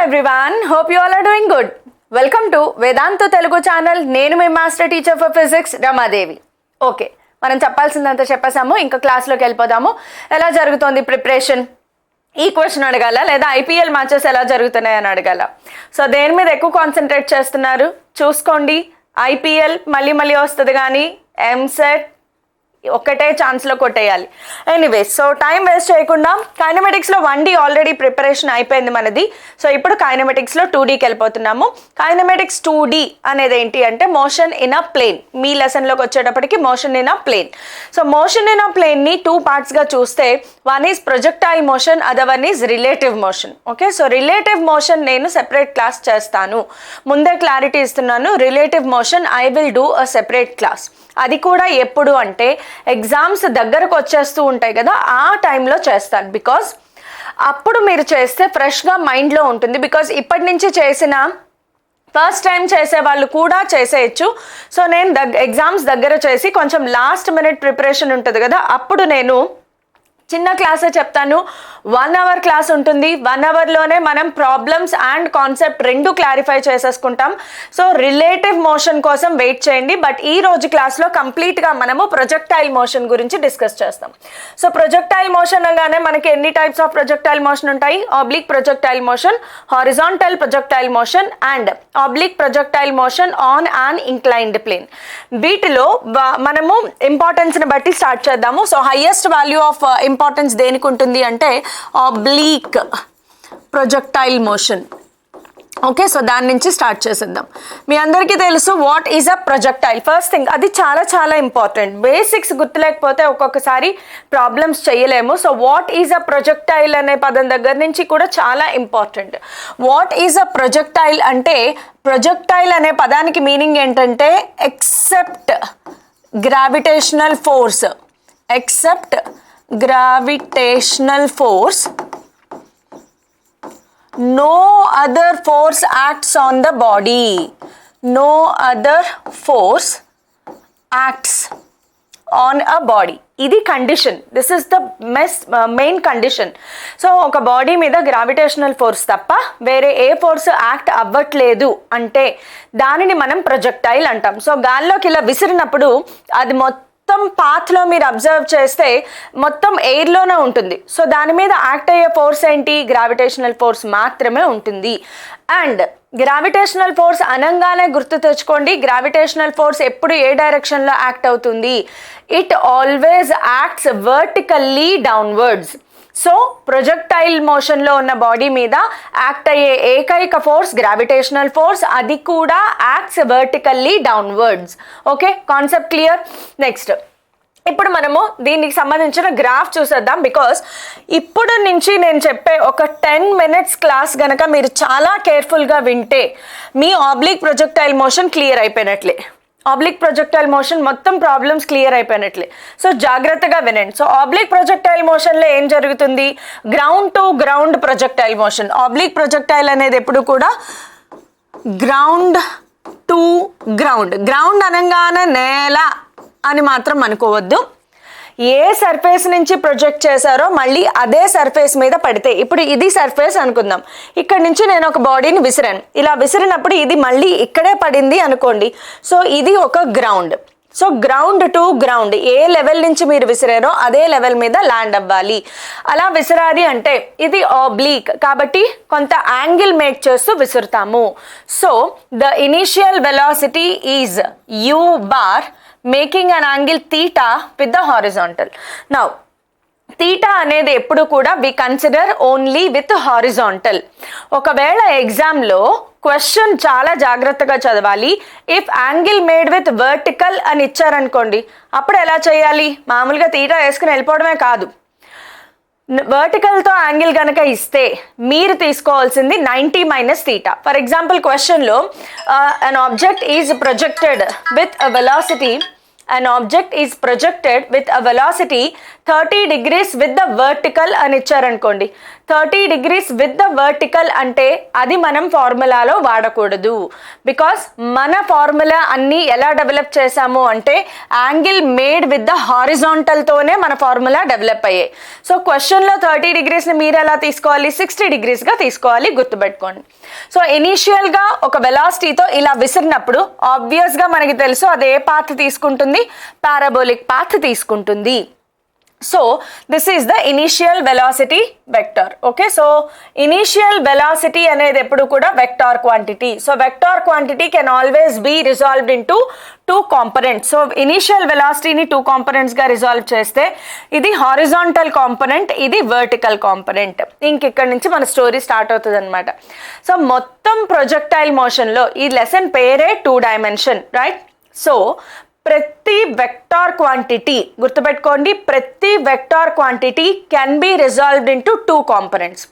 everyone, hope you all are doing good. Welcome to Vedantu Telugu channel. నేను మీ master teacher for physics Ramadevi. Okay, మనం చెప్పాల్సిందంతా చెప్పేసాము. ఇంకా క్లాస్లోకి వెళ్ళిపోదాము. ఎలా జరుగుతోంది ప్రిపరేషన్? ఈ క్వశ్చన్ అడగాల లేదా ఐపీఎల్ మ్యాచెస్ ఎలా జరుగుతున్నాయి అని అడగాల. సో దేని మీద ఎక్కువ కాన్సన్ట్రేట్ చేస్తున్నారు చూసుకోండి. ఐపీఎల్ మళ్ళీ మళ్ళీ వస్తుంది, కానీ ఎంసెట్ ఒక్కటే ఛాన్స్లో కొట్టేయాలి. ఎనీవేస్, సో టైం వేస్ట్ చేయకుండా కైనమెటిక్స్లో 1D ఆల్రెడీ ప్రిపరేషన్ అయిపోయింది మనది. సో ఇప్పుడు కైనమెటిక్స్లో 2Dకి వెళ్ళిపోతున్నాము. కైనమెటిక్స్ 2D అనేది ఏంటి అంటే మోషన్ ఇన్ అ ప్లేన్. మీ లెసన్లోకి వచ్చేటప్పటికి motion in a plane. So motion in a ప్లేన్ని 2 పార్ట్స్గా చూస్తే, one is projectile motion, other one is relative motion. Okay, so relative motion నేను సెపరేట్ క్లాస్ చేస్తాను, ముందే క్లారిటీ ఇస్తున్నాను. Relative motion I will do a separate class. అది కూడా ఎప్పుడు అంటే ఎగ్జామ్స్ దగ్గరకు వచ్చేస్తూ ఉంటాయి కదా, ఆ టైంలో చేస్తాను. బికాజ్ అప్పుడు మీరు చేస్తే ఫ్రెష్గా మైండ్లో ఉంటుంది. బికాజ్ ఇప్పటి నుంచి చేసిన ఫస్ట్ టైం చేసే వాళ్ళు కూడా చేసేయచ్చు. సో నేను ఎగ్జామ్స్ దగ్గర చేసి కొంచెం లాస్ట్ మినిట్ ప్రిపరేషన్ ఉంటుంది కదా, అప్పుడు నేను చిన్న క్లాసే చెప్తాను. 1 అవర్ క్లాస్ ఉంటుంది. 1 అవర్లోనే మనం ప్రాబ్లమ్స్ అండ్ కాన్సెప్ట్ రెండు క్లారిఫై చేసేసుకుంటాం. సో రిలేటివ్ మోషన్ కోసం వెయిట్ చేయండి. బట్ ఈ రోజు క్లాస్లో కంప్లీట్గా మనము ప్రొజెక్టైల్ మోషన్ గురించి డిస్కస్ చేస్తాం. సో ప్రొజెక్టైల్ మోషన్ అనగానే మనకి ఎన్ని టైప్స్ ఆఫ్ ప్రొజెక్టైల్ మోషన్ ఉంటాయి? Oblique projectile motion, horizontal projectile motion and oblique projectile motion on an inclined plane. వీటిలో మనము ఇంపార్టెన్స్ని బట్టి స్టార్ట్ చేద్దాము. So highest value of importance దేనికి ఉంటుంది అంటే oblique projectile motion. Okay, so దాని నుంచి స్టార్ట్ చేసేద్దాం. మీ అందరికీ తెలుసు what is a projectile. First thing, అది చాలా చాలా ఇంపార్టెంట్. బేసిక్స్ గుర్తులేకపోతే ఒక్కొక్కసారి ప్రాబ్లమ్స్ చేయలేము. So what is a projectile అనే పదం దగ్గర నుంచి కూడా చాలా important. What is a projectile అంటే, ప్రొజెక్టైల్ అనే పదానికి మీనింగ్ ఏంటంటే except gravitational force, except gravitational force, no other force acts on the body, no other force acts on a body. ఇది condition. This is the main condition. So ఒక body మీద gravitational force తప్ప వేరే ఏ force act అవ్వట్లేదు అంటే దానిని మనం projectile అంటాం. సో గాల్లోకి ఇలా విసిరినప్పుడు అది మొత్తం పాత్లో మీరు అబ్జర్వ్ చేస్తే మొత్తం ఎయిర్లోనే ఉంటుంది. సో దాని మీద యాక్ట్ అయ్యే ఫోర్స్ ఏంటి? గ్రావిటేషనల్ ఫోర్స్ మాత్రమే ఉంటుంది. అండ్ గ్రావిటేషనల్ ఫోర్స్ అనగానే గుర్తు తెచ్చుకోండి, గ్రావిటేషనల్ ఫోర్స్ ఎప్పుడు ఏ డైరెక్షన్లో యాక్ట్ అవుతుంది? It always acts vertically downwards. So projectile మోషన్లో ఉన్న బాడీ మీద యాక్ట్ అయ్యే ఏకైక ఫోర్స్ గ్రావిటేషనల్ ఫోర్స్, అది కూడా acts vertically downwards. Okay, concept clear? Next, ఇప్పుడు మనము దీనికి సంబంధించిన గ్రాఫ్ చూసేద్దాం. బికాస్ ఇప్పుడు నుంచి నేను చెప్పే ఒక 10 minutes క్లాస్ గనక మీరు చాలా కేర్ఫుల్గా వింటే మీ ఆబ్లిక్ ప్రొజెక్టైల్ మోషన్ క్లియర్ అయిపోయినట్లే. ఆబ్లిక్ ప్రొజెక్టైల్ మోషన్ మొత్తం ప్రాబ్లమ్స్ క్లియర్ అయిపోయినట్లే. సో జాగ్రత్తగా వినండి. సో ఆబ్లిక్ ప్రొజెక్టైల్ మోషన్లో ఏం జరుగుతుంది? Ground to ground projectile motion. Oblique projectile అనేది ఎప్పుడు కూడా గ్రౌండ్ టు గ్రౌండ్. గ్రౌండ్ అనగానే నేల అని మాత్రం అనుకోవద్దు. ఏ సర్ఫేస్ నుంచి ప్రొజెక్ట్ చేశారో మళ్ళీ అదే సర్ఫేస్ మీద పడితే, ఇప్పుడు ఇది సర్ఫేస్ అనుకుందాం, ఇక్కడ నుంచి నేను ఒక బాడీని విసిరాను. ఇలా విసిరినప్పుడు ఇది మళ్ళీ ఇక్కడే పడింది అనుకోండి. సో ఇది ఒక ground. So ground to ground, A level నుంచి మీరు విసిరారో అదే లెవెల్ మీద ల్యాండ్ అవ్వాలి. అలా విసిరాలి అంటే ఇది ఆబ్లీక్ కాబట్టి కొంత యాంగిల్ మేక్ చేస్తూ విసురుతాము. So the initial velocity is u బార్ making an angle theta with the horizontal. Now theta అనేది ఎప్పుడు కూడా we consider only with horizontal. ఒకవేళ ఎగ్జామ్లో క్వశ్చన్ చాలా జాగ్రత్తగా చదవాలి. If angle made with vertical అని ఇచ్చారనుకోండి, అప్పుడు ఎలా చేయాలి? మామూలుగా తీటా వేసుకుని వెళ్ళిపోవడమే కాదు, వర్టికల్తో యాంగిల్ కనుక ఇస్తే మీరు తీసుకోవాల్సింది 90 మైనస్ తీటా. ఫర్ ఎగ్జాంపుల్ క్వశ్చన్లో an object is projected with a velocity, an object is projected with a velocity 30 degrees with the vertical అని ఇచ్చారనుకోండి. 30 degrees విత్ ద వర్టికల్ అంటే అది మనం ఫార్ములాలో వాడకూడదు. బికాస్ మన ఫార్ములా అన్ని ఎలా డెవలప్ చేసాము అంటే యాంగిల్ మేడ్ విత్ ద హారిజాంటల్తోనే మన ఫార్ములా డెవలప్ అయ్యాయి. సో క్వశ్చన్లో 30 degreesని మీరు ఎలా తీసుకోవాలి, 60 degreesగా తీసుకోవాలి, గుర్తుపెట్టుకోండి. సో ఇనీషియల్గా ఒక వెలాసిటీతో ఇలా విసిరినప్పుడు ఆబ్వియస్గా మనకి తెలుసు అది ఏ పాత్ తీసుకుంటుంది, పారాబోలిక్ పాత్ తీసుకుంటుంది. So this is the initial velocity vector. Okay, so initial velocity అనేది ఎప్పుడు కూడా vector quantity. So vector quantity can always be resolved into two components. So initial velocity ని two components గా resolve చేస్తే ఇది horizontal component, ఇది vertical component. ఇంక ఇక్కడ నుంచి మన స్టోరీ స్టార్ట్ అవుతుంది అనమాట. సో మొత్తం ప్రొజెక్టైల్ మోషన్లో ఈ లెసన్ పేరే 2 dimension, రైట్? సో ప్రతి వెక్టార్ క్వాంటిటీ గుర్తుపెట్టుకోండి, ప్రతి vector quantity can be resolved into 2 components.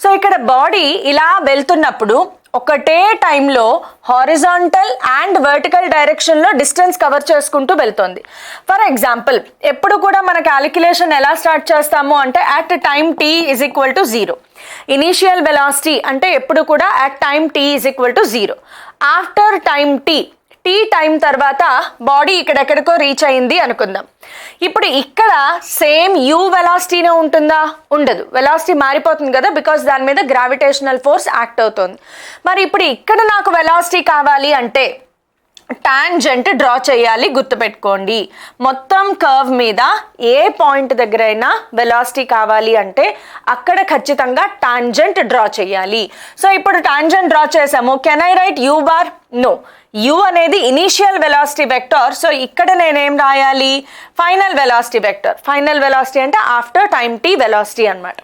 So ఇక్కడ బాడీ ఇలా వెళ్తున్నప్పుడు ఒకటే టైంలో హారిజాంటల్ అండ్ వర్టికల్ డైరెక్షన్లో డిస్టెన్స్ కవర్ చేసుకుంటూ వెళ్తుంది. ఫర్ ఎగ్జాంపుల్ ఎప్పుడు కూడా మన క్యాలిక్యులేషన్ ఎలా స్టార్ట్ చేస్తాము అంటే at time t is equal to 0. Initial velocity అంటే ఎప్పుడు కూడా at time t is equal to 0. After time t time తర్వాత బాడీ ఇక్కడెక్కడికో రీచ్ అయింది అనుకుందాం. ఇప్పుడు ఇక్కడ సేమ్ యూ వెలాసిటీనే ఉంటుందా? ఉండదు, వెలాసిటీ మారిపోతుంది కదా, బికాస్ దాని మీద గ్రావిటేషనల్ ఫోర్స్ యాక్ట్ అవుతుంది. మరి ఇప్పుడు ఇక్కడ నాకు వెలాసిటీ కావాలి అంటే టాంజెంట్ డ్రా చేయాలి, గుర్తుపెట్టుకోండి. మొత్తం కర్వ్ మీద ఏ పాయింట్ దగ్గరైనా వెలాసిటీ కావాలి అంటే అక్కడ ఖచ్చితంగా టాంజెంట్ డ్రా చేయాలి. సో ఇప్పుడు టాంజెంట్ డ్రా చేసాము. Can I write U bar? No. U అనేది ఇనీషియల్ వెలాసిటీ వెక్టర్. సో ఇక్కడ నేనేం రాయాలి? Final velocity vector. Final velocity అంటే ఆఫ్టర్ టైమ్ టీ వెలాసిటీ అన్నమాట.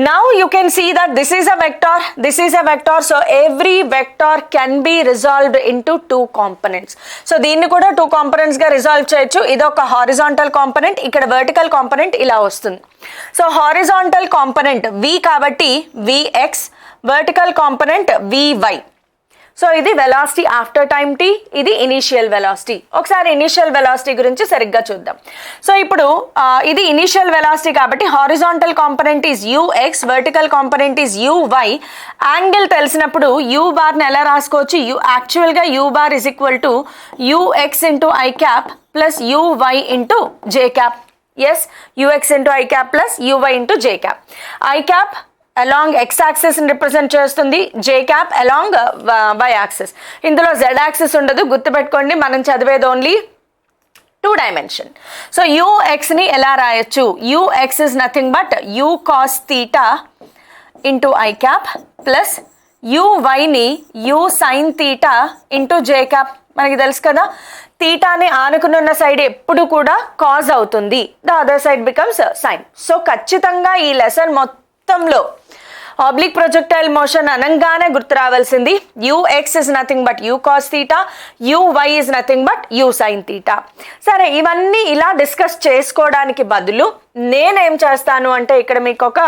Now you can see that this is a vector, this is a vector. So every vector can be resolved into 2 components. So దీన్ని కూడా 2 components గా resolve చేయొచ్చు. ఇది ఒక horizontal component, ఇక్కడ vertical component ఇలా వస్తుంది. సో హారిజాంటల్ కాంపోనెంట్ V కాబట్టి Vx, vertical component Vy. So ఇది వెలాసిటీ ఆఫ్టర్ టైమ్ టీ, ఇది ఇనీషియల్ వెలాసిటీ. ఒకసారి ఇనీషియల్ వెలాసిటీ గురించి సరిగ్గా చూద్దాం. సో ఇప్పుడు ఇది ఇనీషియల్ వెలాసిటీ కాబట్టి horizontal component is ux, vertical component is uy. Angle తెలిసినప్పుడు u బార్ని ఎలా రాసుకోవచ్చు? యాక్చువల్గా u bar is equal to ux into I cap plus uy into J cap. Yes, ux into I cap plus uy into J cap. I cap along X axis ని represent చేస్తుంది, J cap along Y axis. ఇందులో Z axis ఉండదు, గుర్తుపెట్టుకోండి. మనం చదివేది only 2 dimension. So ని ఎలా రాయొచ్చు? ux is nothing but u cos theta into I cap plus uyని u sin theta into J cap. మనకి తెలుసు కదా, తీటాని ఆనుకున్న సైడ్ ఎప్పుడు కూడా కాజ్ అవుతుంది, the other side becomes sine. So ఖచ్చితంగా ఈ లెసన్ మొత్తంలో ఆబ్లిక్ ప్రొజెక్టైల్ మోషన్ అనగానే గుర్తు రావాల్సింది ux is nothing but u cos theta, uy is nothing but u sin theta. సరే, ఇవన్నీ ఇలా డిస్కస్ చేసుకోవడానికి బదులు నేనేం చేస్తాను అంటే ఇక్కడ మీకు ఒక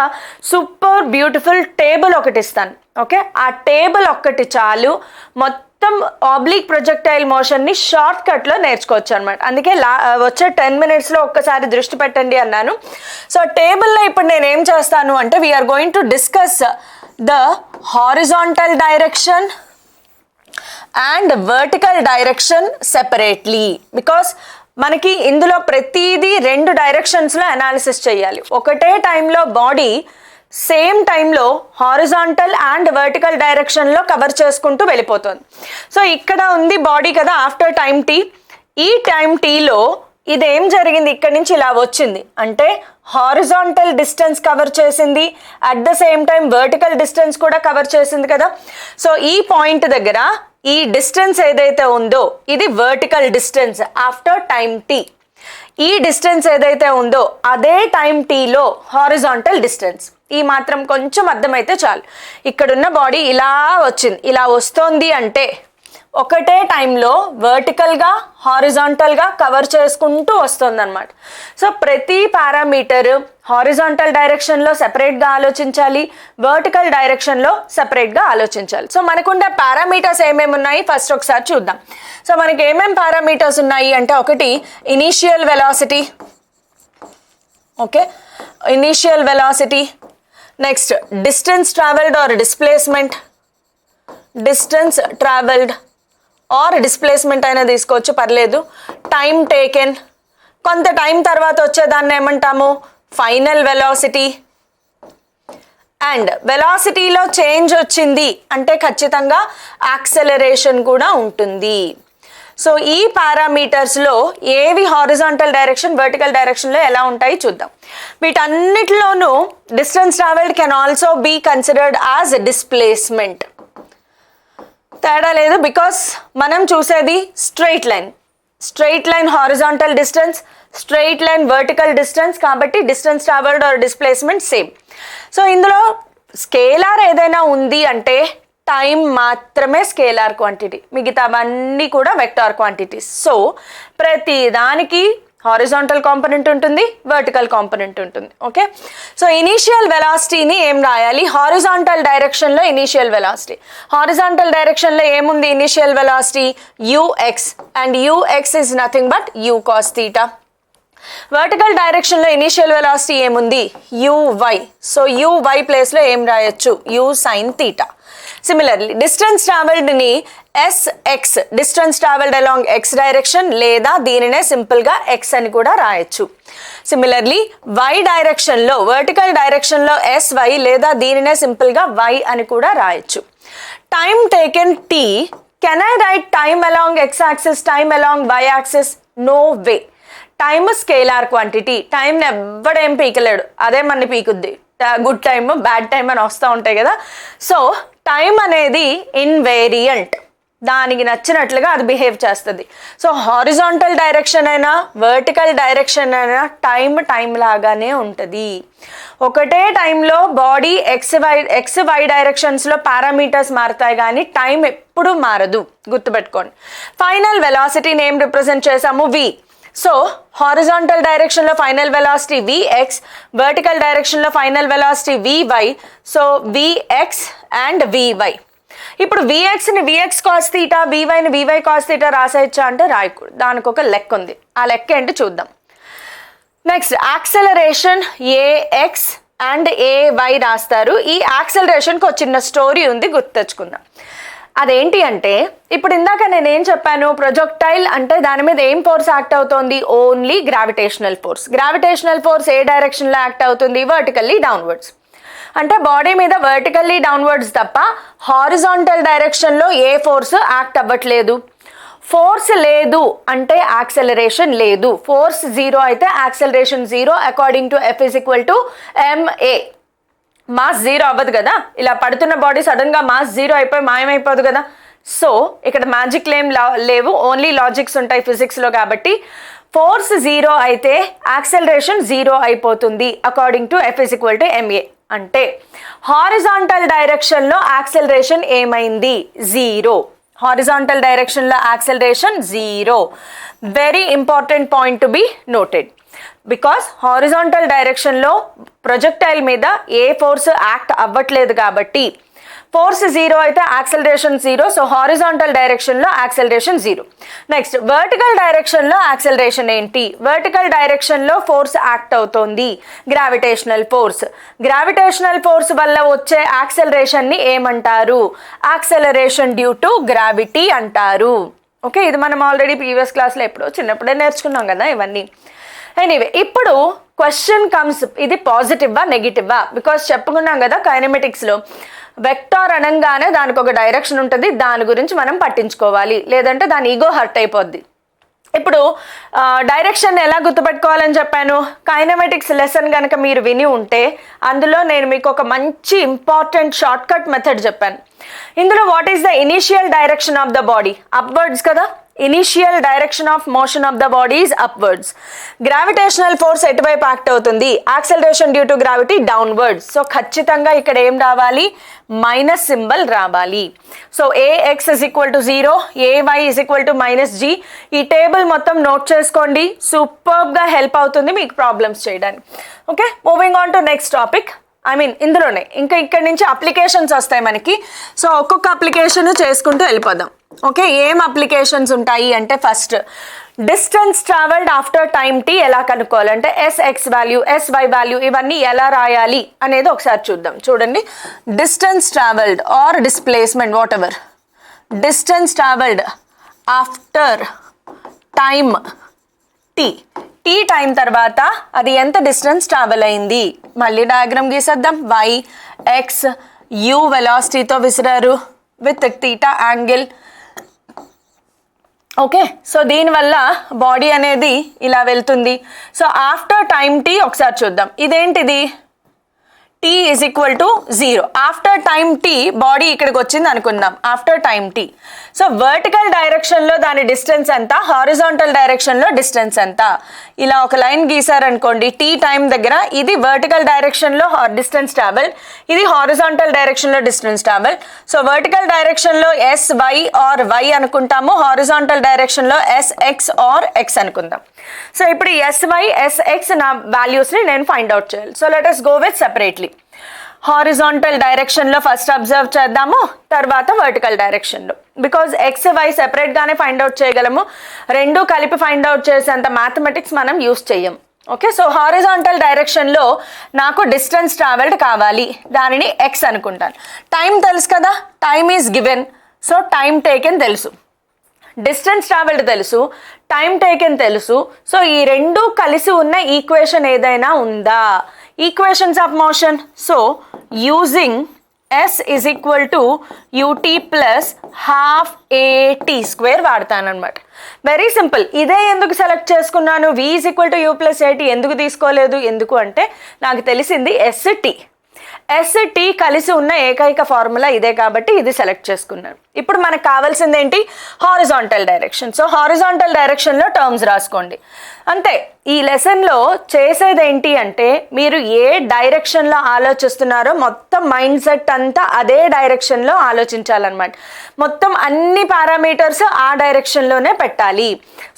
సూపర్ బ్యూటిఫుల్ టేబుల్ ఒకటి ఇస్తాను. ఓకే, ఆ టేబుల్ ఒక్కటి చాలు మొత్తం ఆబ్లిక్ ప్రొజెక్టైల్ మోషన్ని షార్ట్ కట్లో నేర్చుకోవచ్చు అనమాట. అందుకే వచ్చే 10 minutesలో ఒక్కసారి దృష్టి పెట్టండి అన్నాను. సో టేబుల్లో ఇప్పుడు నేను ఏం చేస్తాను అంటే we're going to discuss the horizontal direction and vertical direction separately. Because మనకి ఇందులో ప్రతిదీ 2 డైరెక్షన్స్లో అనాలిసిస్ చేయాలి. ఒకటే టైంలో బాడీ సేమ్ టైంలో హారిజాంటల్ అండ్ వర్టికల్ డైరెక్షన్లో కవర్ చేసుకుంటూ వెళ్ళిపోతుంది. సో ఇక్కడ ఉంది బాడీ కదా ఆఫ్టర్ టైమ్ టీ. ఈ టైమ్ టీలో ఇదేం జరిగింది? ఇక్కడ నుంచి ఇలా వచ్చింది అంటే హారిజాంటల్ డిస్టెన్స్ కవర్ చేసింది, at the same time vertical distance కూడా కవర్ చేసింది కదా. సో ఈ పాయింట్ దగ్గర ఈ డిస్టెన్స్ ఏదైతే ఉందో ఇది vertical distance after time T. ఈ డిస్టెన్స్ ఏదైతే ఉందో అదే టైమ్ టీలో హారిజాంటల్ డిస్టెన్స్. ఈ మాత్రం కొంచెం అర్థమైతే చాలు. ఇక్కడున్న బాడీ ఇలా వచ్చింది, ఇలా వస్తోంది అంటే ఒకటే టైంలో వర్టికల్గా హారిజాంటల్గా కవర్ చేసుకుంటూ వస్తుంది అనమాట. సో ప్రతి పారామీటర్ హారిజాంటల్ డైరెక్షన్లో సెపరేట్గా ఆలోచించాలి, వర్టికల్ డైరెక్షన్లో సెపరేట్గా ఆలోచించాలి. సో మనకున్న పారామీటర్స్ ఏమేమి ఉన్నాయి ఫస్ట్ ఒకసారి చూద్దాం. సో మనకి ఏమేమి పారామీటర్స్ ఉన్నాయి అంటే ఒకటి initial velocity. Okay, initial velocity. Next distance travelled or displacement, distance travelled or displacement అయినా తీసుకోవచ్చు పర్లేదు. టైం టేకెన్, కొంత టైం తర్వాత వచ్చేదాన్ని ఏమంటాము ఫైనల్ వెలాసిటీ. అండ్ వెలాసిటీలో చేంజ్ వచ్చింది అంటే ఖచ్చితంగా యాక్సెలరేషన్ కూడా ఉంటుంది. సో ఈ పారామీటర్స్లో ఏవి హారిజాంటల్ డైరెక్షన్, వర్టికల్ డైరెక్షన్లో ఎలా ఉంటాయి చూద్దాం. వీటన్నిటిలోనూ distance travelled can also be considered as displacement. తేడా లేదు, బికాస్ మనం చూసేది straight line horizontal distance, straight line vertical distance, కాబట్టి distance travelled or displacement same. So ఇందులో స్కేలార్ ఏదైనా ఉంది అంటే టైం మాత్రమే స్కేలార్ క్వాంటిటీ, మిగతావన్నీ కూడా వెక్టార్ క్వాంటిటీస్. సో ప్రతి దానికి హారిజాంటల్ కాంపోనెంట్ ఉంటుంది, వర్టికల్ కాంపోనెంట్ ఉంటుంది. ఓకే, సో ఇనీషియల్ వెలాసిటీని ఏం రాయాలి, హారిజాంటల్ డైరెక్షన్లో ఇనీషియల్ వెలాసిటీ. హారిజాంటల్ డైరెక్షన్లో ఏముంది initial velocity U X, and U X is nothing but U cos theta. Vertical డైరెక్షన్లో ఇనీషియల్ వెలాసిటీ ఏముంది యూవై, సో యూవై ప్లేస్లో ఏం రాయొచ్చు U sine theta. Similarly distance ట్రావెల్డ్ని S X, distance travelled along X direction, లేదా దీనినే సింపుల్గా ఎక్స్ అని కూడా రాయొచ్చు. సిమిలర్లీ వై డైరెక్షన్లో, వర్టికల్ డైరెక్షన్లో ఎస్వై, లేదా దీనినే సింపుల్గా వై అని కూడా రాయొచ్చు. Time taken T, can I write time along X axis, time along Y axis? No way. Time scalar quantity, టైంని ఎవ్వడేం పీకలేడు, అదే మన పీకుద్ది. గుడ్ టైమ్ బ్యాడ్ టైమ్ అని వస్తూ ఉంటాయి కదా. సో టైం అనేది ఇన్వేరియంట్, దానికి నచ్చినట్లుగా అది బిహేవ్ చేస్తుంది. సో హారిజాంటల్ డైరెక్షన్ అయినా వర్టికల్ డైరెక్షన్ అయినా టైం లాగానే ఉంటుంది. ఒకటే టైంలో బాడీ ఎక్స్ వై డైరెక్షన్స్లో పారామీటర్స్ మారుతాయి కానీ టైం ఎప్పుడు మారదు, గుర్తుపెట్టుకోండి. ఫైనల్ వెలాసిటీని ఏం రిప్రజెంట్ చేసాము వి. సో హారిజాంటల్ డైరెక్షన్లో ఫైనల్ వెలాసిటీ Vx, వర్టికల్ డైరెక్షన్లో final velocity Vy. So Vx and Vy. ఇప్పుడు Vxని Vx కాస్ థీటా, Vyని Vy కాస్ థీటా రాసేయచ్చా అంటే రాయకూడదు, దానికి ఒక లెక్క ఉంది. ఆ లెక్క ఏంటి చూద్దాం. Next acceleration Ax and Ay రాస్తారు. ఈ యాక్సెలరేషన్కి ఒక చిన్న స్టోరీ ఉంది, గుర్తు తెచ్చుకుందాం. అదేంటి అంటే ఇప్పుడు ఇందాక నేనేం చెప్పాను, ప్రొజెక్టైల్ అంటే దాని మీద ఏం ఫోర్స్ యాక్ట్ అవుతుంది, only gravitational force. Gravitational force ఏ డైరెక్షన్లో యాక్ట్ అవుతుంది, వర్టికల్లీ డౌన్వర్డ్స్. అంటే బాడీ మీద వర్టికల్లీ డౌన్వర్డ్స్ తప్ప హారిజాంటల్ డైరెక్షన్లో ఏ ఫోర్స్ యాక్ట్ అవ్వట్లేదు. ఫోర్స్ లేదు అంటే యాక్సెలరేషన్ లేదు. ఫోర్స్ జీరో అయితే acceleration zero according to F is equal to ma. Mass zero అవ్వదు కదా, ఇలా పడుతున్న బాడీ సడన్గా మాస్ జీరో అయిపోయి మాయమైపోదు కదా. సో ఇక్కడ మ్యాజిక్ లేవు, ఓన్లీ లాజిక్స్ ఉంటాయి ఫిజిక్స్లో. కాబట్టి ఫోర్స్ జీరో అయితే యాక్సెలరేషన్ జీరో అయిపోతుంది according to F is equal to ma. అంటే హారిజాంటల్ డైరెక్షన్లో యాక్సెలరేషన్ ఏమైంది, జీరో. హారిజాంటల్ డైరెక్షన్లో acceleration zero. Very important point to be noted. Because horizontal డైరెక్షన్లో ప్రొజెక్టైల్ మీద ఏ ఫోర్స్ యాక్ట్ అవ్వట్లేదు కాబట్టి ఫోర్స్ జీరో అయితే యాక్సెలరేషన్ జీరో. సో హారిజాంటల్ డైరెక్షన్లో యాక్సెలరేషన్ జీరో. నెక్స్ట్ వర్టికల్ డైరెక్షన్లో యాక్సెలరేషన్ ఏంటి, వర్టికల్ డైరెక్షన్లో ఫోర్స్ యాక్ట్ అవుతోంది గ్రావిటేషనల్ ఫోర్స్. గ్రావిటేషనల్ ఫోర్స్ వల్ల వచ్చే యాక్సెలరేషన్ని ఏమంటారు, యాక్సెలరేషన్ డ్యూ టు గ్రావిటీ అంటారు. ఓకే, ఇది మనం ఆల్రెడీ ప్రీవియస్ క్లాస్లో ఎప్పుడో చిన్నప్పుడే నేర్చుకున్నాం కదా ఇవన్నీ. ఎనీవే ఇప్పుడు క్వశ్చన్ కమ్స్, ఇది పాజిటివా నెగిటివా? బికాస్ చెప్పుకున్నాం కదా కైనమెటిక్స్లో వెక్టార్ అనగానే దానికి ఒక డైరెక్షన్ ఉంటుంది, దాని గురించి మనం పట్టించుకోవాలి, లేదంటే దాని ఈగో హర్ట్ అయిపోద్ది. ఇప్పుడు డైరెక్షన్ ఎలా గుర్తుపెట్టుకోవాలని చెప్పాను, కైనమెటిక్స్ లెసన్ కనుక మీరు విని ఉంటే అందులో నేను మీకు ఒక మంచి ఇంపార్టెంట్ షార్ట్ కట్ మెథడ్ చెప్పాను. ఇందులో what is the initial direction of the body, upwards కదా. Initial direction of motion of the body is upwards. Gravitational force ఎటువైపు యాక్ట్ అవుతుంది, acceleration due to gravity downwards. So ఖచ్చితంగా ఇక్కడ ఏం రావాలి, minus symbol రావాలి. So Ax is equal to 0, Ay is equal to -g. ఈ table మొత్తం note చేసుకోండి, సూపర్గా హెల్ప్ అవుతుంది మీకు ప్రాబ్లమ్స్ చేయడానికి. Okay, moving on to next topic. ఇందులోనే ఇంకా ఇక్కడి నుంచి అప్లికేషన్స్ వస్తాయి మనకి. సో ఒక్కొక్క అప్లికేషన్ చేసుకుంటూ వెళ్ళిపోదాం. ఓకే, ఏం అప్లికేషన్స్ ఉంటాయి అంటే first distance travelled after time T ఎలా కనుక్కోవాలంటే ఎస్ఎక్స్ వాల్యూ ఎస్వై వాల్యూ ఇవన్నీ ఎలా రాయాలి అనేది ఒకసారి చూద్దాం. చూడండి, distance travelled or displacement whatever, distance travelled after time T, T time తర్వాత అది ఎంత డిస్టెన్స్ ట్రావెల్ అయింది. మళ్ళీ డయాగ్రామ్ గీసేద్దాం. వై ఎక్స్ యూ వెలాసిటీతో విసిరారు with theta angle. Okay, so దీనివల్ల బాడీ అనేది ఇలా వెళ్తుంది. సో ఆఫ్టర్ టైం టీ ఒకసారి చూద్దాం. ఇదేంటిది, T is equal to 0. After time T body ఇక్కడికి వచ్చింది అనుకుందాం. After time T, so vertical డైరెక్షన్లో దాని డిస్టెన్స్ ఎంత, హారిజాంటల్ డైరెక్షన్లో డిస్టెన్స్ ఎంత. ఇలా ఒక లైన్ గీసారనుకోండి టీ టైం దగ్గర, ఇది వర్టికల్ డైరెక్షన్లో డిస్టెన్స్ ట్రావెల్, ఇది హారిజాంటల్ డైరెక్షన్లో డిస్టెన్స్ ట్రావెల్. సో వర్టికల్ డైరెక్షన్లో ఎస్ వై ఆర్ వై అనుకుంటాము, హారిజాంటల్ డైరెక్షన్లో ఎస్ ఎక్స్ ఆర్ ఎక్స్ అనుకుందాం. సో ఇప్పుడు ఎస్ వై ఎస్ ఎక్స్ నా వాల్యూస్ని నేను ఫైండ్ అవుట్ చేయాలి. So let us go with separately. Horizontal డైరెక్షన్లో ఫస్ట్ అబ్జర్వ్ చేద్దాము, తర్వాత వర్టికల్ డైరెక్షన్లో. బికాజ్ ఎక్స్ వై సెపరేట్గానే ఫైండ్ అవుట్ చేయగలము, రెండు కలిపి ఫైండ్ అవుట్ చేసేంత మ్యాథమెటిక్స్ మనం యూస్ చెయ్యం. ఓకే, సో హారిజాంటల్ డైరెక్షన్లో నాకు డిస్టెన్స్ ట్రావెల్డ్ కావాలి, దానిని ఎక్స్ అనుకుంటాను. టైం తెలుసు కదా, time is given, so time taken తెలుసు, డిస్టెన్స్ ట్రావెల్డ్ తెలుసు, టైం టేకెన్ తెలుసు. సో ఈ రెండు కలిసి ఉన్న ఈక్వేషన్ ఏదైనా ఉందా, equations of motion. So using S is equal to U T plus half A T square వాడతాను అనమాట. Very simple. ఇదే ఎందుకు సెలెక్ట్ చేసుకున్నాను, V is equal to U plus A T ఎందుకు తీసుకోలేదు, ఎందుకు అంటే నాకు తెలిసింది ఎస్ టీ, ఎస్ టీ కలిసి ఉన్న ఏకైక ఫార్ములా ఇదే కాబట్టి ఇది సెలెక్ట్ చేసుకున్నాను. ఇప్పుడు మనకు కావాల్సింది ఏంటి, హారిజాంటల్ డైరెక్షన్. సో హారిజాంటల్ డైరెక్షన్లో టర్మ్స్ రాసుకోండి అంతే. ఈ లెసన్లో చేసేది ఏంటి అంటే మీరు ఏ డైరెక్షన్లో ఆలోచిస్తున్నారో మొత్తం మైండ్ సెట్ అంతా అదే డైరెక్షన్లో ఆలోచించాలన్నమాట. మొత్తం అన్ని పారామీటర్స్ ఆ డైరెక్షన్లోనే పెట్టాలి.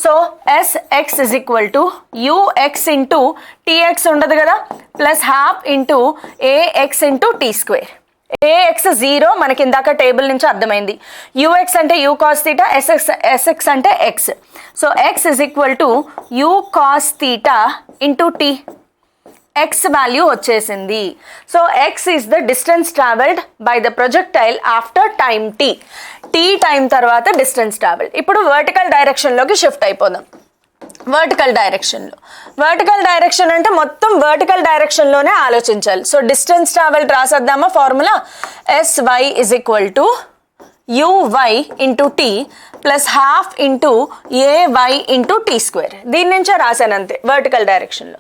So S X is equal to U X into T X ఉండదు కదా, plus half into A X into T square. A X 0 మనకి ఇందాక టేబుల్ నుంచి అర్థమైంది, యూఎక్స్ అంటే యూ కాస్ థీటా, ఎస్ఎక్స్ అంటే X. So X is equal to you cos theta into T, X value వచ్చేసింది. So X is the distance travelled by the projectile after time T, T time తర్వాత distance travelled. ఇప్పుడు vertical డైరెక్షన్లోకి shift అయిపోదాం. Vertical డైరెక్షన్లో, vertical direction అంటే మొత్తం vertical డైరెక్షన్లోనే ఆలోచించాలి. So distance travelled రాసేద్దామా formula, S Y is equal to U Y into T plus half into A Y into T square. దీని నుంచే రాశాను అంతే వర్టికల్ డైరెక్షన్లో.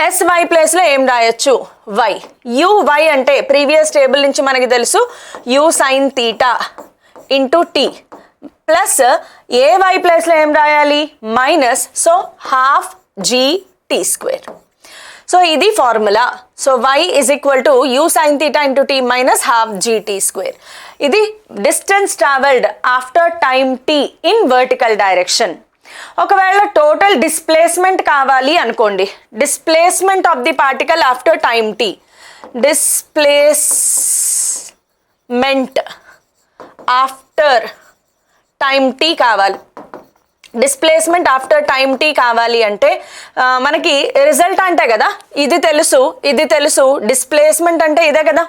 ఎస్వై ప్లేస్లో ఏం రాయొచ్చు, వై. యూవై అంటే ప్రీవియస్ టేబుల్ నుంచి మనకి తెలుసు U sine theta into T, plus A Y ప్లేస్లో ఏం రాయాలి, minus, so half G T square. So ఇది formula. So Y is equal to U sine theta into T minus half G T square. ఇది distance travelled after time T in vertical direction. ఒకవేళ total displacement కావాలి అనుకోండి, displacement of the particle after time T, displacement after time tea కావాలి, displacement after time tea కావాలి అంటే మనకి result అంటే కదా ఇది తెలుసు, ఇది తెలుసు, డిస్ప్లేస్మెంట్ అంటే ఇదే కదా,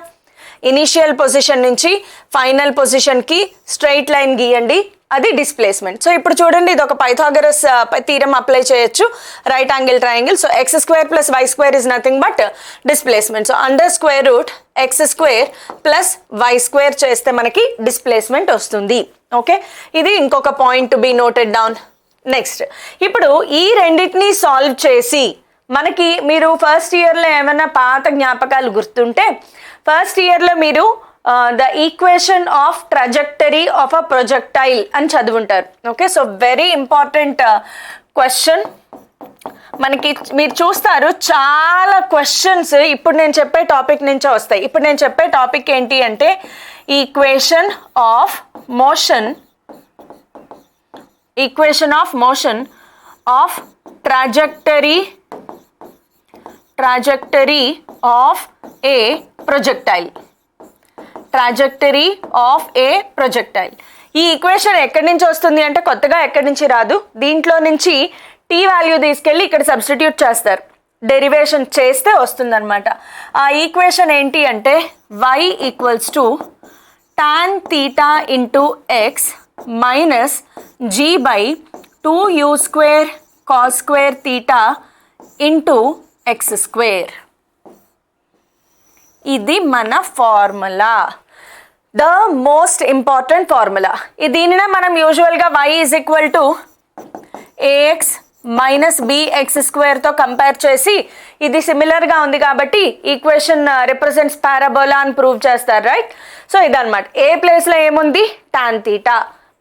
ఇనీషియల్ పొజిషన్ నుంచి ఫైనల్ పొజిషన్కి స్ట్రైట్ లైన్ గీయండి, అది డిస్ప్లేస్మెంట్. సో ఇప్పుడు చూడండి, ఇది ఒక పైథాగరస్ థీరం అప్లై చేయొచ్చు, right angle triangle. So X square plus why square is nothing but displacement. So under square root X square plus why square చేస్తే మనకి డిస్ప్లేస్మెంట్ వస్తుంది. ఓకే, ఇది ఇంకొక point to be noted down. Next, ఇప్పుడు ఈ రెండింటినీ solve చేసి మనకి మీరు ఫస్ట్ ఇయర్లో ఏమైనా పాత జ్ఞాపకాలు గుర్తుంటే, ఫస్ట్ ఇయర్లో మీరు the equation of trajectory of a projectile అని చదువుంటారు. Okay, so very important question. మనకి మీరు చూస్తారు చాలా క్వశ్చన్స్ ఇప్పుడు నేను చెప్పే టాపిక్ నుంచే వస్తాయి. ఇప్పుడు నేను చెప్పే టాపిక్ ఏంటి అంటే equation of motion, equation of motion of trajectory of A projectile, trajectory of A projectile. ఈ ఈక్వేషన్ ఎక్కడి నుంచి వస్తుంది అంటే కొత్తగా ఎక్కడి నుంచి రాదు, దీంట్లో నుంచి టీ వాల్యూ తీసుకెళ్ళి ఇక్కడ సబ్స్టిట్యూట్ చేస్తారు, డెరివేషన్ చేస్తే వస్తుందన్నమాట. ఆ ఈక్వేషన్ ఏంటి అంటే y equals to tan theta into X minus g by 2u square cos square theta into X square. ఇది మన formula, the most important formula. దీనినే మనం యూజువల్గా y is equal to ax minus bx స్క్వేర్తో compare చేసి ఇది సిమిలర్గా ఉంది కాబట్టి ఈక్వేషన్ రిప్రజెంట్స్ పారాబోలా అని ప్రూవ్ చేస్తారు, రైట్? సో ఇదన్నమాట. ఏ ప్లేస్లో ఏముంది tan తీటా,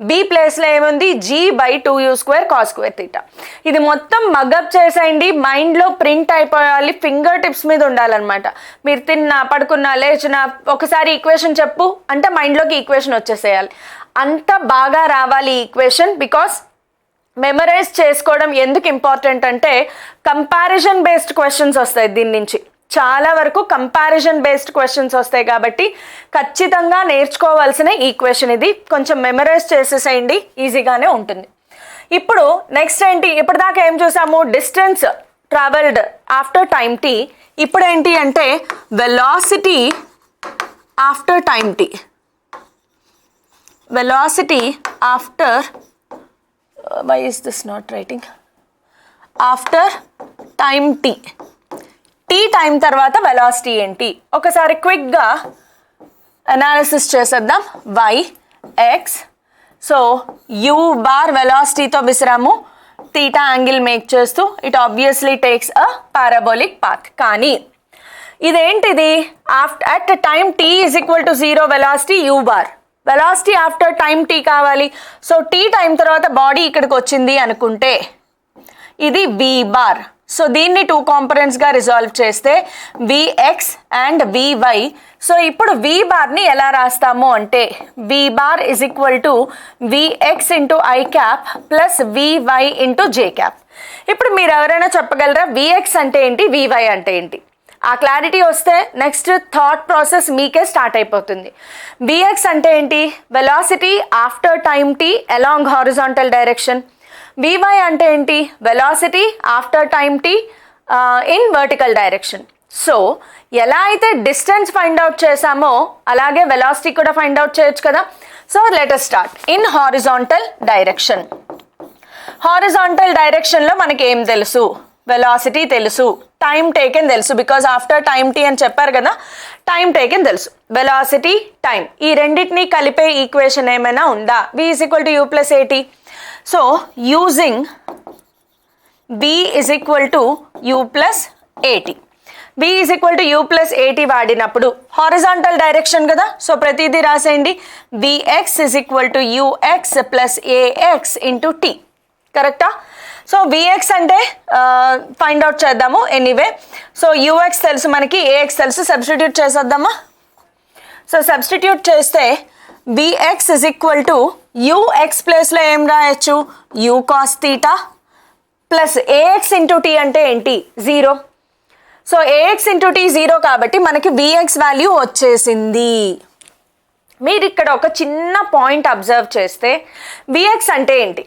బి ప్లేస్లో ఏముంది g by 2u square cos square theta. ఇది మొత్తం మగప్ చేసేయండి, మైండ్లో ప్రింట్ అయిపోవాలి, ఫింగర్ టిప్స్ మీద ఉండాలన్నమాట. మీరు తిన్నా పడుకున్నా లేచినా ఒకసారి ఈక్వేషన్ చెప్పు అంటే మైండ్లోకి ఈక్వేషన్ వచ్చేసేయాలి. అంత బాగా రావాలి ఈ ఈక్వేషన్. బికాస్ మెమరైజ్ చేసుకోవడం ఎందుకు ఇంపార్టెంట్ అంటే కంపారిజన్ బేస్డ్ క్వశ్చన్స్ వస్తాయి, దీని నుంచి చాలా వరకు కంపారిజన్ బేస్డ్ క్వశ్చన్స్ వస్తాయి కాబట్టి ఖచ్చితంగా నేర్చుకోవాల్సిన ఈక్వేషన్ ఇది. కొంచెం మెమరైజ్ చేసేసేయండి, ఈజీగానే ఉంటుంది. ఇప్పుడు నెక్స్ట్ ఏంటి, ఇప్పటిదాకా ఏం చూసాము, distance travelled after time T. ఇప్పుడు ఏంటి అంటే velocity after time T, velocity after why is this not writing, after time T. T time తర్వాత వెలాసిటీ ఏంటి ఒకసారి క్విక్గా అనాలిసిస్ చేసేద్దాం. y x, so u bar వెలాసిటీతో విసిరాము, తీటా యాంగిల్ మేక్ చేస్తూ it obviously takes a parabolic path. కానీ ఇదేంటిది, at time t is equal to 0 velocity u bar, velocity after time T కావాలి. సో టీ టైం తర్వాత body ఇక్కడికి వచ్చింది అనుకుంటే ఇది v బార్. సో దీన్ని 2 కాంపోనెంట్స్గా రిజాల్వ్ చేస్తే vx అండ్ vy. సో ఇప్పుడు v బార్ని ఎలా రాస్తాము అంటే v bar is equal to vx into I cap plus vy into J cap. ఇప్పుడు మీరు ఎవరైనా చెప్పగలరా vx అంటే ఏంటి, vy అంటే ఏంటి? ఆ క్లారిటీ వస్తే నెక్స్ట్ థాట్ ప్రాసెస్ మీకే స్టార్ట్ అయిపోతుంది. vx అంటే ఏంటి, velocity after time T along horizontal direction. vy అంటే ఏంటి, velocity after time T in vertical direction. So ఎలా అయితే డిస్టెన్స్ ఫైండ్ అవుట్ చేసామో అలాగే వెలాసిటీ కూడా ఫైండ్ అవుట్ చేయొచ్చు కదా. So let us start in horizontal direction. Horizontal డైరెక్షన్లో మనకి ఏం తెలుసు, వెలాసిటీ తెలుసు, టైం టేకెన్ తెలుసు, బికాజ్ ఆఫ్టర్ టైం టీ అని చెప్పారు కదా, టైం టేకెన్ తెలుసు, వెలాసిటీ టైం ఈ రెండింటినీ కలిపే ఈక్వేషన్ ఏమైనా ఉందా, v is equal to U plus A T. So using v is equal to U plus A T, v is equal to U plus A T వాడినప్పుడు హారిజాంటల్ డైరెక్షన్ కదా, సో ప్రతిదీ రాసేయండి. vx is equal to ux plus ax into T, కరెక్టా? So vx అంటే find out చేద్దాము anyway. So ux తెలుసు మనకి, ax తెలుసు, సబ్స్టిట్యూట్ చేసేద్దామా. సో సబ్స్టిట్యూట్ చేస్తే vx is equal to ux ప్లేస్లో ఏం రాయొచ్చు, u cos theta plus ax into T అంటే ఏంటి, 0. సో ax ఇంటూ టీ 0 కాబట్టి మనకి vx వాల్యూ వచ్చేసింది. మీరు ఇక్కడ ఒక చిన్న పాయింట్ అబ్జర్వ్ చేస్తే vx అంటే ఏంటి,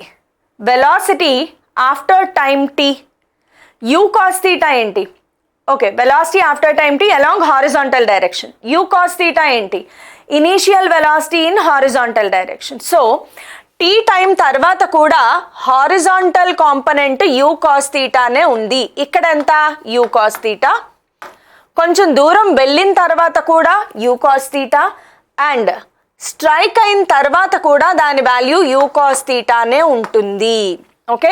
velocity after time T, U cos theta ఏంటి, okay velocity after time T along horizontal direction, U cos theta ఏంటి, initial velocity in horizontal direction. So T time తర్వాత కూడా హారిజాంటల్ కాంపొనెంట్ యూ కాస్ తీటానే ఉంది. ఇక్కడ ఎంత, యూ కాస్ తీటా, కొంచెం దూరం వెళ్ళిన తర్వాత కూడా you cos theta, and strike అయిన తర్వాత కూడా దాని వాల్యూ యూ కాస్ తీటానే ఉంటుంది. ఓకే,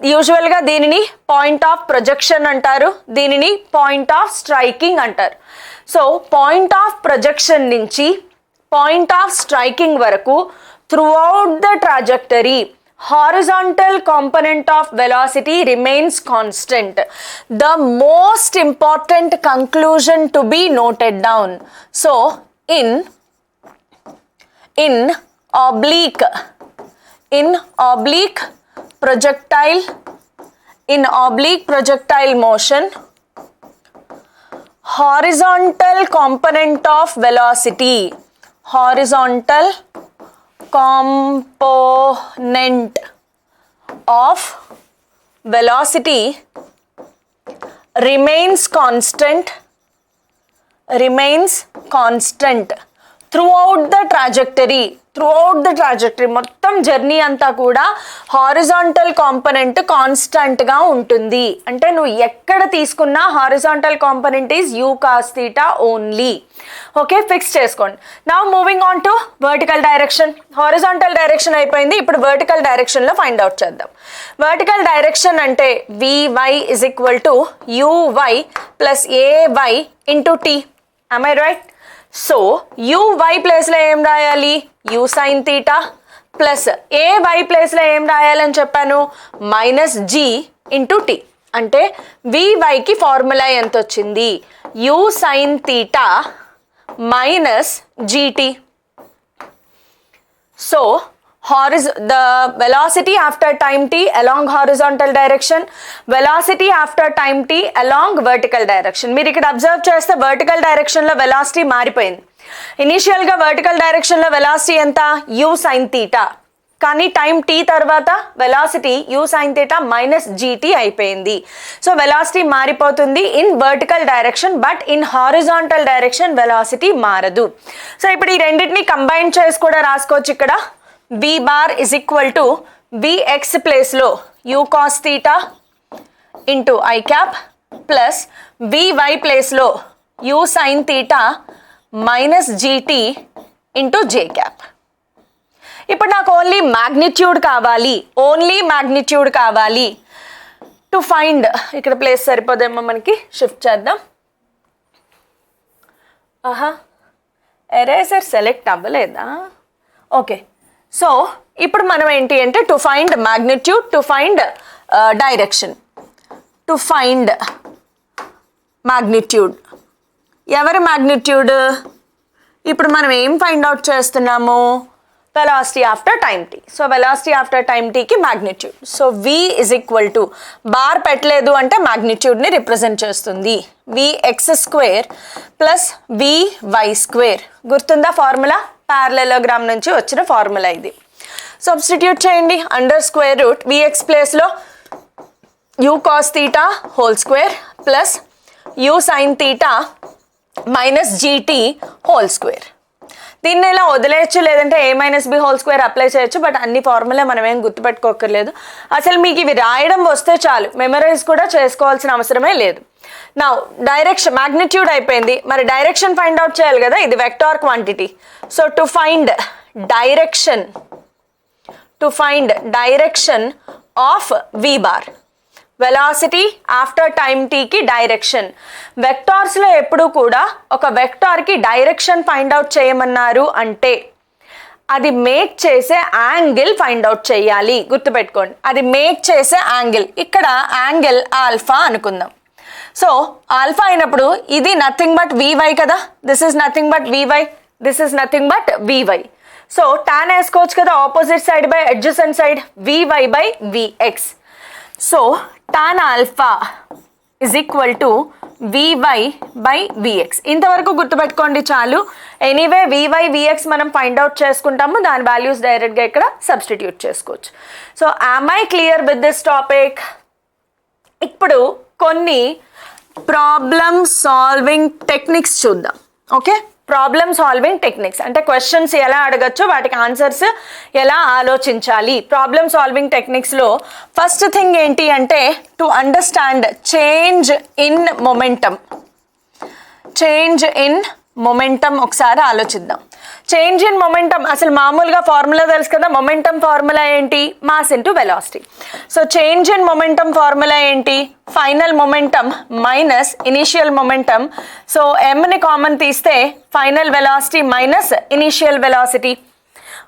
యూజువల్గా దీనిని పాయింట్ ఆఫ్ ప్రొజెక్షన్ అంటారు, దీనిని పాయింట్ ఆఫ్ స్ట్రైకింగ్ అంటారు. సో పాయింట్ ఆఫ్ ప్రొజెక్షన్ నుంచి పాయింట్ ఆఫ్ స్ట్రైకింగ్ వరకు throughout the trajectory horizontal component of velocity remains constant. The most important conclusion to be noted down. So in oblique projectile motion, horizontal component of velocity component of velocity remains constant throughout the trajectory మొత్తం journey అంతా కూడా horizontal component constant గా ఉంటుంది. అంటే నువ్వు ఎక్కడ తీసుకున్నా horizontal component is U cos theta only. Okay, fix చేసుకోండి. Now moving on to vertical direction. Horizontal direction అయిపోయింది, ఇప్పుడు వర్టికల్ డైరెక్షన్ లో ఫైండ్ అవుట్ చేద్దాం. వర్టికల్ డైరెక్షన్ అంటే vy is equal to uy plus ay into t. Am I right? So uy ప్లేస్లో ఏం రాయాలి? u sin theta plus ay ప్లేస్లో ఏం రాయాలని చెప్పాను? Minus g into t. అంటే vyకి ఫార్ములా ఎంత వచ్చింది? u sin theta minus gt. So the velocity after time t along horizontal direction, velocity after time t along vertical direction. మీరు ఇక్కడ observe చేస్తే వర్టికల్ డైరెక్షన్ లో వెలాసిటీ మారిపోయింది. ఇనిషియల్ గా vertical direction లో వెలాసిటీ ఎంత? u sin theta. కానీ time t తర్వాత velocity u sin theta minus gt అయిపోయింది. సో వెలాసిటీ మారిపోతుంది in vertical direction, but in horizontal direction velocity మారదు. సో ఇప్పుడు ఈ రెండింటిని కంబైన్ చేసి కూడా రాసుకోవచ్చు. ఇక్కడ v bar is equal to vx place లో u cos theta into I cap plus vy place లో u sin theta minus gt into j cap. ఇప్పుడు నాకు ఓన్లీ మ్యాగ్నిట్యూడ్ కావాలి. టు ఫైండ్, ఇక్కడ ప్లేస్ సరిపోదేమో మనకి, షిఫ్ట్ చేద్దాం. ఎరేజర్ సెలెక్ట్ అవ్వలేదా? ఓకే, సో ఇప్పుడు మనం ఏంటి అంటే to find magnitude, to find direction. To find magnitude, ఎవరి మ్యాగ్నిట్యూడ్? ఇప్పుడు మనం ఏం ఫైండ్ అవుట్ చేస్తున్నాము? Velocity after time T. So velocity after time టీకి magnitude. So v is equal to, bar పెట్టలేదు అంటే మ్యాగ్నిట్యూడ్ని రిప్రజెంట్ చేస్తుంది, vx square plus vy square. గుర్తుందా ఫార్ములా? ప్యారలెలోగ్రామ్ నుంచి వచ్చిన ఫార్ములా ఇది. సబ్స్టిట్యూట్ చేయండి. అండర్ స్క్వేర్ రూట్ vx ప్లేస్లో u cos theta whole square plus u sin theta minus gt whole square. దీన్ని ఇలా వదిలేయచ్చు, లేదంటే a minus B whole square apply చేయొచ్చు. బట్ అన్ని ఫార్ములా మనం ఏం గుర్తుపెట్టుకోకర్లేదు. అసలు మీకు ఇవి రాయడం వస్తే చాలు, మెమరైజ్ కూడా చేసుకోవాల్సిన అవసరమే లేదు. నా డైరెక్షన్ మ్యాగ్నిట్యూడ్ అయిపోయింది, మరి డైరెక్షన్ ఫైండ్ అవుట్ చేయాలి కదా. ఇది vector quantity. So to find direction of v bar, velocity after time టీకి డైరెక్షన్. వెక్టార్స్లో ఎప్పుడు కూడా ఒక వెక్టార్కి డైరెక్షన్ ఫైండ్ అవుట్ చేయమన్నారు అంటే అది మేక్ చేసే యాంగిల్ ఫైండ్ అవుట్ చేయాలి. గుర్తుపెట్టుకోండి, అది మేక్ చేసే యాంగిల్. ఇక్కడ యాంగిల్ ఆల్ఫా అనుకుందాం. సో ఆల్ఫా అయినప్పుడు ఇది నథింగ్ బట్ vy కదా. This is nothing but vy, this is nothing but vy. So tan వేసుకోవచ్చు కదా, opposite side by adjacent side, vy by vx. So tan alpha is equal to vy by vx. ఇంతవరకు గుర్తుపెట్టుకోండి చాలు. Anyway vy vx మనం find out చేసుకుంటాము, దాని values డైరెక్ట్గా ఇక్కడ సబ్స్టిట్యూట్ చేసుకోవచ్చు. So am I clear with this topic? ఇప్పుడు కొన్ని ప్రాబ్లమ్ సాల్వింగ్ టెక్నిక్స్ చూద్దాం. ఓకే, ప్రాబ్లమ్ సాల్వింగ్ టెక్నిక్స్ అంటే క్వశ్చన్స్ ఎలా అడగచ్చు, వాటికి ఆన్సర్స్ ఎలా ఆలోచించాలి. ప్రాబ్లమ్ సాల్వింగ్ టెక్నిక్స్లో ఫస్ట్ థింగ్ ఏంటి అంటే to understand change in momentum ఒకసారి ఆలోచిద్దాం. చేంజ్ ఇన్ మొమెంటం అసలు మామూలుగా ఫార్ములా తెలుసు కదా. మొమెంటం ఫార్ములా ఏంటి? Mass into velocity. So change in momentum formula ఏంటి? Final momentum minus initial momentum. So ఎంని కామన్ తీస్తే final velocity minus initial velocity.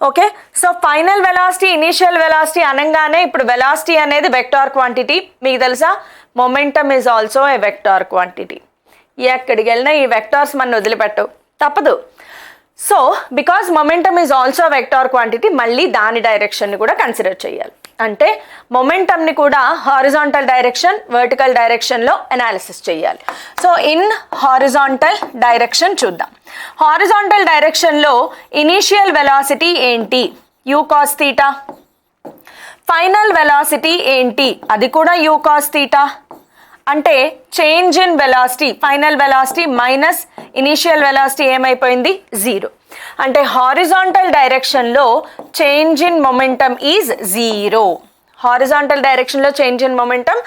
Okay, so final velocity initial velocity అనగానే ఇప్పుడు వెలాసిటీ అనేది వెక్టార్ క్వాంటిటీ. మీకు తెలుసా, momentum is also a vector quantity. ఎక్కడికి వెళ్ళినా ఈ వెక్టార్స్ మనం వదిలిపెట్టవు, తప్పదు. So because momentum is also vector quantity, మళ్ళీ దాని డైరెక్షన్ని కూడా కన్సిడర్ చేయాలి. అంటే మొమెంటమ్ని కూడా హారిజాంటల్ డైరెక్షన్, వర్టికల్ డైరెక్షన్లో అనాలిసిస్ చేయాలి. సో ఇన్ హారిజాంటల్ డైరెక్షన్ చూద్దాం. హారిజాంటల్ డైరెక్షన్లో ఇనీషియల్ వెలాసిటీ ఏంటి? u cos theta. Final velocity ఏంటి, అది కూడా u cos theta. అంటే change in velocity, final velocity minus initial velocity ఏమైపోయింది, 0. అంటే హారిజాంటల్ డైరెక్షన్లో change in momentum is 0. Horizontal డైరెక్షన్లో change in momentum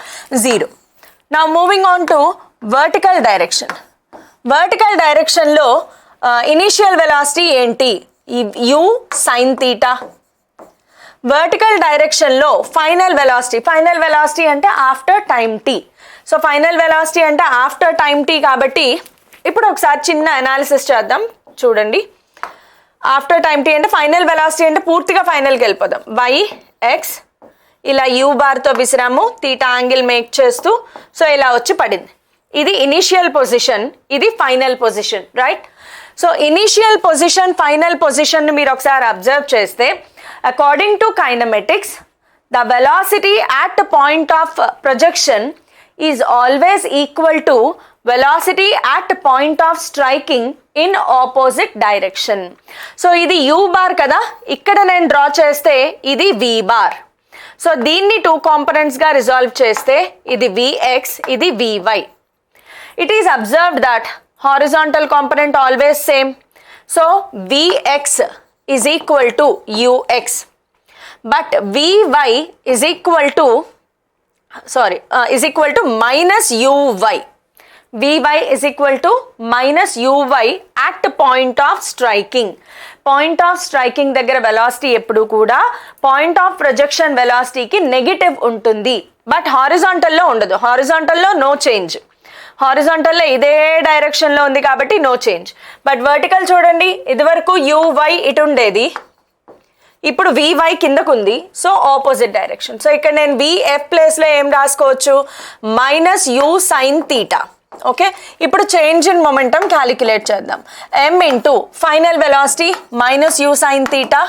0. Now moving on to vertical direction. Vertical డైరెక్షన్లో initial velocity ఏంటి, u sin theta. వర్టికల్ డైరెక్షన్లో final velocity అంటే after time t. So final velocity అంటే after time t కాబట్టి ఇప్పుడు ఒకసారి చిన్న అనాలిసిస్ చేద్దాం చూడండి. ఆఫ్టర్ టైమ్ t అంటే ఫైనల్ వెలాసిటీ అంటే పూర్తిగా ఫైనల్కి వెళ్ళిపోదాం. y x ఇలా u బార్తో విసిరాము, తీటా యాంగిల్ మేక్ చేస్తూ, సో ఇలా వచ్చి పడింది. ఇది ఇనిషియల్ పొజిషన్, ఇది final position, right? So initial position, final position మీరు ఒకసారి అబ్జర్వ్ చేస్తే, according to kinematics, the velocity at point of projection is always equal to velocity at point of striking in opposite direction. So ఇది u bar కదా, ఇక్కడ నేను draw చేస్తే ఇది v bar. So దీన్ని 2 కాంపోనెంట్స్గా రిజాల్వ్ చేస్తే ఇది vx, ఇది vy. It is observed that horizontal component always same. So Vx is equal to Ux. But Vy is equal to minus Uy. Vy is equal to minus Uy at point of striking. Point of striking దగ్గర velocity ఎప్పుడు కూడా point of projection వెలాసిటీకి negative ఉంటుంది, but హారిజాంటల్లో ఉండదు. హారిజాంటల్లో no change. హారిజాంటల్లో ఇదే డైరెక్షన్లో ఉంది కాబట్టి no change. But vertical చూడండి, ఇదివరకు uy ఇటు ఉండేది, ఇప్పుడు vy కిందకుంది, సో ఆపోజిట్ డైరెక్షన్. సో ఇక్కడ నేను vf ప్లేస్లో ఏం రాసుకోవచ్చు, minus u sin theta. Okay, ఇప్పుడు చేంజ్ ఇన్ మొమెంటం క్యాలిక్యులేట్ చేద్దాం. m into final velocity minus u sin theta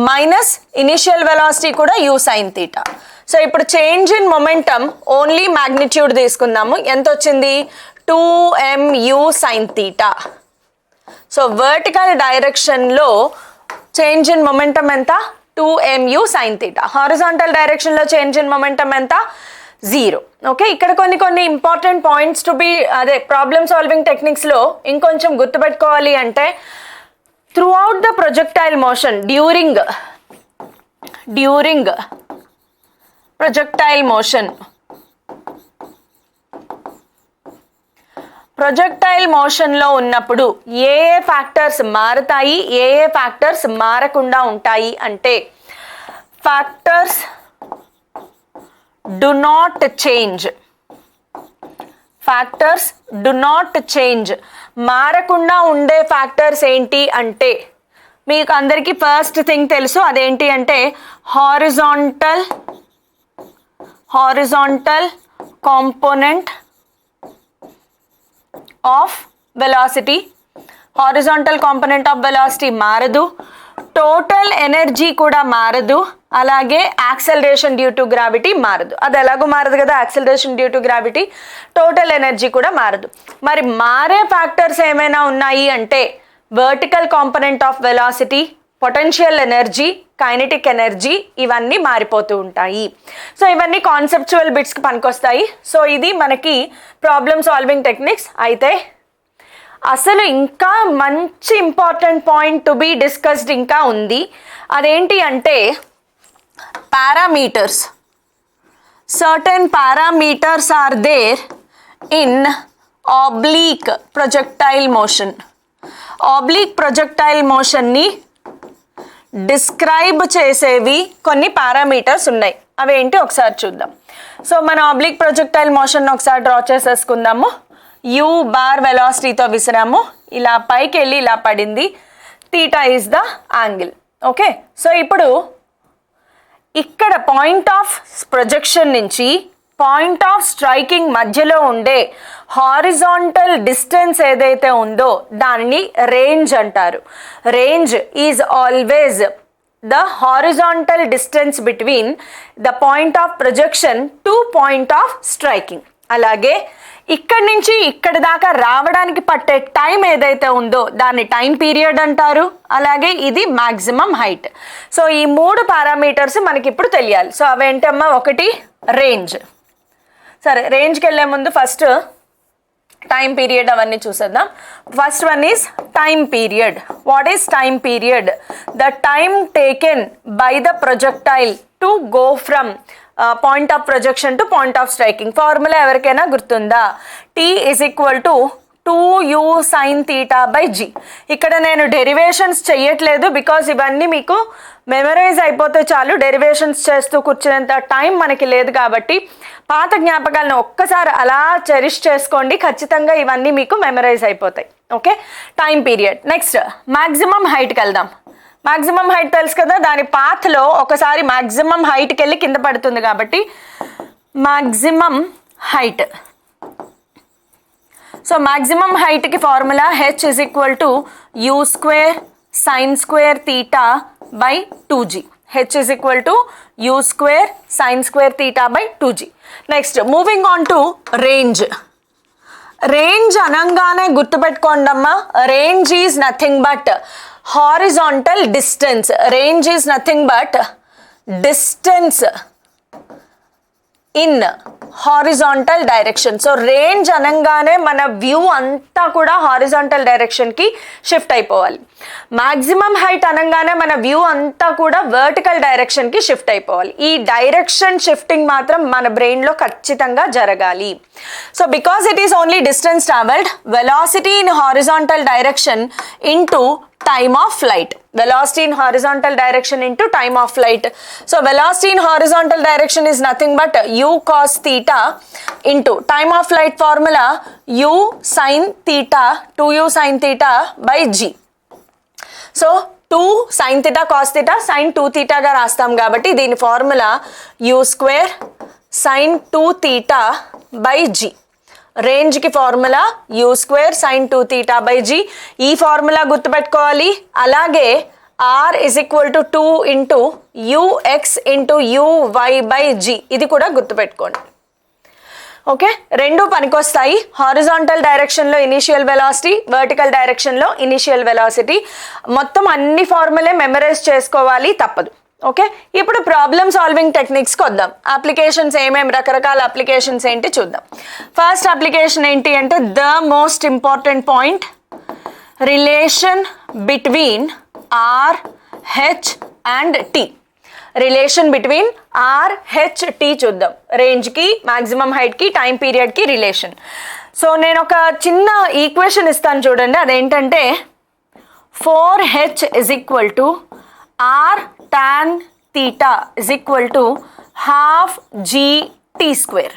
minus initial velocity కూడా u sin theta. సో ఇప్పుడు change in momentum only magnitude తీసుకుందాము. ఎంత వచ్చింది, 2mu sin theta. So vertical డైరెక్షన్లో change in momentum ఎంత, 2mu sin theta. Horizontal డైరెక్షన్లో change in momentum ఎంత, 0. Okay, ఇక్కడ కొన్ని ఇంపార్టెంట్ పాయింట్స్ టు బి, అదే ప్రాబ్లమ్ సాల్వింగ్ టెక్నిక్స్లో ఇంకొంచెం గుర్తుపెట్టుకోవాలి అంటే, through out the projectile motion, during projectile మోషన్లో ఉన్నప్పుడు ఏ ఫ్యాక్టర్స్ మారుతాయి, ఏ ఫ్యాక్టర్స్ మారకుండా ఉంటాయి అంటే, ఫ్యాక్టర్స్ డు నాట్ చేంజ్. మారకుండా ఉండే ఫ్యాక్టర్స్ ఏంటి అంటే, మీకు అందరికీ ఫస్ట్ థింగ్ తెలుసు, అదేంటి అంటే horizontal component of velocity. Horizontal component of velocity మారదు, టోటల్ ఎనర్జీ కూడా మారదు, అలాగే యాక్సెలరేషన్ డ్యూ టు గ్రావిటీ మారదు. అది ఎలాగో మారదు కదా, acceleration due to gravity, total energy కూడా మారదు. మరి మారే ఫ్యాక్టర్స్ ఏమైనా ఉన్నాయి అంటే, vertical component of velocity, potential energy, kinetic energy, ఇవన్నీ మారిపోతూ ఉంటాయి. సో ఇవన్నీ కాన్సెప్చువల్ బిట్స్కి పనికొస్తాయి. సో ఇది మనకి ప్రాబ్లమ్ సాల్వింగ్ టెక్నిక్స్. అయితే అసలు ఇంకా మంచి important point to be discussed ఇంకా ఉంది. అదేంటి అంటే parameters. Certain parameters are there in oblique projectile motion. Oblique projectile మోషన్ని డిస్క్రైబ్ చేసేవి కొన్ని పారామీటర్స్ ఉన్నాయి. అవేంటి ఒకసారి చూద్దాం. సో మన ఆబ్లీక్ ప్రొజెక్టైల్ మోషన్ ఒకసారి డ్రా చేసేసుకుందాము. u బార్ వెలాసిటీతో విసిరాము, ఇలా పైకి వెళ్ళి ఇలా పడింది, theta is the angle. Okay, so ఇప్పుడు ఇక్కడ పాయింట్ ఆఫ్ ప్రొజెక్షన్ నుంచి పాయింట్ ఆఫ్ స్ట్రైకింగ్ మధ్యలో ఉండే హారిజాంటల్ డిస్టెన్స్ ఏదైతే ఉందో దానిని రేంజ్ అంటారు. Range is always the horizontal distance between the point of projection to point of striking. అలాగే ఇక్కడి నుంచి ఇక్కడి దాకా రావడానికి పట్టే టైం ఏదైతే ఉందో దాన్ని టైం పీరియడ్ అంటారు. అలాగే ఇది మ్యాక్సిమం హైట్. సో ఈ 3 పారామీటర్స్ మనకి ఇప్పుడు తెలియాలి. సో అవేంటమ్మా, ఒకటి రేంజ్. సరే, రేంజ్కి వెళ్ళే ముందు ఫస్ట్ టైం పీరియడ్ అవన్నీ చూసేద్దాం. First one is time period. What is time period? The time taken by the projectile to go from point of projection to point of striking. Formula ఎవరికైనా గుర్తుందా? T is equal to 2u sin theta by g. ఇక్కడ నేను derivations చెయ్యట్లేదు because ఇవన్నీ మీకు memorise అయిపోతే చాలు. Derivations చేస్తూ కూర్చునేంత టైం మనకి లేదు కాబట్టి పాత జ్ఞాపకాలను ఒక్కసారి అలా చెరిష్ చేసుకోండి, ఖచ్చితంగా ఇవన్నీ మీకు మెమరైజ్ అయిపోతాయి. Okay, time period. Next maximum హైట్కి వెళ్దాం. మ్యాక్సిమం హైట్ తెలుసు కదా, దాని పాత్లో ఒకసారి మ్యాక్సిమం హైట్కి వెళ్ళి కింద పడుతుంది కాబట్టి మ్యాక్సిమం హైట్. సో మ్యాక్సిమం హైట్కి formula h is equal to u square sin square theta by 2g. h is equal to u square sin square theta by 2g. Next moving on to range. Range అనగానే గుర్తుపెట్టుకోండమ్మా, range is nothing but horizontal distance. Range is nothing but distance in horizontal direction. So range అనగానే మన view అంతా కూడా horizontal డైరెక్షన్కి shift అయిపోవాలి. Maximum height అనగానే మన వ్యూ అంతా కూడా వర్టికల్ డైరెక్షన్కి షిఫ్ట్ అయిపోవాలి. ఈ డైరెక్షన్ షిఫ్టింగ్ మాత్రం మన బ్రెయిన్లో ఖచ్చితంగా జరగాలి. So because it is only distance travelled, velocity in horizontal direction into time of flight. Velocity in horizontal direction into time of flight. So velocity in horizontal direction is nothing but u cos theta into time of flight formula u sin theta, 2u sin theta by g. So 2 sin theta cos theta sin 2 theta గా రాస్తాం కాబట్టి దీని formula u square sin 2 theta by g. రేంజ్కి formula you square sine 2 theta by g. ఈ formula గుర్తుపెట్టుకోవాలి. అలాగే r is equal to 2 into ux into uy by g, ఇది కూడా గుర్తుపెట్టుకోండి. ఓకే, రెండు పనికొస్తాయి. హారిజాంటల్ డైరెక్షన్లో ఇనిషియల్ వెలాసిటీ, వర్టికల్ డైరెక్షన్లో ఇనిషియల్ వెలాసిటీ. మొత్తం అన్ని ఫార్ములే మెమరైజ్ చేసుకోవాలి, తప్పదు. ఓకే, ఇప్పుడు ప్రాబ్లమ్ సాల్వింగ్ టెక్నిక్స్కి వద్దాం. అప్లికేషన్స్ ఏమేమి, రకరకాల అప్లికేషన్స్ ఏంటి చూద్దాం. ఫస్ట్ అప్లికేషన్ ఏంటి అంటే the most important point, relation between R H and T. Relation between R H T చూద్దాం. రేంజ్కి, మ్యాక్సిమం హైట్కి, టైం పీరియడ్కి రిలేషన్. సో నేను ఒక చిన్న ఈక్వేషన్ ఇస్తాను చూడండి. అదేంటంటే 4h is equal to r tan theta is equal to half g t square.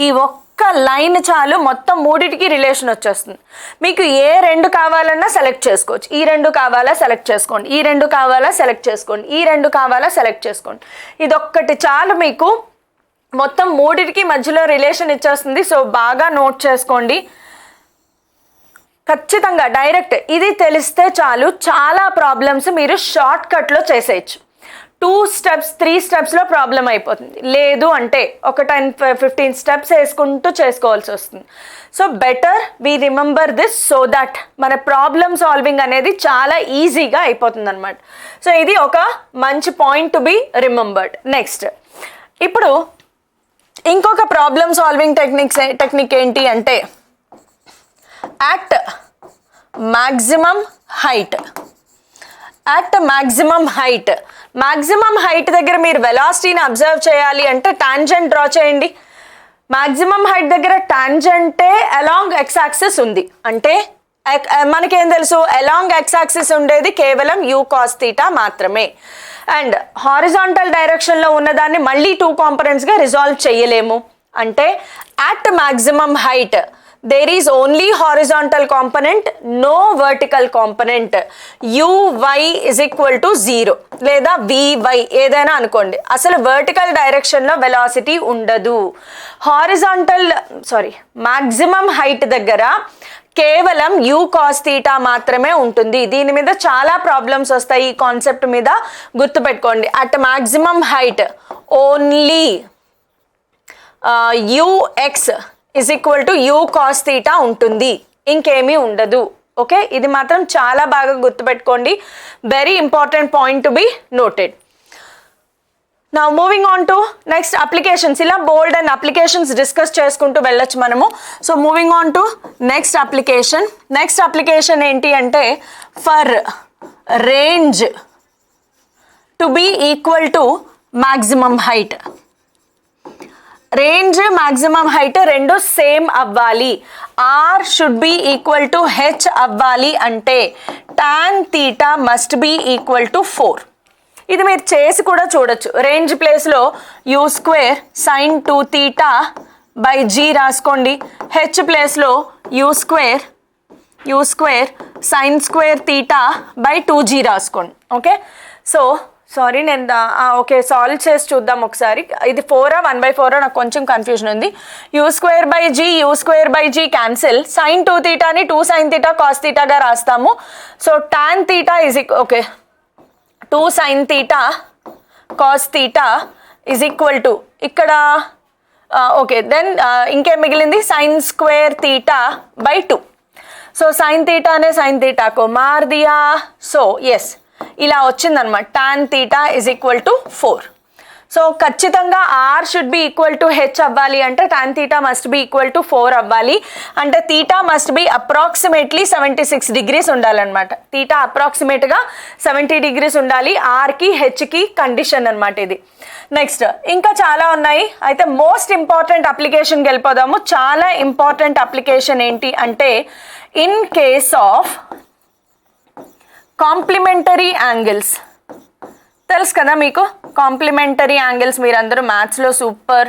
ఈ ఒక్క లైన్ చాలు, మొత్తం మూడిటికి రిలేషన్ వచ్చేస్తుంది. మీకు ఏ రెండు కావాలన్నా సెలెక్ట్ చేసుకోవచ్చు. ఈ రెండు కావాలా సెలెక్ట్ చేసుకోండి, ఈ రెండు కావాలా సెలెక్ట్ చేసుకోండి, ఈ రెండు కావాలా సెలెక్ట్ చేసుకోండి. ఇదొక్కటి చాలు, మీకు మొత్తం మూడిటికి మధ్యలో రిలేషన్ ఇచ్చేస్తుంది. సో బాగా నోట్ చేసుకోండి. ఖచ్చితంగా డైరెక్ట్ ఇది తెలిస్తే చాలు, చాలా ప్రాబ్లమ్స్ మీరు షార్ట్ కట్లో చేసేయచ్చు. 2 steps 3 స్టెప్స్లో ప్రాబ్లం అయిపోతుంది. లేదు అంటే ఒక 10-15 స్టెప్స్ వేసుకుంటూ చేసుకోవాల్సి వస్తుంది. So better we remember this so that మన ప్రాబ్లమ్ సాల్వింగ్ అనేది చాలా ఈజీగా అయిపోతుంది అనమాట. సో ఇది ఒక మంచి point to be remembered. Next, ఇప్పుడు ఇంకొక ప్రాబ్లమ్ సాల్వింగ్ టెక్నిక్ ఏంటి అంటే at maximum height. At maximum height, maximum height దగ్గర మీరు వెలాసిటీని అబ్జర్వ్ చేయాలి అంటే టాంజెంట్ డ్రా చేయండి. maximum height దగ్గర టాంజెంటే అలాంగ్ ఎక్స్ యాక్సిస్ ఉంది అంటే మనకేం తెలుసు, అలాంగ్ ఎక్స్ యాక్సిస్ ఉండేది కేవలం u cos theta మాత్రమే. అండ్ హారిజాంటల్ డైరెక్షన్లో ఉన్నదాన్ని మళ్ళీ 2 కాంపోనెంట్స్గా రిజాల్వ్ చేయలేము. అంటే at maximum height there is only horizontal component, no vertical component. uy is equal to 0 లేదా vy ఏదైనా అనుకోండి. అసలు వర్టికల్ డైరెక్షన్లో వెలాసిటీ ఉండదు. మ్యాక్సిమం హైట్ దగ్గర కేవలం u cos theta మాత్రమే ఉంటుంది. దీని మీద చాలా ప్రాబ్లమ్స్ వస్తాయి. ఈ కాన్సెప్ట్ మీద గుర్తుపెట్టుకోండి. At maximum height only ux is equal to you cos theta ఉంటుంది, ఇంకేమీ ఉండదు. ఓకే, ఇది మాత్రం చాలా బాగా గుర్తుపెట్టుకోండి. Very important point to be noted. Now moving on to next applications. ఇలా బోల్డ్ అండ్ అప్లికేషన్స్ డిస్కస్ చేసుకుంటూ వెళ్ళొచ్చు మనము. So moving on to next application. Next application ఏంటి అంటే for range to B equal to maximum height. Range maximum height రెండు same అవ్వాలి, are should be equal to H అవ్వాలి అంటే tan theta must be equal to 4. ఇది మీరు చేసి కూడా చూడొచ్చు. రేంజ్ ప్లేస్లో U square sine 2 theta by G రాసుకోండి. హెచ్ ప్లేస్లో U square sine square theta by 2g రాసుకోండి. ఓకే, సో సారీ నేను ఓకే సాల్వ్ చేసి చూద్దాం ఒకసారి. ఇది 4 1/4 నాకు కొంచెం కన్ఫ్యూజన్ ఉంది. U square by G cancel. Sine 2 థీటాని 2 సైన్ థీటా కాస్ థీటాగా రాస్తాము. So tan theta is okay 2 sine theta cos theta is equal to ఇక్కడ ఓకే దెన్ ఇంకేం మిగిలింది sine square theta by 2. So sine థీటానే సైన్ థీటాకు మార్ దియా. సో ఎస్ ఇలా వచ్చిందనమాట. Tan theta is equal to 4. So ఖచ్చితంగా R should be equal to H అవ్వాలి అంటే tan theta must be equal to 4 అవ్వాలి. అంటే theta must be approximately 76 degrees ఉండాలన్నమాట. థీటా అప్రాక్సిమేట్గా 70 degrees ఉండాలి. ఆర్కి హెచ్కి కండిషన్ అనమాట ఇది. నెక్స్ట్ ఇంకా చాలా ఉన్నాయి. అయితే మోస్ట్ ఇంపార్టెంట్ అప్లికేషన్కి వెళ్ళిపోదాము. చాలా ఇంపార్టెంట్ అప్లికేషన్ ఏంటి అంటే in case of complementary angles. తెలుసు కదా మీకు కాంప్లిమెంటరీ యాంగిల్స్, మీరందరూ మ్యాథ్స్లో సూపర్.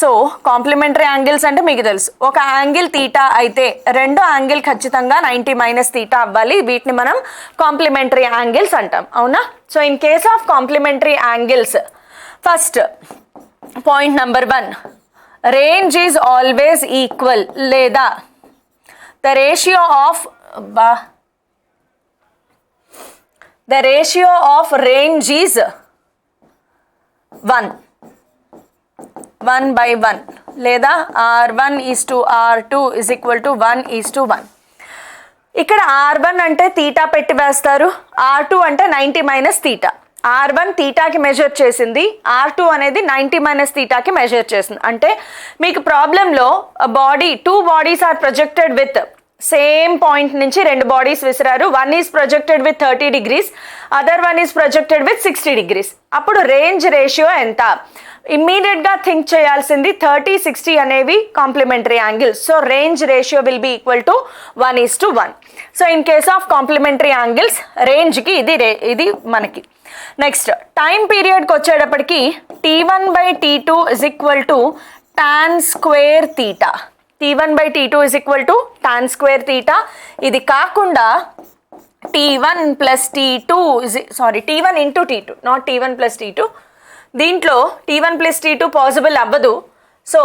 సో కాంప్లిమెంటరీ యాంగిల్స్ అంటే మీకు తెలుసు, ఒక యాంగిల్ థీటా అయితే రెండో యాంగిల్ ఖచ్చితంగా 90 - థీటా అవ్వాలి. వీటిని మనం కాంప్లిమెంటరీ యాంగిల్స్ అంటాం, అవునా? So in case of complementary angles, first point number 1, range is always equal లేదా the ratio of range is 1/1 లేదా R1:R2 is equal to 1:1. ఇక్కడ R1 అంటే థీటా పెట్టి వేస్తారు, R2 అంటే 90 - థీటా. R1 థీటాకి మెజర్ చేసింది, R2 అనేది 90 - థీటాకి మెజర్ చేసింది. అంటే మీకు ప్రాబ్లంలో two bodies are projected with same point నుంచి 2 బాడీస్ విసిరారు. One is projected with 30 degrees, other one is projected with 60 degrees. అప్పుడు రేంజ్ రేషియో ఎంత? ఇమ్మీడియట్గా థింక్ చేయాల్సింది 30-60 అనేవి complementary angles. So range ratio will be equal to 1:1. So in case of complementary angles రేంజ్కి ఇది మనకి. నెక్స్ట్ టైం పీరియడ్కి వచ్చేటప్పటికి T1/T2 is equal to tan square theta. T1/T2 is equal to tan square theta. ఇది కాకుండా T1 into T2, not T1 plus T2. దీంట్లో T1 plus T2 possible అవ్వదు. So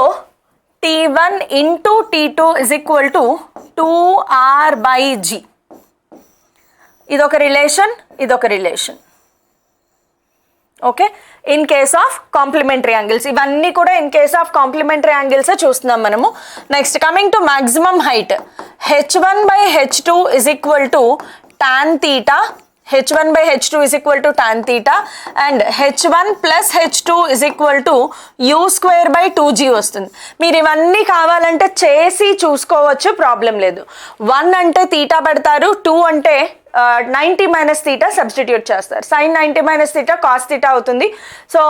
T1 into T2 is equal to 2R/G. ఇదొక relation. Okay, in case of complementary angles. ఇవన్నీ కూడా in case of complementary angles చూస్తున్నాం మనము. Next coming to maximum height, H1/H2 is equal to tan theta. H1/H2 is equal to tan theta and H1 plus H2 is equal to U²/2G వస్తుంది. మీరు ఇవన్నీ కావాలంటే చేసి చూసుకోవచ్చు, ప్రాబ్లం లేదు. 1 అంటే థీటా పెడతారు, 2 అంటే 90 - థీటా సబ్స్టిట్యూట్ చేస్తారు. సైన్ 90 - థీటా కాస్ థీటా అవుతుంది. సో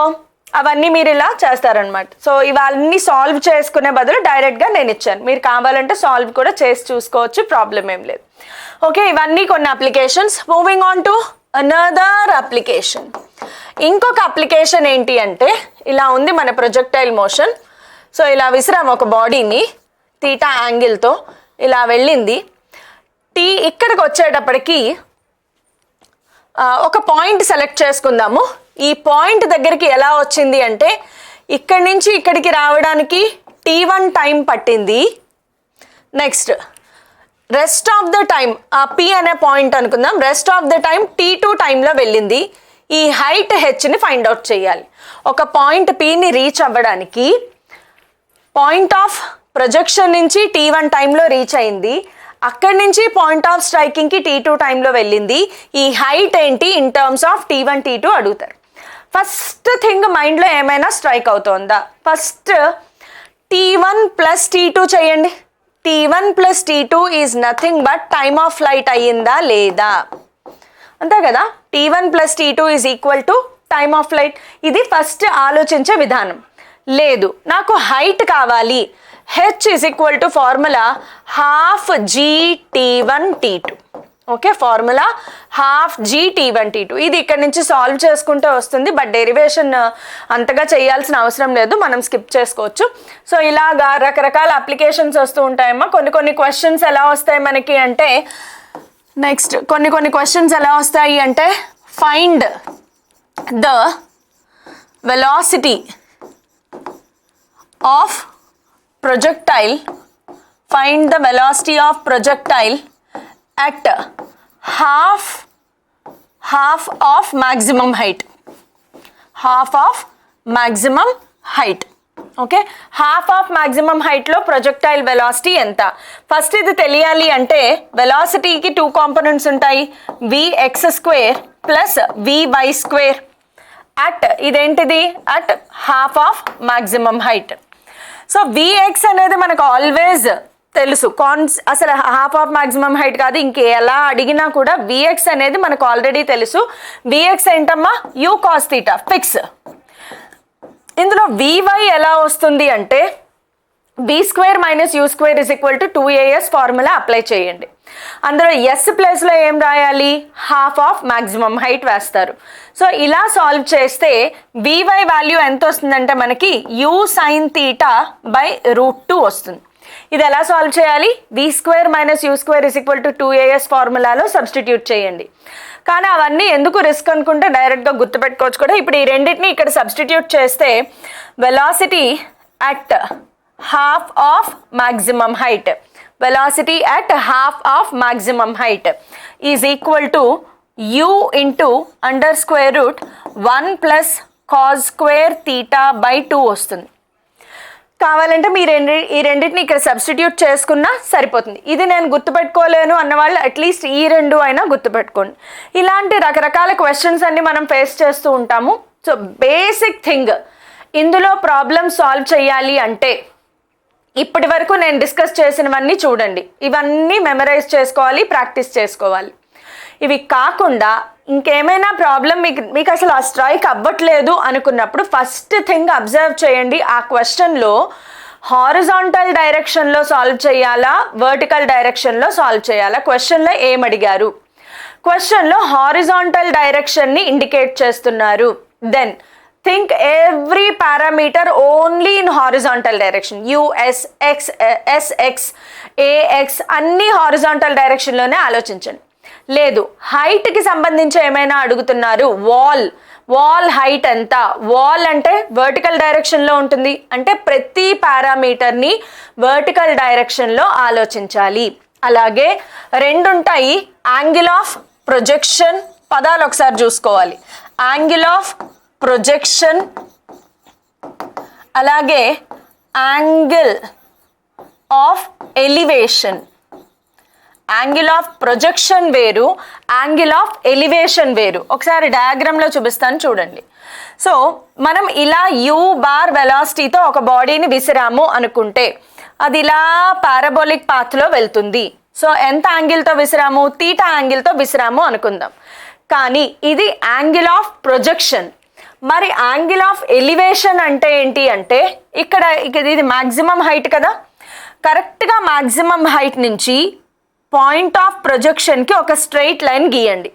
అవన్నీ మీరు ఇలా చేస్తారనమాట. సో ఇవన్నీ సాల్వ్ చేసుకునే బదులు డైరెక్ట్గా నేను ఇచ్చాను, మీరు కావాలంటే సాల్వ్ కూడా చేసి చూసుకోవచ్చు, ప్రాబ్లం ఏం లేదు. ఓకే, ఇవన్నీ కొన్ని applications. Moving on to another application. ఇంకొక అప్లికేషన్ ఏంటి అంటే ఇలా ఉంది మన ప్రొజెక్టైల్ మోషన్. సో ఇలా విసిరాము ఒక బాడీని థీటా యాంగిల్తో, ఇలా వెళ్ళింది. ఇక్కడికి వచ్చేటప్పటికి ఒక పాయింట్ సెలెక్ట్ చేసుకుందాము. ఈ పాయింట్ దగ్గరికి ఎలా వచ్చింది అంటే ఇక్కడి నుంచి ఇక్కడికి రావడానికి T1 టైం పట్టింది. Next rest of the time P అనే పాయింట్ అనుకుందాం, rest of the time T2 టైంలో వెళ్ళింది. ఈ హైట్ హెచ్ని ఫైండ్ అవుట్ చేయాలి. ఒక పాయింట్ Pని రీచ్ అవ్వడానికి పాయింట్ ఆఫ్ ప్రొజెక్షన్ నుంచి T1 టైంలో రీచ్ అయింది, అక్కడి నుంచి పాయింట్ ఆఫ్ స్ట్రైకింగ్కి T2 టైంలో వెళ్ళింది. ఈ హైట్ ఏంటి in terms of T1 T2 అడుగుతారు. ఫస్ట్ థింగ్ మైండ్లో ఏమైనా strike అవుతోందా? First T1 plus T2 చేయండి. T1 plus T2 is nothing but time of flight అయ్యిందా లేదా, అంతే కదా. T1 plus T2 is equal to time of flight. ఇది ఫస్ట్ ఆలోచించే విధానం. లేదు, నాకు హైట్ కావాలి, H is equal to formula half g T1 T2. Okay, formula half g T1 T2. ఇది ఇక్కడ నుంచి సాల్వ్ చేసుకుంటే వస్తుంది, బట్ డెరివేషన్ అంతగా చేయాల్సిన అవసరం లేదు, మనం స్కిప్ చేసుకోవచ్చు. సో ఇలాగా రకరకాల అప్లికేషన్స్ వస్తూ ఉంటాయమ్మా. కొన్ని క్వశ్చన్స్ ఎలా వస్తాయి మనకి అంటే, నెక్స్ట్ కొన్ని క్వశ్చన్స్ ఎలా వస్తాయి అంటే, find the velocity of projectile, find the velocity of projectile at half of maximum height, half of maximum height. Okay, half of maximum హైట్లో ప్రొజెక్టైల్ వెలాసిటీ ఎంత? ఫస్ట్ ఇది తెలియాలి అంటే వెలాసిటీకి 2 కాంపోనెంట్స్ ఉంటాయి, vx² ప్లస్ vy². అట్ ఇదేంటిది? At half of maximum height. So vx అనేది మనకు always తెలుసు, అసలు హాఫ్ ఆఫ్ మ్యాక్సిమం హైట్ కాదు, ఇంకెలా అడిగినా కూడా vx అనేది మనకు ఆల్రెడీ తెలుసు. vx ఏంటమ్మా? u cos θ fix. ఇందులో vy ఎలా వస్తుంది అంటే, b² minus u² is equal to 2as formula apply చేయండి. అందులో ఎస్ ప్లేస్లో ఏం రాయాలి? హాఫ్ ఆఫ్ మ్యాక్సిమం హైట్ వేస్తారు. సో ఇలా సాల్వ్ చేస్తే vy వాల్యూ ఎంత వస్తుందంటే మనకి u sin θ బై √2 వస్తుంది. ఇది ఎలా సాల్వ్ చేయాలి? v² minus u² is equal to 2as ఫార్ములాలో సబ్స్టిట్యూట్ చేయండి. కానీ అవన్నీ ఎందుకు రిస్క్ అనుకుంటే డైరెక్ట్గా గుర్తుపెట్టుకోవచ్చు కూడా. ఇప్పుడు ఈ రెండింటిని ఇక్కడ సబ్స్టిట్యూట్ చేస్తే velocity at half of maximum height, velocity at half of maximum height is equal to u into under square root 1 plus cos square theta by 2 వస్తుంది. కావాలంటే మీరు ఈ రెండింటిని ఇక్కడ సబ్స్టిట్యూట్ చేసుకున్నా సరిపోతుంది. ఇది నేను గుర్తుపెట్టుకోలేను అన్నవాళ్ళు అట్లీస్ట్ ఈ రెండు అయినా గుర్తుపెట్టుకోండి. ఇలాంటి రకరకాల క్వశ్చన్స్ అన్ని మనం ఫేస్ చేస్తూ ఉంటాము. సో బేసిక్ థింగ్, ఇందులో ప్రాబ్లమ్ సాల్వ్ చేయాలి అంటే ఇప్పటి వరకు నేను డిస్కస్ చేసినవన్నీ చూడండి, ఇవన్నీ మెమరైజ్ చేసుకోవాలి, ప్రాక్టీస్ చేసుకోవాలి. ఇవి కాకుండా ఇంకేమైనా ప్రాబ్లం మీకు అసలు ఆ స్ట్రైక్ అవ్వట్లేదు అనుకున్నప్పుడు ఫస్ట్ థింగ్ అబ్జర్వ్ చేయండి, ఆ క్వశ్చన్లో హారిజాంటల్ డైరెక్షన్లో సాల్వ్ చేయాలా, వర్టికల్ డైరెక్షన్లో సాల్వ్ చేయాలా? క్వశ్చన్లో ఏం అడిగారు? క్వశ్చన్లో హారిజాంటల్ డైరెక్షన్ని ఇండికేట్ చేస్తున్నారు. Then think every parameter only in horizontal direction, u, s, x, sx, ax అన్ని హారిజాంటల్ డైరెక్షన్లోనే ఆలోచించండి. లేదు, హైట్కి సంబంధించి ఏమైనా అడుగుతున్నారు, వాల్ హైట్ ఎంత? వాల్ అంటే వర్టికల్ డైరెక్షన్లో ఉంటుంది, అంటే ప్రతి పారామీటర్ని వర్టికల్ డైరెక్షన్లో ఆలోచించాలి. అలాగే రెండు ఉంటాయి, యాంగిల్ ఆఫ్ ప్రొజెక్షన్, పదాలు ఒకసారి చూసుకోవాలి, యాంగిల్ ఆఫ్ ప్రొజెక్షన్, అలాగే angle of elevation. Angle of projection వేరు, యాంగిల్ ఆఫ్ ఎలివేషన్ వేరు. ఒకసారి డయాగ్రామ్లో చూపిస్తాను చూడండి. సో మనం ఇలా u బార్ వెలాసిటీతో ఒక బాడీని విసిరాము అనుకుంటే అది ఇలా పారాబోలిక్ పాత్లో వెళ్తుంది. సో ఎంత యాంగిల్తో విసిరాము? తీటా యాంగిల్తో విసిరాము అనుకుందాం. కానీ ఇది యాంగిల్ ఆఫ్ ప్రొజెక్షన్. మరి యాంగిల్ ఆఫ్ ఎలివేషన్ అంటే ఏంటి అంటే, ఇక్కడ ఇది మ్యాక్సిమం హైట్ కదా, కరెక్ట్గా మ్యాక్సిమం హైట్ నుంచి పాయింట్ ఆఫ్ ప్రొజెక్షన్కి ఒక స్ట్రైట్ లైన్ గీయండి.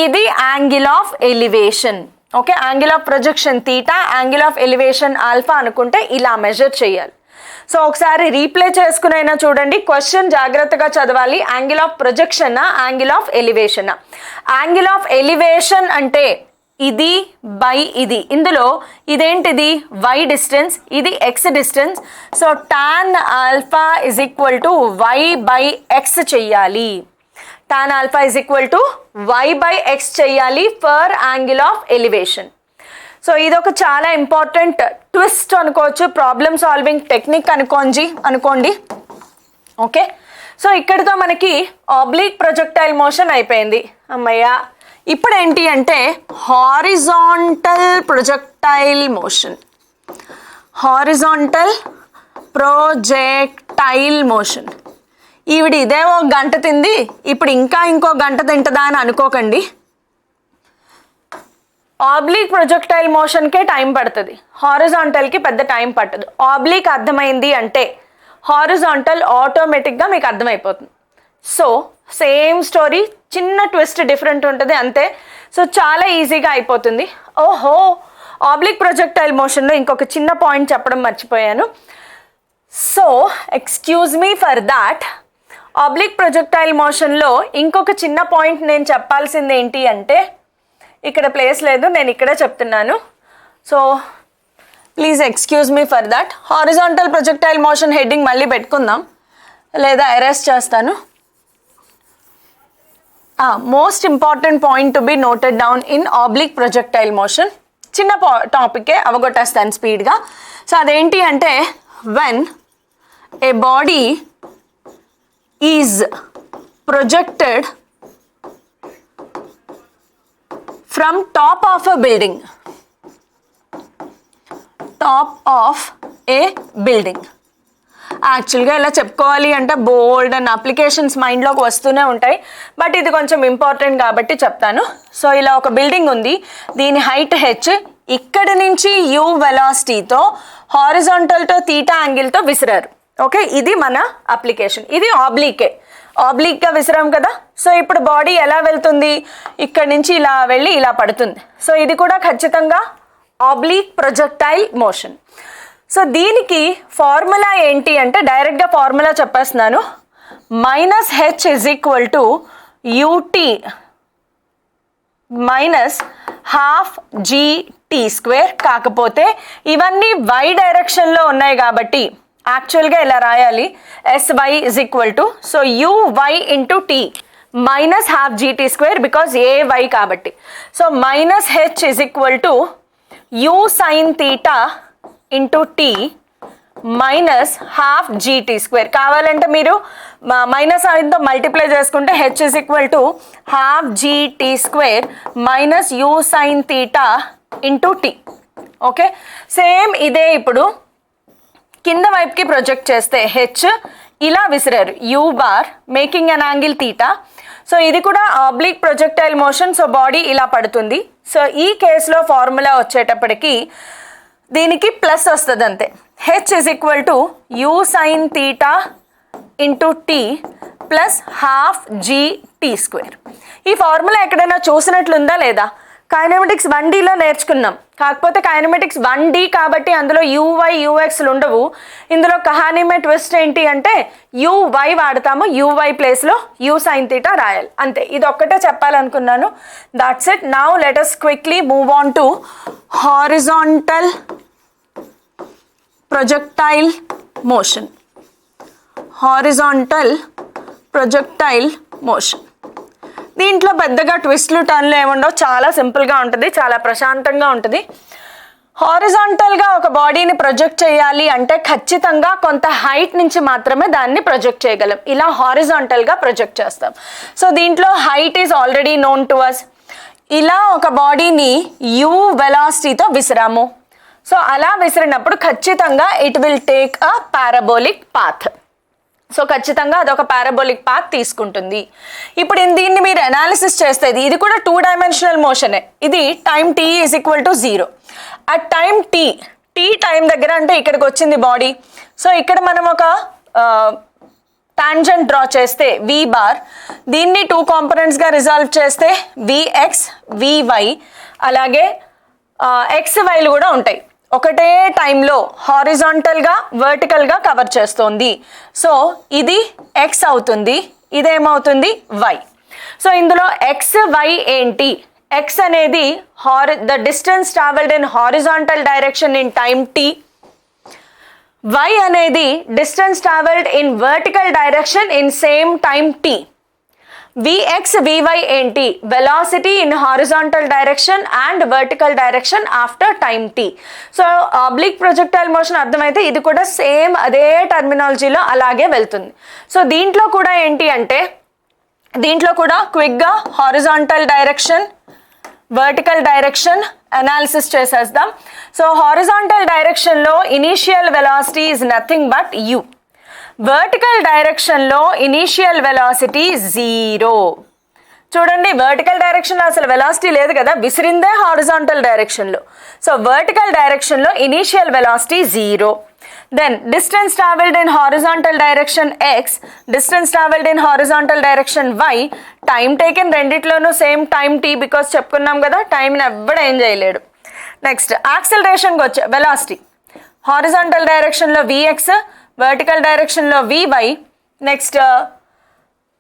ఇది angle of elevation. Okay, angle of projection theta, angle of elevation alpha అనుకుంటే ఇలా మెజర్ చేయాలి. సో ఒకసారి రీప్లే చేసుకునైనా చూడండి, క్వశ్చన్ జాగ్రత్తగా చదవాలి. యాంగిల్ ఆఫ్ ప్రొజెక్షనా, యాంగిల్ ఆఫ్ ఎలివేషనా? యాంగిల్ ఆఫ్ ఎలివేషన్ అంటే ఇది బై ఇది, ఇందులో ఇదేంటిది? y డిస్టెన్స్, ఇది x distance. So tan alpha is equal to y by x చెయ్యాలి. tan alpha is equal to y by x చెయ్యాలి for angle of elevation. So ఇది ఒక చాలా ఇంపార్టెంట్ ట్విస్ట్ అనుకోవచ్చు, ప్రాబ్లమ్ సాల్వింగ్ టెక్నిక్ అనుకోండి. Okay, so ఇక్కడితో మనకి oblique projectile motion అయిపోయింది. అమ్మయ్య, ఇప్పుడు ఏంటి అంటే horizontal projectile motion. Horizontal projectile motion. ఈవిడ ఇదే ఒక గంట తింది, ఇప్పుడు ఇంకా ఇంకో గంట తింటుందా అని అనుకోకండి. ఆబ్లిక్ ప్రొజెక్టైల్ మోషన్కే టైం పడుతుంది, హారిజాంటల్కి పెద్ద టైం పట్టదు. ఆబ్లిక్ అర్థమైంది అంటే హారిజాంటల్ ఆటోమేటిక్గా మీకు అర్థమైపోతుంది. సో సేమ్ స్టోరీ, చిన్న ట్విస్ట్ డిఫరెంట్ ఉంటుంది అంతే. సో చాలా ఈజీగా అయిపోతుంది. ఓహో, ఆబ్లిక్ ప్రొజెక్టైల్ మోషన్లో ఇంకొక చిన్న పాయింట్ చెప్పడం మర్చిపోయాను. So excuse me for that. Oblique projectile మోషన్లో ఇంకొక చిన్న పాయింట్ నేను చెప్పాల్సింది ఏంటి అంటే, ఇక్కడ ప్లేస్ లేదు, నేను ఇక్కడే చెప్తున్నాను. So please excuse me for that. Horizontal projectile motion heading మళ్ళీ పెట్టుకుందాం, లేదా ఎరేస్ చేస్తాను. Most important point to be noted down in oblique projectile motion. చిన్న టాపికే, అవగొట్టేస్తాను స్పీడ్గా. సో అదేంటి అంటే, when a body is projected from top of a building, top of a building. యాక్చువల్గా ఇలా చెప్పుకోవాలి అంటే బోల్డ్ అండ్ అప్లికేషన్స్ మైండ్లోకి వస్తూనే ఉంటాయి, బట్ ఇది కొంచెం ఇంపార్టెంట్ కాబట్టి చెప్తాను. సో ఇలా ఒక బిల్డింగ్ ఉంది, దీని హైట్ h, ఇక్కడి నుంచి u వెలాసిటీతో హారిజాంటల్తో తీటా యాంగిల్తో విసిరారు. ఓకే, ఇది మన అప్లికేషన్. ఇది ఆబ్లిక్గా విసిరాం కదా. సో ఇప్పుడు బాడీ ఎలా వెళ్తుంది, ఇక్కడ నుంచి ఇలా వెళ్ళి ఇలా పడుతుంది. సో ఇది కూడా ఖచ్చితంగా ఆబ్లిక్ ప్రొజెక్టైల్ మోషన్. సో దీనికి ఫార్ములా ఏంటి అంటే, డైరెక్ట్గా ఫార్ములా చెప్పేస్తున్నాను. -h is equal to ut minus half gt². కాకపోతే ఇవన్నీ y డైరెక్షన్లో ఉన్నాయి కాబట్టి యాక్చువల్గా ఇలా రాయాలి, sy is equal to, so uy into t minus half gt² because ay కాబట్టి. So -h is equal to u sin θ into t minus half gt². కావాలంటే మీరు మైనస్ ఆయనతో మల్టిప్లై చేసుకుంటే h is equal to half gt² minus u sin θ into t. Okay, same ఇదే ఇప్పుడు కింద వైపుకి project చేస్తే h ఇలా విసిరారు, u bar making an angle theta. So ఇది కూడా oblique projectile motion. So body ఇలా పడుతుంది. సో ఈ కేసులో ఫార్ములా వచ్చేటప్పటికి దీనికి ప్లస్ వస్తుంది అంతే. h is equal to u sin θ into t plus half gt². ఈ ఫార్ములా ఎక్కడైనా చూసినట్లుందా లేదా? కైనమెటిక్స్ 1Dలో నేర్చుకున్నాం, కాకపోతే కైనమెటిక్స్ 1D కాబట్టి అందులో uy ux ఉండవు. ఇందులో కహానీ మే ట్విస్ట్ ఏంటి అంటే uy వాడతాము, uy ప్లేస్లో u sin θ రాయాలి అంతే. ఇది ఒక్కటే చెప్పాలనుకున్నాను. That's it. Now let us quickly move on to horizontal projectile motion. Horizontal projectile motion. దీంట్లో పెద్దగా ట్విస్ట్లు టర్న్లు ఏముండవు, చాలా సింపుల్గా ఉంటుంది, చాలా ప్రశాంతంగా ఉంటుంది. హారిజాంటల్గా ఒక బాడీని ప్రొజెక్ట్ చేయాలి అంటే ఖచ్చితంగా కొంత హైట్ నుంచి మాత్రమే దాన్ని ప్రొజెక్ట్ చేయగలం. ఇలా హారిజాంటల్గా ప్రొజెక్ట్ చేస్తాం. సో దీంట్లో height is already known to us. ఇలా ఒక బాడీని u వెలాసిటీతో విసిరాము. సో అలా విసిరినప్పుడు ఖచ్చితంగా it will take a parabolic path. So ఖచ్చితంగా అదొక పారాబోలిక్ పాత్ తీసుకుంటుంది. ఇప్పుడు దీన్ని మీరు అనాలిసిస్ చేస్తే ఇది కూడా 2 డైమెన్షనల్ మోషనే. ఇది time t is equal to 0. ఆ టైం t టైం దగ్గర అంటే ఇక్కడికి వచ్చింది బాడీ. సో ఇక్కడ మనం ఒక టాంజెంట్ డ్రా చేస్తే v బార్, దీన్ని 2 కాంపోనెంట్స్గా రిజాల్వ్ చేస్తే vx vy, అలాగే xyలు కూడా ఉంటాయి. ఒకటే టైంలో హారిజాంటల్గా వర్టికల్గా కవర్ చేస్తోంది. సో ఇది x అవుతుంది, ఇదేమవుతుంది y. సో ఇందులో x y ఏంటి? x అనేది the distance travelled in horizontal direction in time t. y అనేది distance travelled in vertical direction in same time t. V x v y ఏంటి? Velocity in horizontal direction and vertical direction after time T. So oblique projectile motion అర్థమైతే ఇది కూడా same అదే టర్మినాలజీలో అలాగే వెళ్తుంది. So దీంట్లో కూడా ఏంటి అంటే దీంట్లో కూడా క్విక్గా horizontal direction vertical direction analysis చేసేద్దాం. సో హారిజాంటల్ డైరెక్షన్లో initial velocity is nothing but u. Vertical డైరెక్షన్లో ఇనీషియల్ వెలాసిటీ 0. చూడండి, వర్టికల్ డైరెక్షన్లో అసలు వెలాసిటీ లేదు కదా, విసిరిందే హారిజాంటల్ డైరెక్షన్లో. సో వర్టికల్ డైరెక్షన్లో initial velocity 0. Then distance travelled in horizontal direction x, distance travelled in horizontal direction y, time taken రెండిట్లోనూ సేమ్ టైం t బికాస్ చెప్పుకున్నాం కదా, టైంని ఎవ్వడ ఏం చేయలేడు. నెక్స్ట్ యాక్సలరేషన్కి వచ్చే వెలాసిటీ హారిజాంటల్ డైరెక్షన్లో vx, వర్టికల్ డైరెక్షన్లో vy. నెక్స్ట్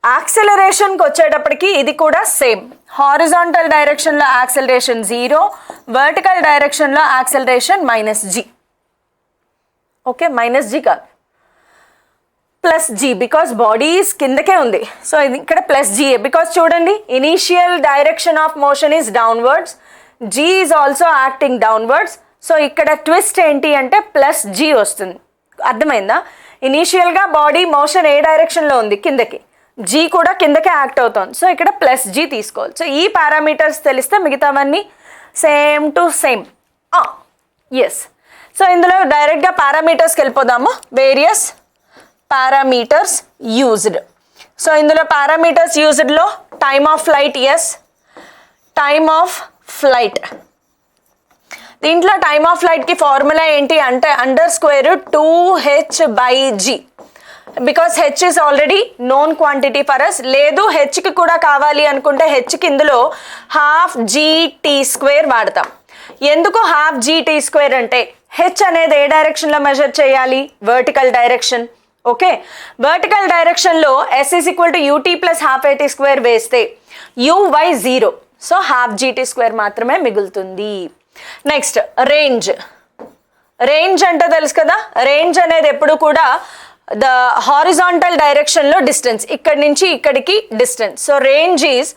యాక్సలరేషన్కి వచ్చేటప్పటికి ఇది కూడా సేమ్, హారిజాంటల్ డైరెక్షన్లో యాక్సలరేషన్ 0, వర్టికల్ డైరెక్షన్లో యాక్సలరేషన్ -g. ఓకే, -g కాదు +g బికాస్ బాడీ కిందకే ఉంది. సో ఇది ఇక్కడ +g బికాస్ చూడండి initial direction of motion is downwards, g is also acting downwards. So ఇక్కడ ట్విస్ట్ ఏంటి అంటే +g వస్తుంది. అర్థమైందా? ఇనీషియల్గా బాడీ మోషన్ ఏ డైరెక్షన్లో ఉంది? కిందకి, g కూడా కిందకే యాక్ట్ అవుతుంది. సో ఇక్కడ +g తీసుకోవాలి. సో ఈ పారామీటర్స్ తెలిస్తే మిగతావన్నీ same to same. Yes. So ఇందులో డైరెక్ట్గా పారామీటర్స్కి వెళ్ళిపోదాము. Various parameters used. సో ఇందులో పారామీటర్స్ యూజ్డ్లో time of flight, yes, time of flight. దీంట్లో టైమ్ ఆఫ్ ఫ్లైట్కి ఫార్ములా ఏంటి అంటే √2h/g because h is already known quantity for us. లేదు హెచ్కి కూడా కావాలి అనుకుంటే హెచ్కి ఇందులో ½ g వాడతాం. ఎందుకు ½ g అంటే హెచ్ అనేది ఏ డైరెక్షన్లో మెజర్ చేయాలి? Vertical direction. ఓకే, వర్టికల్ డైరెక్షన్లో s is equal to ut + ½ వేస్తే uy 0. సో ½ g² మాత్రమే మిగులుతుంది. Next range. రేంజ్ అంటే తెలుసు కదా, రేంజ్ అనేది ఎప్పుడు కూడా ద హారిజాంటల్ డైరెక్షన్లో డిస్టెన్స్, ఇక్కడి నుంచి ఇక్కడికి distance. So range is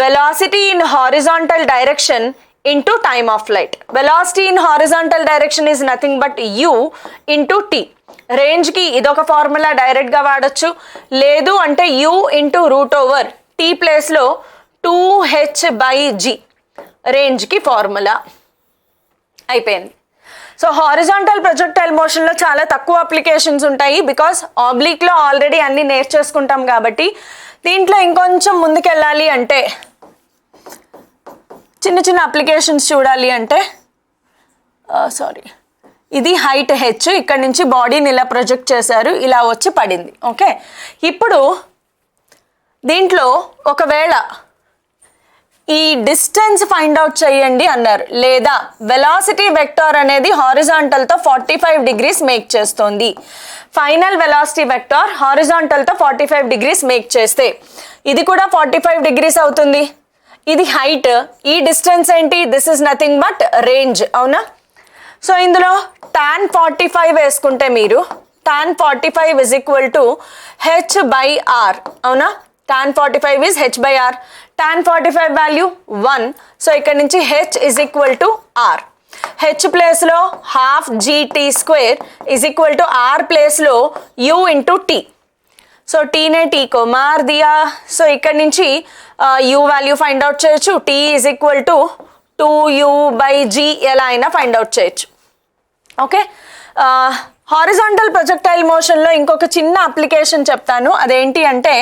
velocity in horizontal direction into time of flight. Velocity in horizontal direction is nothing but u into t. రేంజ్కి ఇదొక ఫార్ములా డైరెక్ట్గా వాడచ్చు, లేదు అంటే u ఇంటూ √t ప్లేస్లో 2h/g రేంజ్కి ఫార్ములా. అయిపోయింది. సో హారిజాంటల్ ప్రొజెక్టైల్ మోషన్లో చాలా తక్కువ అప్లికేషన్స్ ఉంటాయి బికాస్ ఆబ్లిక్లో ఆల్రెడీ అన్నీ నేర్చేసుకుంటాం కాబట్టి. దీంట్లో ఇంకొంచెం ముందుకెళ్ళాలి అంటే చిన్న చిన్న అప్లికేషన్స్ చూడాలి అంటే ఇది హైట్ h, ఇక్కడ నుంచి బాడీని ఇలా ప్రొజెక్ట్ చేశారు, ఇలా వచ్చి పడింది. ఓకే, ఇప్పుడు దీంట్లో ఒకవేళ ఈ డిస్టెన్స్ ఫైండ్ అవుట్ చేయండి అన్నారు, లేదా వెలాసిటీ వెక్టార్ అనేది హారిజాంటల్తో 45 degrees మేక్ చేస్తోంది. ఫైనల్ వెలాసిటీ వెక్టార్ హారిజాంటల్తో 45 degrees మేక్ చేస్తే ఇది కూడా 45 degrees అవుతుంది. ఇది హైట్, ఈ డిస్టెన్స్ ఏంటి? This is nothing but range. అవునా? సో ఇందులో tan 45 వేసుకుంటే మీరు tan 45 is equal to h/r. అవునా? tan 45 is h/r. tan 45 value 1. So ఇక్కడ నుంచి h is equal to r. h ప్లేస్లో ½ g t² is equal to r ప్లేస్లో u ఇంటూ t. సో టీనే టీకో మార్ దియా. సో ఇక్కడ నుంచి u వాల్యూ ఫైండ్ అవుట్ చేయొచ్చు. t is equal to 2u/g ఎలా అయినా ఫైండ్ అవుట్ చేయొచ్చు. ఓకే, హారిజాంటల్ ప్రొజెక్టైల్ మోషన్లో ఇంకొక చిన్న అప్లికేషన్ చెప్తాను. అదేంటి అంటే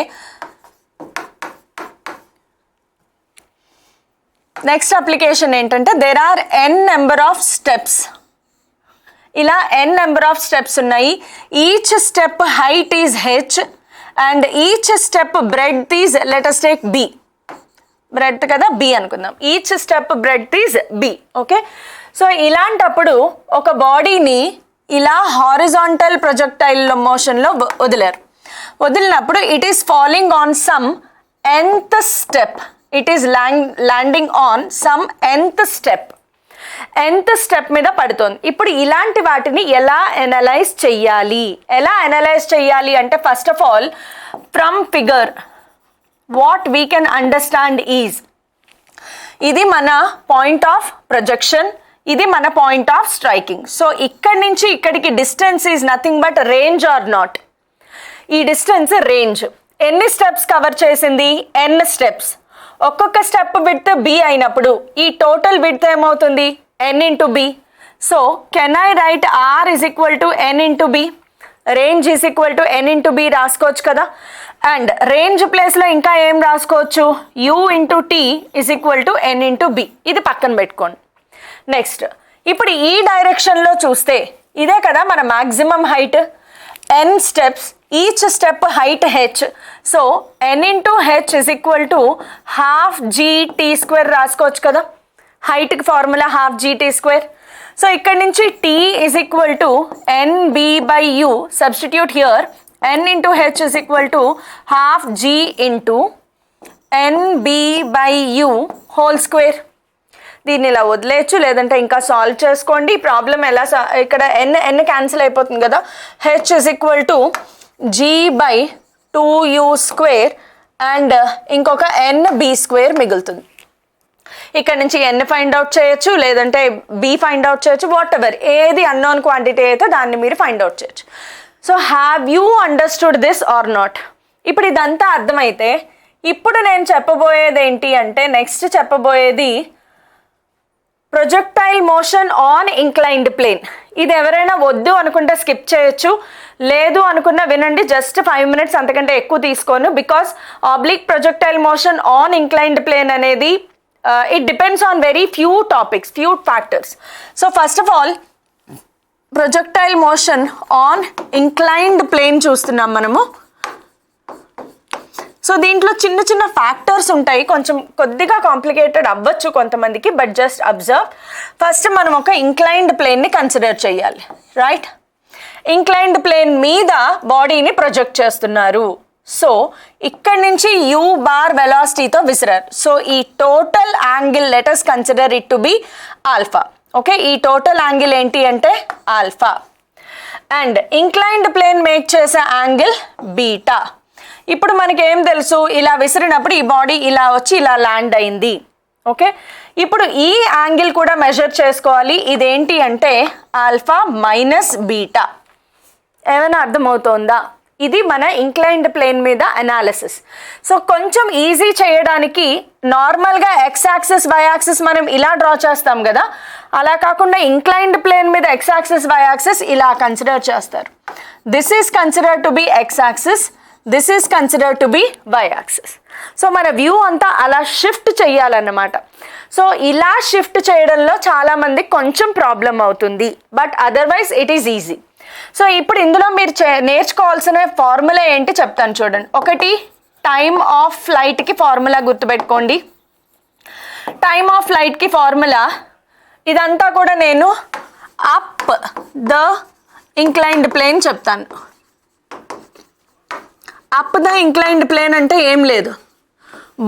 నెక్స్ట్ అప్లికేషన్ ఏంటంటే there are n number of steps. ఇలా n నెంబర్ ఆఫ్ స్టెప్స్ ఉన్నాయి. Each step height is h and each step breadth is let us take b. Breadth కదా, b అనుకుందాం. Each step breadth is b. Okay, so ఇలాంటప్పుడు ఒక బాడీని ఇలా horizontal projectile మోషన్లో వదిలినప్పుడు it is falling on some nth step. It is landing on some nth step. nth step మీద పడుతుంది. ఇప్పుడు ఇలాంటి వాటిని ఎలా అనలైజ్ చెయ్యాలి? ఎలా అనలైజ్ చెయ్యాలి అంటే first of all from figure what we can understand is, ఇది మన పాయింట్ ఆఫ్ ప్రొజెక్షన్, ఇది మన పాయింట్ ఆఫ్ స్ట్రైకింగ్. సో ఇక్కడి నుంచి ఇక్కడికి distance is nothing but range or not. ఈ డిస్టెన్స్ రేంజ్. ఎన్ని స్టెప్స్ కవర్ చేసింది? n steps. ఒక్కొక్క స్టెప్ విడ్త్ b అయినప్పుడు ఈ టోటల్ విడ్త్ ఏమవుతుంది? n into b. So can I write r is equal to n into b, range is equal to n into b రాసుకోవచ్చు కదా. And range ప్లేస్లో ఇంకా ఏం రాసుకోవచ్చు? u into t is equal to n into b. ఇది పక్కన పెట్టుకోండి. Next, ఇప్పుడు ఈ డైరెక్షన్లో చూస్తే ఇదే కదా మన maximum height. n steps, each step height h. So n into h is equal to half gt square రాసుకోవచ్చు కదా. హైట్కి formula half gt square. So ఇక్కడ నుంచి t is equal to nb by u, substitute here. n into h is equal to half g into nb by u whole square. దీన్ని ఇలా వదిలేయచ్చు, లేదంటే ఇంకా సాల్వ్ చేసుకోండి. ప్రాబ్లం ఎలా ఇక్కడ n క్యాన్సిల్ అయిపోతుంది కదా. h is equal to g by 2u square and ఇంకొక nb స్క్వేర్ మిగులుతుంది. ఇక్కడ నుంచి n ఫైండ్ అవుట్ చేయొచ్చు, లేదంటే b ఫైండ్ అవుట్ చేయొచ్చు, వాట్ ఎవర్. ఏది అన్నోన్ క్వాంటిటీ అయితే దాన్ని మీరు ఫైండ్ అవుట్ చేయొచ్చు. So have you understood this or not? ఇప్పుడు ఇదంతా అర్థమైతే ఇప్పుడు నేను చెప్పబోయేది ఏంటి అంటే, నెక్స్ట్ చెప్పబోయేది projectile motion on inclined plane. ఇది ఎవరైనా వద్దు అనుకుంటే స్కిప్ చేయొచ్చు, లేదు అనుకున్న వినండి. జస్ట్ 5 minutes, అంతకంటే ఎక్కువ తీసుకోను. Because oblique projectile motion on inclined plane అనేది it depends on very few topics, few factors. So first of all projectile motion on inclined plane చూస్తున్నాం మనము. సో దీంట్లో చిన్న చిన్న ఫ్యాక్టర్స్ ఉంటాయి, కొంచెం కొద్దిగా కాంప్లికేటెడ్ అవ్వచ్చు కొంతమందికి, బట్ జస్ట్ అబ్జర్వ్. ఫస్ట్ మనం ఒక ఇంక్లైన్డ్ ప్లేన్ని కన్సిడర్ చేయాలి, రైట్? ఇంక్లైన్డ్ ప్లేన్ మీద బాడీని ప్రొజెక్ట్ చేస్తున్నారు. సో ఇక్కడ నుంచి u బార్ వెలాసిటీతో విసిరారు. సో ఈ total angle let us consider it to be alpha. Okay, ఈ టోటల్ యాంగిల్ ఏంటి అంటే alpha. And inclined plane make చేసే యాంగిల్ బీటా. ఇప్పుడు మనకి ఏం తెలుసు? ఇలా విసిరినప్పుడు ఈ బాడీ ఇలా వచ్చి ఇలా ల్యాండ్ అయింది. ఓకే, ఇప్పుడు ఈ యాంగిల్ కూడా మెజర్ చేసుకోవాలి. ఇదేంటి అంటే ఆల్ఫా మైనస్ బీటా. ఏమైనా అర్థమవుతోందా? ఇది మన ఇంక్లైన్డ్ ప్లేన్ మీద అనాలిసిస్. సో కొంచెం ఈజీ చేయడానికి నార్మల్గా ఎక్స్ యాక్సిస్ వై యాక్సిస్ మనం ఇలా డ్రా చేస్తాం కదా, అలా కాకుండా ఇంక్లైన్డ్ ప్లేన్ మీద ఎక్స్ యాక్సిస్ వై యాక్సిస్ ఇలా కన్సిడర్ చేస్తారు. This is consider to be x axis, this is consider to be y axis. So మన వ్యూ అంతా అలా షిఫ్ట్ చేయాలన్నమాట. సో ఇలా షిఫ్ట్ చేయడంలో చాలామంది కొంచెం ప్రాబ్లం అవుతుంది, but otherwise it is easy. So ఇప్పుడు ఇందులో మీరు నేర్చుకోవాల్సిన ఫార్ములా ఏంటి చెప్తాను చూడండి. ఒకటి, టైమ్ ఆఫ్ ఫ్లైట్కి ఫార్ములా గుర్తుపెట్టుకోండి. టైమ్ ఆఫ్ ఫ్లైట్కి ఫార్ములా ఇదంతా కూడా నేను అప్ ద ఇంక్లైన్డ్ ప్లేన్ చెప్తాను. అప్ ద ఇంక్లైన్డ్ ప్లేన్ అంటే ఏం లేదు,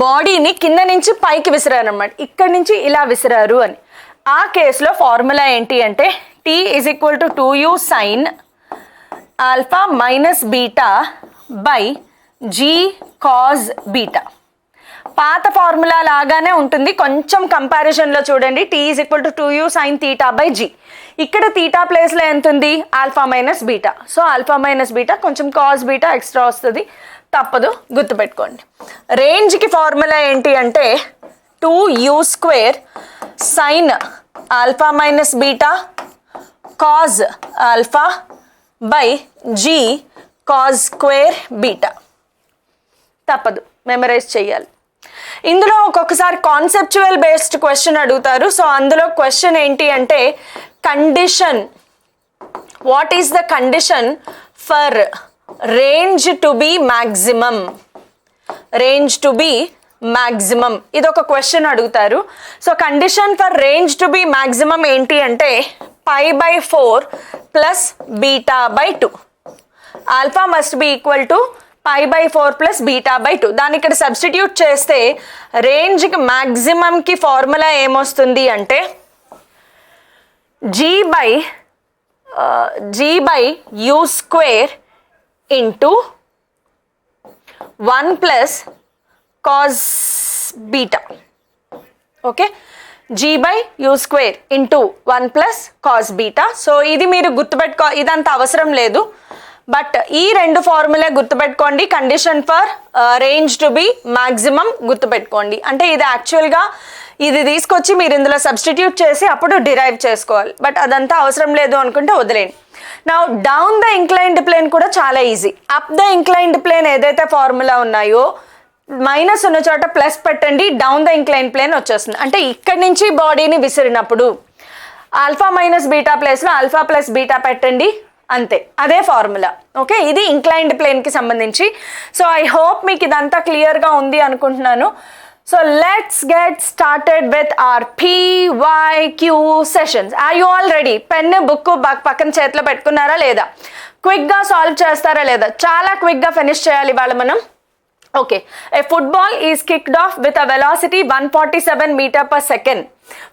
బాడీని కింద నుంచి పైకి విసిరారు అనమాట. ఇక్కడి నుంచి ఇలా విసిరారు అని. ఆ కేసులో ఫార్ములా ఏంటి అంటే t is equal to 2u sine alpha minus beta by g cos beta. పాత ఫార్ములా లాగానే ఉంటుంది, కొంచెం కంపారిజన్లో చూడండి. t is equal to 2u sine theta by g. ఇక్కడ థీటా ప్లేస్లో ఎంత ఉంది? Alpha minus beta. So alpha minus beta, కొంచెం కాజ్ బీటా ఎక్స్ట్రా వస్తుంది, తప్పదు, గుర్తుపెట్టుకోండి. రేంజ్కి ఫార్ములా ఏంటి అంటే 2u square sine alpha minus beta cos alpha by g cos square beta. తప్పదు, మెమరైజ్ చేయాలి. ఇందులో ఒక్కొక్కసారి కాన్సెప్చువల్ బేస్డ్ క్వశ్చన్ అడుగుతారు. సో అందులో క్వశ్చన్ ఏంటి అంటే condition, what is the condition for range to be maximum, range to be maximum, ఇది ఒక క్వశ్చన్ అడుగుతారు. So condition for range to be maximum ఏంటి అంటే π/4 plus beta by 2. Alpha must be equal to π/4 plus beta by 2. దాన్ని ఇక్కడ substitute చేస్తే రేంజ్కి మ్యాక్సిమంకి formula ఏమొస్తుంది అంటే g u square into 1 plus cos beta. Okay, g by you square into 1 plus cos beta. So ఇది మీరు గుర్తుపెట్టుకో, ఇదంత అవసరం లేదు, బట్ ఈ రెండు ఫార్ములే గుర్తుపెట్టుకోండి. Condition for range to be maximum గుర్తుపెట్టుకోండి. అంటే ఇది యాక్చువల్గా ఇది తీసుకొచ్చి మీరు ఇందులో సబ్స్టిట్యూట్ చేసి అప్పుడు డిరైవ్ చేసుకోవాలి, బట్ అదంతా అవసరం లేదు అనుకుంటే వదిలేండి. Now down the inclined plane కూడా చాలా easy. Up the inclined plane ఏదైతే ఫార్ములా ఉన్నాయో మైనస్ ఉన్న చోట ప్లస్ పెట్టండి, డౌన్ ద ఇంక్లైన్ ప్లేన్ వచ్చేస్తుంది. అంటే ఇక్కడి నుంచి బాడీని విసిరినప్పుడు ఆల్ఫా మైనస్ బీటా ప్లేస్లో ఆల్ఫా ప్లస్ బీటా పెట్టండి, అంతే, అదే ఫార్ములా. ఓకే, ఇది ఇంక్లైన్డ్ ప్లేన్కి సంబంధించి. సో ఐ హోప్ మీకు ఇదంతా క్లియర్గా ఉంది అనుకుంటున్నాను. So let's get started with our PYQ sessions. Are you all ready? Pen book పక్కన చేతిలో పెట్టుకున్నారా లేదా? క్విక్గా సాల్వ్ చేస్తారా లేదా? చాలా క్విక్గా ఫినిష్ చేయాలి ఇవాళ మనం. Okay, a football is kicked off with a velocity 147 meter per second.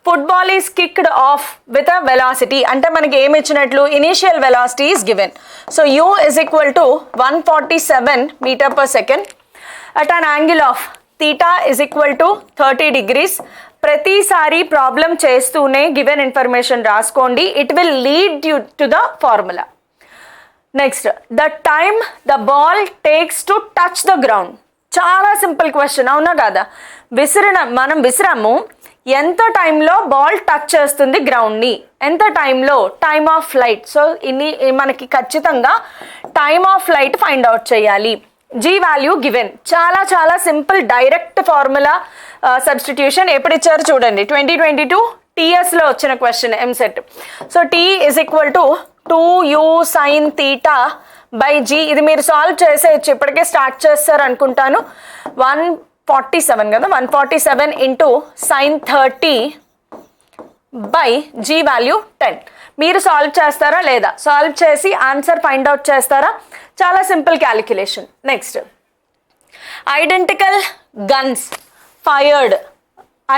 Football is kicked off with a velocity. అంటే మనకి ఏమి ఇచ్చినట్లు initial velocity is given. So u is equal to 147 meter per second at an angle of theta is equal to 30 degrees. ప్రతిసారి problem చేస్తూనే given information రాసుకోండి. It will lead you to the formula. Next, the time the ball takes to touch the ground. చాలా simple question, అవునా కాదా? మనం విసిరాము, ఎంత టైంలో ball touch చేస్తుంది గ్రౌండ్ని, ఎంత టైంలో, టైమ్ ఆఫ్ ఫ్లైట్. సో మనకి ఖచ్చితంగా time of flight find out చేయాలి. G value given. చాలా చాలా సింపుల్ డైరెక్ట్ ఫార్ములా సబ్స్టిట్యూషన్. ఎప్పుడు ఇచ్చారు చూడండి, 2022 TSలో వచ్చిన question EAMCET. So T is equal to 2u sin theta by G. ఇది మీరు సాల్వ్ చేసేయచ్చు, ఇప్పటికే స్టార్ట్ చేస్తారు అనుకుంటాను. 147 కదా, 147 into sin 30 by G value 10. మీరు సాల్వ్ చేస్తారా లేదా? సాల్వ్ చేసి ఆన్సర్ ఫైండ్ అవుట్ చేస్తారా? చాలా simple calculation. Next, identical guns fired,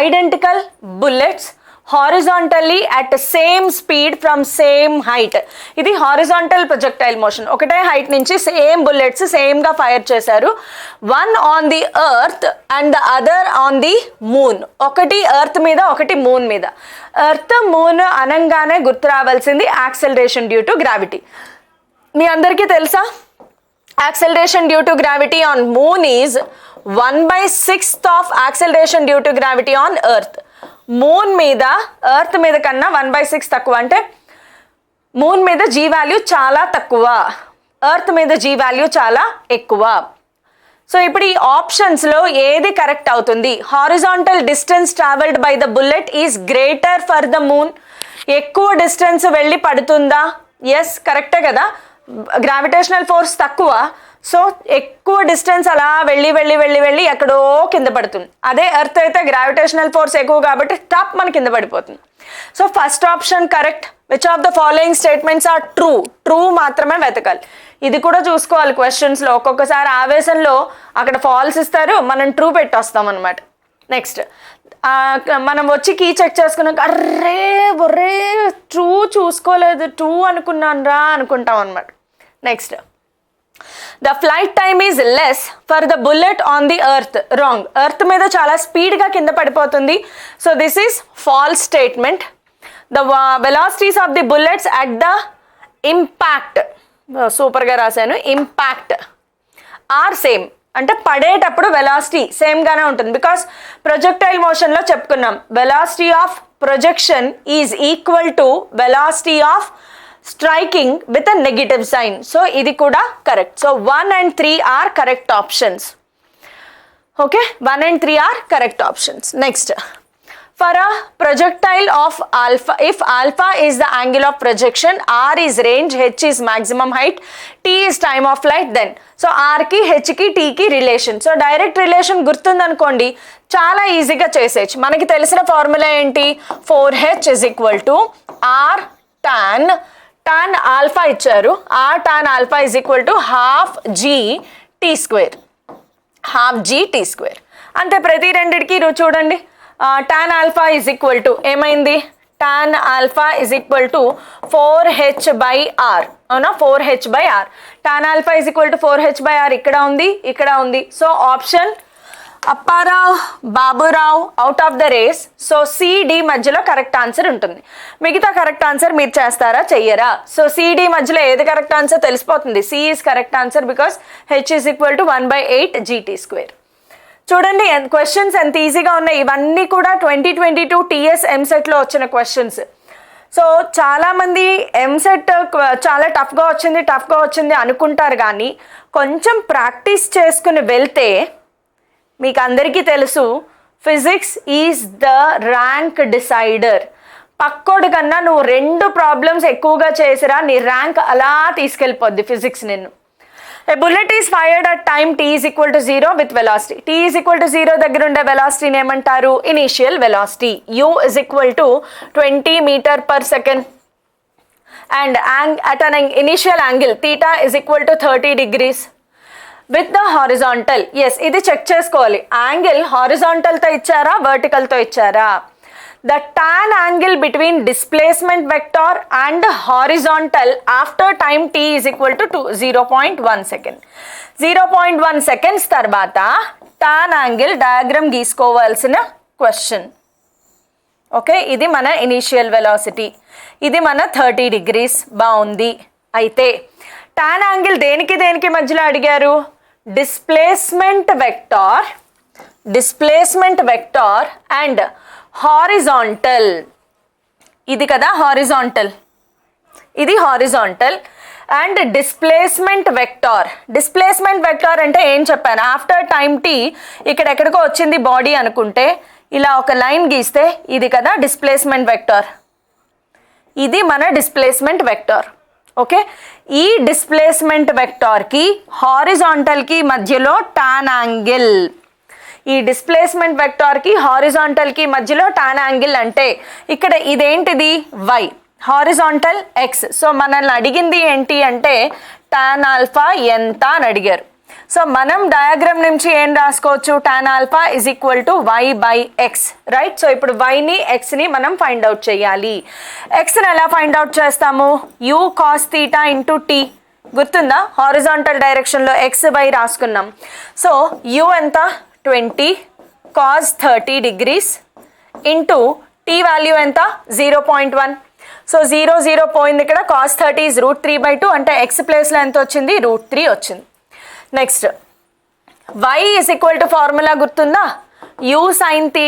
identical bullets horizontally at same speed from same height. ఇది హారిజాంటల్ ప్రొజెక్టైల్ మోషన్. ఒకటే హైట్ నుంచి సేమ్ బుల్లెట్స్ సేమ్గా ఫైర్ చేశారు. One on the earth and the other on the moon. ఒకటి earth మీద, ఒకటి moon మీద. Earth moon అనంగానే గుర్తు రావాల్సింది యాక్సెలరేషన్ డ్యూ టు గ్రావిటీ. మీ అందరికీ తెలుసా, acceleration due to gravity on moon is 1/6 of acceleration due to gravity on earth. Moon మీద ఎర్త్ మీద కన్నా 1/6 తక్కువ. అంటే మూన్ మీద జీ వాల్యూ చాలా తక్కువ, ఎర్త్ మీద జీ వాల్యూ చాలా ఎక్కువ. సో ఇప్పుడు ఈ ఆప్షన్స్లో ఏది కరెక్ట్ అవుతుంది? Horizontal distance travelled by the bullet is greater for the moon. ఎక్కువ డిస్టెన్స్ వెళ్ళి పడుతుందా? ఎస్, కరెక్టే కదా. గ్రావిటేషనల్ ఫోర్స్ తక్కువ, సో ఎక్కువ డిస్టెన్స్ అలా వెళ్ళి వెళ్ళి వెళ్ళి వెళ్ళి ఎక్కడో కింద పడుతుంది. అదే ఎర్త్ అయితే గ్రావిటేషనల్ ఫోర్స్ ఎక్కువ కాబట్టి టాప్ మన కింద పడిపోతుంది. So first option correct. Which of the following statements are true? True మాత్రమే వెతకాలి. ఇది కూడా చూసుకోవాలి క్వశ్చన్స్లో. ఒక్కొక్కసారి ఆవేశంలో అక్కడ ఫాల్స్ ఇస్తారు, మనం ట్రూ పెట్టి వస్తాం అనమాట. నెక్స్ట్, మనం వచ్చి కీ చెక్ చేసుకున్నాక అర్రే బొర్రే ట్రూ చూసుకోలేదు, ట్రూ అనుకున్నాను రా అనుకుంటాం అనమాట. Next, the flight time is less for the bullet on the earth. Wrong. Earth మీద చాలా స్పీడ్గా కింద పడిపోతుంది. So this is false statement. The velocities of the bullets at the impact, సూపర్గా రాశాను, ఇంపాక్ట్ ఆర్ సేమ్. అంటే పడేటప్పుడు వెలాసిటీ సేమ్గానే ఉంటుంది. బికాస్ ప్రొజెక్టైల్ మోషన్లో చెప్పుకున్నాం, velocity of projection is equal to velocity of striking with a negative sign. So ఇది కూడా correct. So 1 and 3 are correct options. Okay, 1 and 3 are correct options. Next, for a projectile of alpha, if alpha is the angle of projection, r is range, h is maximum height, t is time of flight, then so r కి h కి t కి relation. So direct relation గుర్తుందనుకోండి, చాలా ఈజీగా చేసేయచ్చు. మనకి తెలిసిన formula ఏంటి? 4h is equal to r tan alpha ఇచ్చారు. r tan alpha is equal to half g t square, half g t square. అంటే ప్రతి రెండిటికి చూడండి, tan alpha is equal to ఏమైంది? tan alpha is equal to 4h by r. అవునా, 4h by r. tan alpha is equal to 4h by r ఇక్కడ ఉంది, ఇక్కడ ఉంది. So option Apparao, Baburao out of the race. So CD మధ్యలో correct answer ఉంటుంది. మిగతా correct answer మీరు చేస్తారా చెయ్యరా? సో సిడి మధ్యలో ఏది కరెక్ట్ ఆన్సర్ తెలిసిపోతుంది. C is correct answer because H is equal to 1/8 GT square. చూడండి క్వశ్చన్స్ ఎంత ఈజీగా ఉన్నాయి. ఇవన్నీ కూడా 2022 TS ఎంసెట్లో వచ్చిన క్వశ్చన్స్. సో చాలామంది ఎంసెట్ చాలా టఫ్గా వచ్చింది అనుకుంటారు, కానీ కొంచెం ప్రాక్టీస్ చేసుకుని వెళ్తే మీకు అందరికీ తెలుసు physics is the rank decider. పక్కోడు కన్నా నువ్వు 2 ప్రాబ్లమ్స్ ఎక్కువగా చేసిరా నీ ర్యాంక్ అలా తీసుకెళ్ళిపోద్ది ఫిజిక్స్ నిన్ను. A bullet is fired at time t is equal to 0 with velocity. T is equal to 0 దగ్గర ఉండే వెలాసిటీని ఏమంటారు? Initial velocity. U is equal to 20 meter per second and at an initial angle theta is equal to 30 degrees. With the horizontal. Yes, ఇది check చేసుకోవాలి. Angle హారిజాంటల్తో ఇచ్చారా వర్టికల్తో ఇచ్చారా? The tan angle between displacement vector and horizontal after time t is equal to 0.1 second. 0.1 seconds తర్వాత tan angle diagram గీసుకోవాల్సిన question. Okay, ఇది మన ఇనీషియల్ వెలాసిటీ, ఇది మన 30 degrees. బాగుంది. అయితే టాన్ యాంగిల్ దేనికి మధ్యలో అడిగారు? Displacement vector and horizontal. ఇది కదా హారిజాంటల్, ఇది హారిజాంటల్ అండ్ డిస్ప్లేస్మెంట్ వెక్టార్ అంటే ఏం చెప్పాను? ఆఫ్టర్ టైమ్ టీ ఇక్కడ ఎక్కడికో వచ్చింది బాడీ అనుకుంటే ఇలా ఒక లైన్ గీస్తే ఇది కదా డిస్ప్లేస్మెంట్ వెక్టార్, ఇది మన డిస్ప్లేస్మెంట్ వెక్టార్. ఓకే, ఈ డిస్ప్లేస్మెంట్ వెక్టార్కి హారిజాంటల్కి మధ్యలో టాన్ యాంగిల్. ఈ డిస్ప్లేస్మెంట్ వెక్టార్కి హారిజాంటల్కి మధ్యలో టాన్ యాంగిల్ అంటే ఇక్కడ ఇదేంటిది? y, horizontal x. సో మనల్ని అడిగింది ఏంటి అంటే టాన్ ఆల్ఫా ఎంత అని అడిగారు. సో మనం డయాగ్రామ్ నుంచి ఏం రాసుకోవచ్చు? Tan alpha is equal to y/x, right? So ఇప్పుడు yని xని మనం ఫైండ్ అవుట్ చేయాలి. xని ఎలా ఫైండ్ అవుట్ చేస్తాము? u cos θ into t. గుర్తుందా? హారిజాంటల్ డైరెక్షన్లో x/y రాసుకున్నాం. సో u ఎంత? 20 cos 30 degrees into t value ఎంత? 0.1. సో 0 పోయింది ఇక్కడ. cos 30 is √3/2 అంటే x ప్లేస్లో ఎంత వచ్చింది? √3 వచ్చింది. Next y is equal to formula గుర్తుందా? u sin θ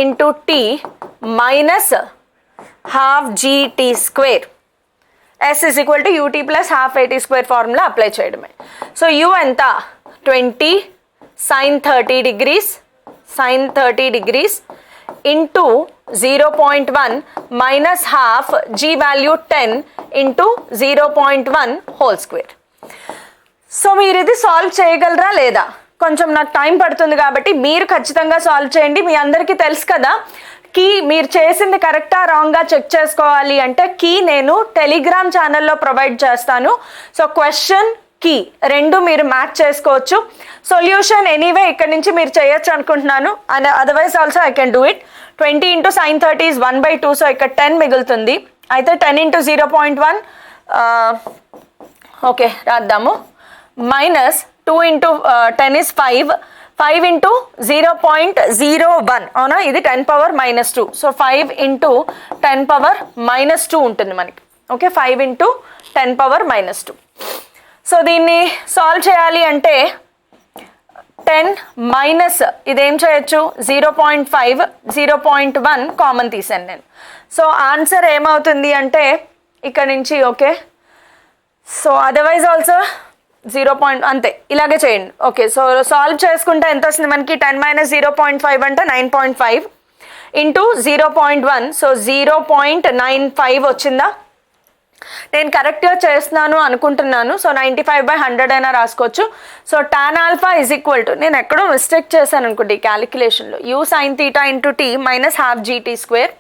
into t minus ½ GT square. s is equal to ut plus ½ AT square formula apply చేయడమే. సో u ఎంత? 20 sin 30 degrees into 0.1 minus ½ g value 10 into 0.1 whole square. So మీరు ఇది solve చేయగలరా లేదా? కొంచెం నాకు time పడుతుంది కాబట్టి మీరు ఖచ్చితంగా సాల్వ్ చేయండి. మీ అందరికీ తెలుసు కదా, కీ మీరు చేసింది కరెక్టా రాంగ్గా చెక్ చేసుకోవాలి అంటే కీ నేను టెలిగ్రామ్ ఛానల్లో ప్రొవైడ్ చేస్తాను. సో క్వశ్చన్ కీ రెండు మీరు మ్యాచ్ చేసుకోవచ్చు. సొల్యూషన్ ఎనీవే ఇక్కడ నుంచి మీరు చేయొచ్చు అనుకుంటున్నాను. And otherwise also I can do it. 20 into sin 30 is 1/2. So ఇక్కడ 10 మిగులుతుంది. అయితే 10 ఇంటూ 0.1 ఓకే రాద్దాము. మైనస్ 2 ఇంటూ 10 is 5 ఇంటూ 0.01 అవునా? ఇది 10⁻⁻2. సో 5 ఇంటూ 10⁻⁻2 ఉంటుంది మనకి. Okay, 5 into 10⁻⁻2. సో దీన్ని సాల్వ్ చేయాలి అంటే 10 మైనస్ ఇదేం చేయొచ్చు? 0.5 0.1 కామన్ తీసాను నేను. సో ఆన్సర్ ఏమవుతుంది అంటే ఇక్కడ నుంచి ఓకే. So otherwise also 0. అంతే, ఇలాగే చేయండి. ఓకే, సో సాల్వ్ చేసుకుంటే ఎంత వస్తుంది మనకి? 10 మైనస్ 0.5 అంటే 9.5 ఇంటూ 0.1. సో 0.95 వచ్చిందా? నేను కరెక్ట్గా చేస్తున్నాను అనుకుంటున్నాను. సో 95/100 అయినా రాసుకోవచ్చు. So tan alpha is equal to, నేను ఎక్కడో మిస్టేక్ చేశాను అనుకుంటే ఈ క్యాలిక్యులేషన్లో, u sin θ into t minus ½ GT square.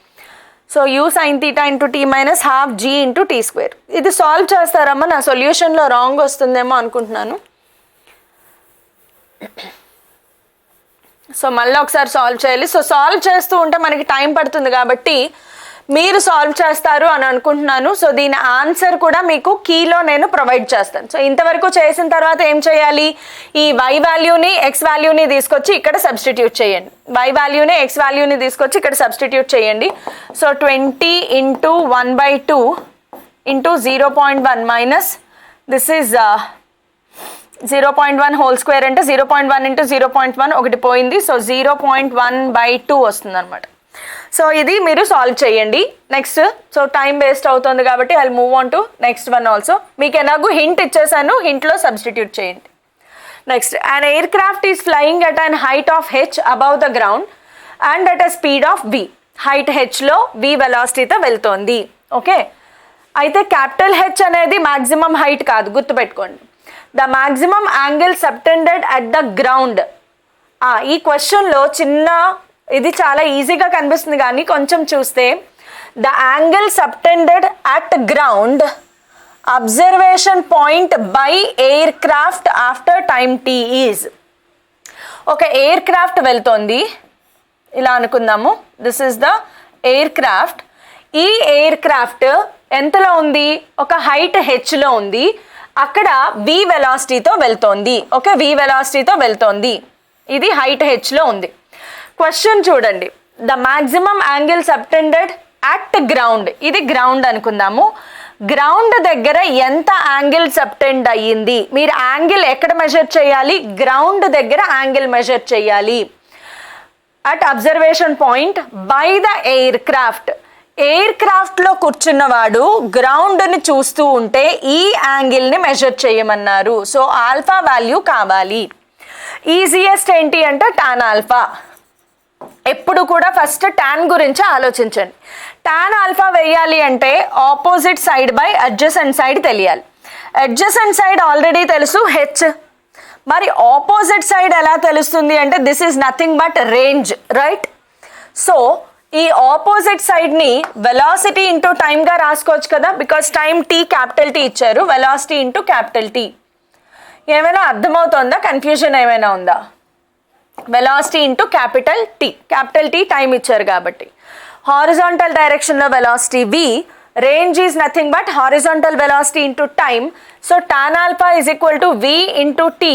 So u sin θ into t minus ½ g into t square. ఇది సాల్వ్ చేస్తారమ్మా? నా సొల్యూషన్లో రాంగ్ వస్తుందేమో అనుకుంటున్నాను. సో మళ్ళీ ఒకసారి సాల్వ్ చేయాలి. సో సాల్వ్ చేస్తూ ఉంటే మనకి టైం పడుతుంది కాబట్టి మీరు సాల్వ్ చేస్తారు అని అనుకుంటున్నాను. సో దీని ఆన్సర్ కూడా మీకు కీలో నేను ప్రొవైడ్ చేస్తాను. సో ఇంతవరకు చేసిన తర్వాత ఏం చేయాలి, ఈ y వాల్యూని x వాల్యూని తీసుకొచ్చి ఇక్కడ సబ్స్టిట్యూట్ చేయండి. y వాల్యూని x వాల్యూని తీసుకొచ్చి ఇక్కడ సబ్స్టిట్యూట్ చేయండి. So 20 into 1/2 into 0.1 minus this is 0.1 whole square అంటే 0.1 ఇంటూ 0.1 ఒకటి పోయింది. సో 0.1/2 వస్తుంది అనమాట. సో ఇది మీరు సాల్వ్ చేయండి. నెక్స్ట్ సో టైం వేస్ట్ అవుతుంది కాబట్టి I move on to next one also. మీకు ఎలాగో హింట్ ఇచ్చేసాను, హింట్లో సబ్స్టిట్యూట్ చేయండి. Next, an aircraft is flying at an height of h above the ground and at a speed of v. Height hలో v వెలాసిటీతో వెళ్తోంది. Okay, అయితే capital H అనేది మ్యాక్సిమం హైట్ కాదు, గుర్తుపెట్టుకోండి. The maximum angle subtended at the ground. ఈ క్వశ్చన్లో చిన్న, ఇది చాలా ఈజీగా కనిపిస్తుంది కానీ కొంచెం చూస్తే, the angle subtended at ground observation point by air craft after time t is. ఒక ఎయిర్ క్రాఫ్ట్ వెళ్తోంది ఇలా అనుకుందాము. This is the air craft. ఈ ఎయిర్ క్రాఫ్ట్ ఎంతలో ఉంది, ఒక హైట్ hలో ఉంది. అక్కడ v వెలాసిటీతో వెళ్తోంది. ఓకే, v వెలాసిటీతో వెళ్తోంది. ఇది హైట్ hలో ఉంది. క్వశ్చన్ చూడండి, the maximum angle subtended at ground. ఇది గ్రౌండ్ అనుకుందాము. గ్రౌండ్ దగ్గర ఎంత యాంగిల్ సబ్టెండ్ అయ్యింది, మీరు యాంగిల్ ఎక్కడ మెజర్ చేయాలి, గ్రౌండ్ దగ్గర యాంగిల్ మెజర్ చేయాలి. At observation point by the aircraft. ఎయిర్ క్రాఫ్ట్లో కూర్చున్నవాడు గ్రౌండ్ని చూస్తూ ఉంటే ఈ యాంగిల్ని మెజర్ చేయమన్నారు. సో ఆల్ఫా వాల్యూ కావాలి. ఈజియెస్ట్ ఏంటి అంటే టాన్ ఆల్ఫా. ఎప్పుడు కూడా ఫస్ట్ టాన్ గురించి ఆలోచించండి. టాన్ ఆల్ఫా వేయాలి అంటే opposite side by adjacent side తెలియాలి. అడ్జసెంట్ సైడ్ ఆల్రెడీ తెలుసు h. మరి ఆపోజిట్ సైడ్ ఎలా తెలుస్తుంది అంటే this is nothing but range, right? So ఈ ఆపోజిట్ సైడ్ని వెలాసిటీ ఇంటూ టైమ్గా రాసుకోవచ్చు కదా, because time t capital T ఇచ్చారు, వెలాసిటీ ఇంటూ క్యాపిటల్ T. ఏమైనా అర్థమవుతుందా, కన్ఫ్యూజన్ ఏమైనా ఉందా? Velocity into capital T time ఇచ్చారు కాబట్టి. హారిజాంటల్ డైరెక్షన్లో velocity v, range is nothing but horizontal velocity into time. So tan alpha is equal to v into t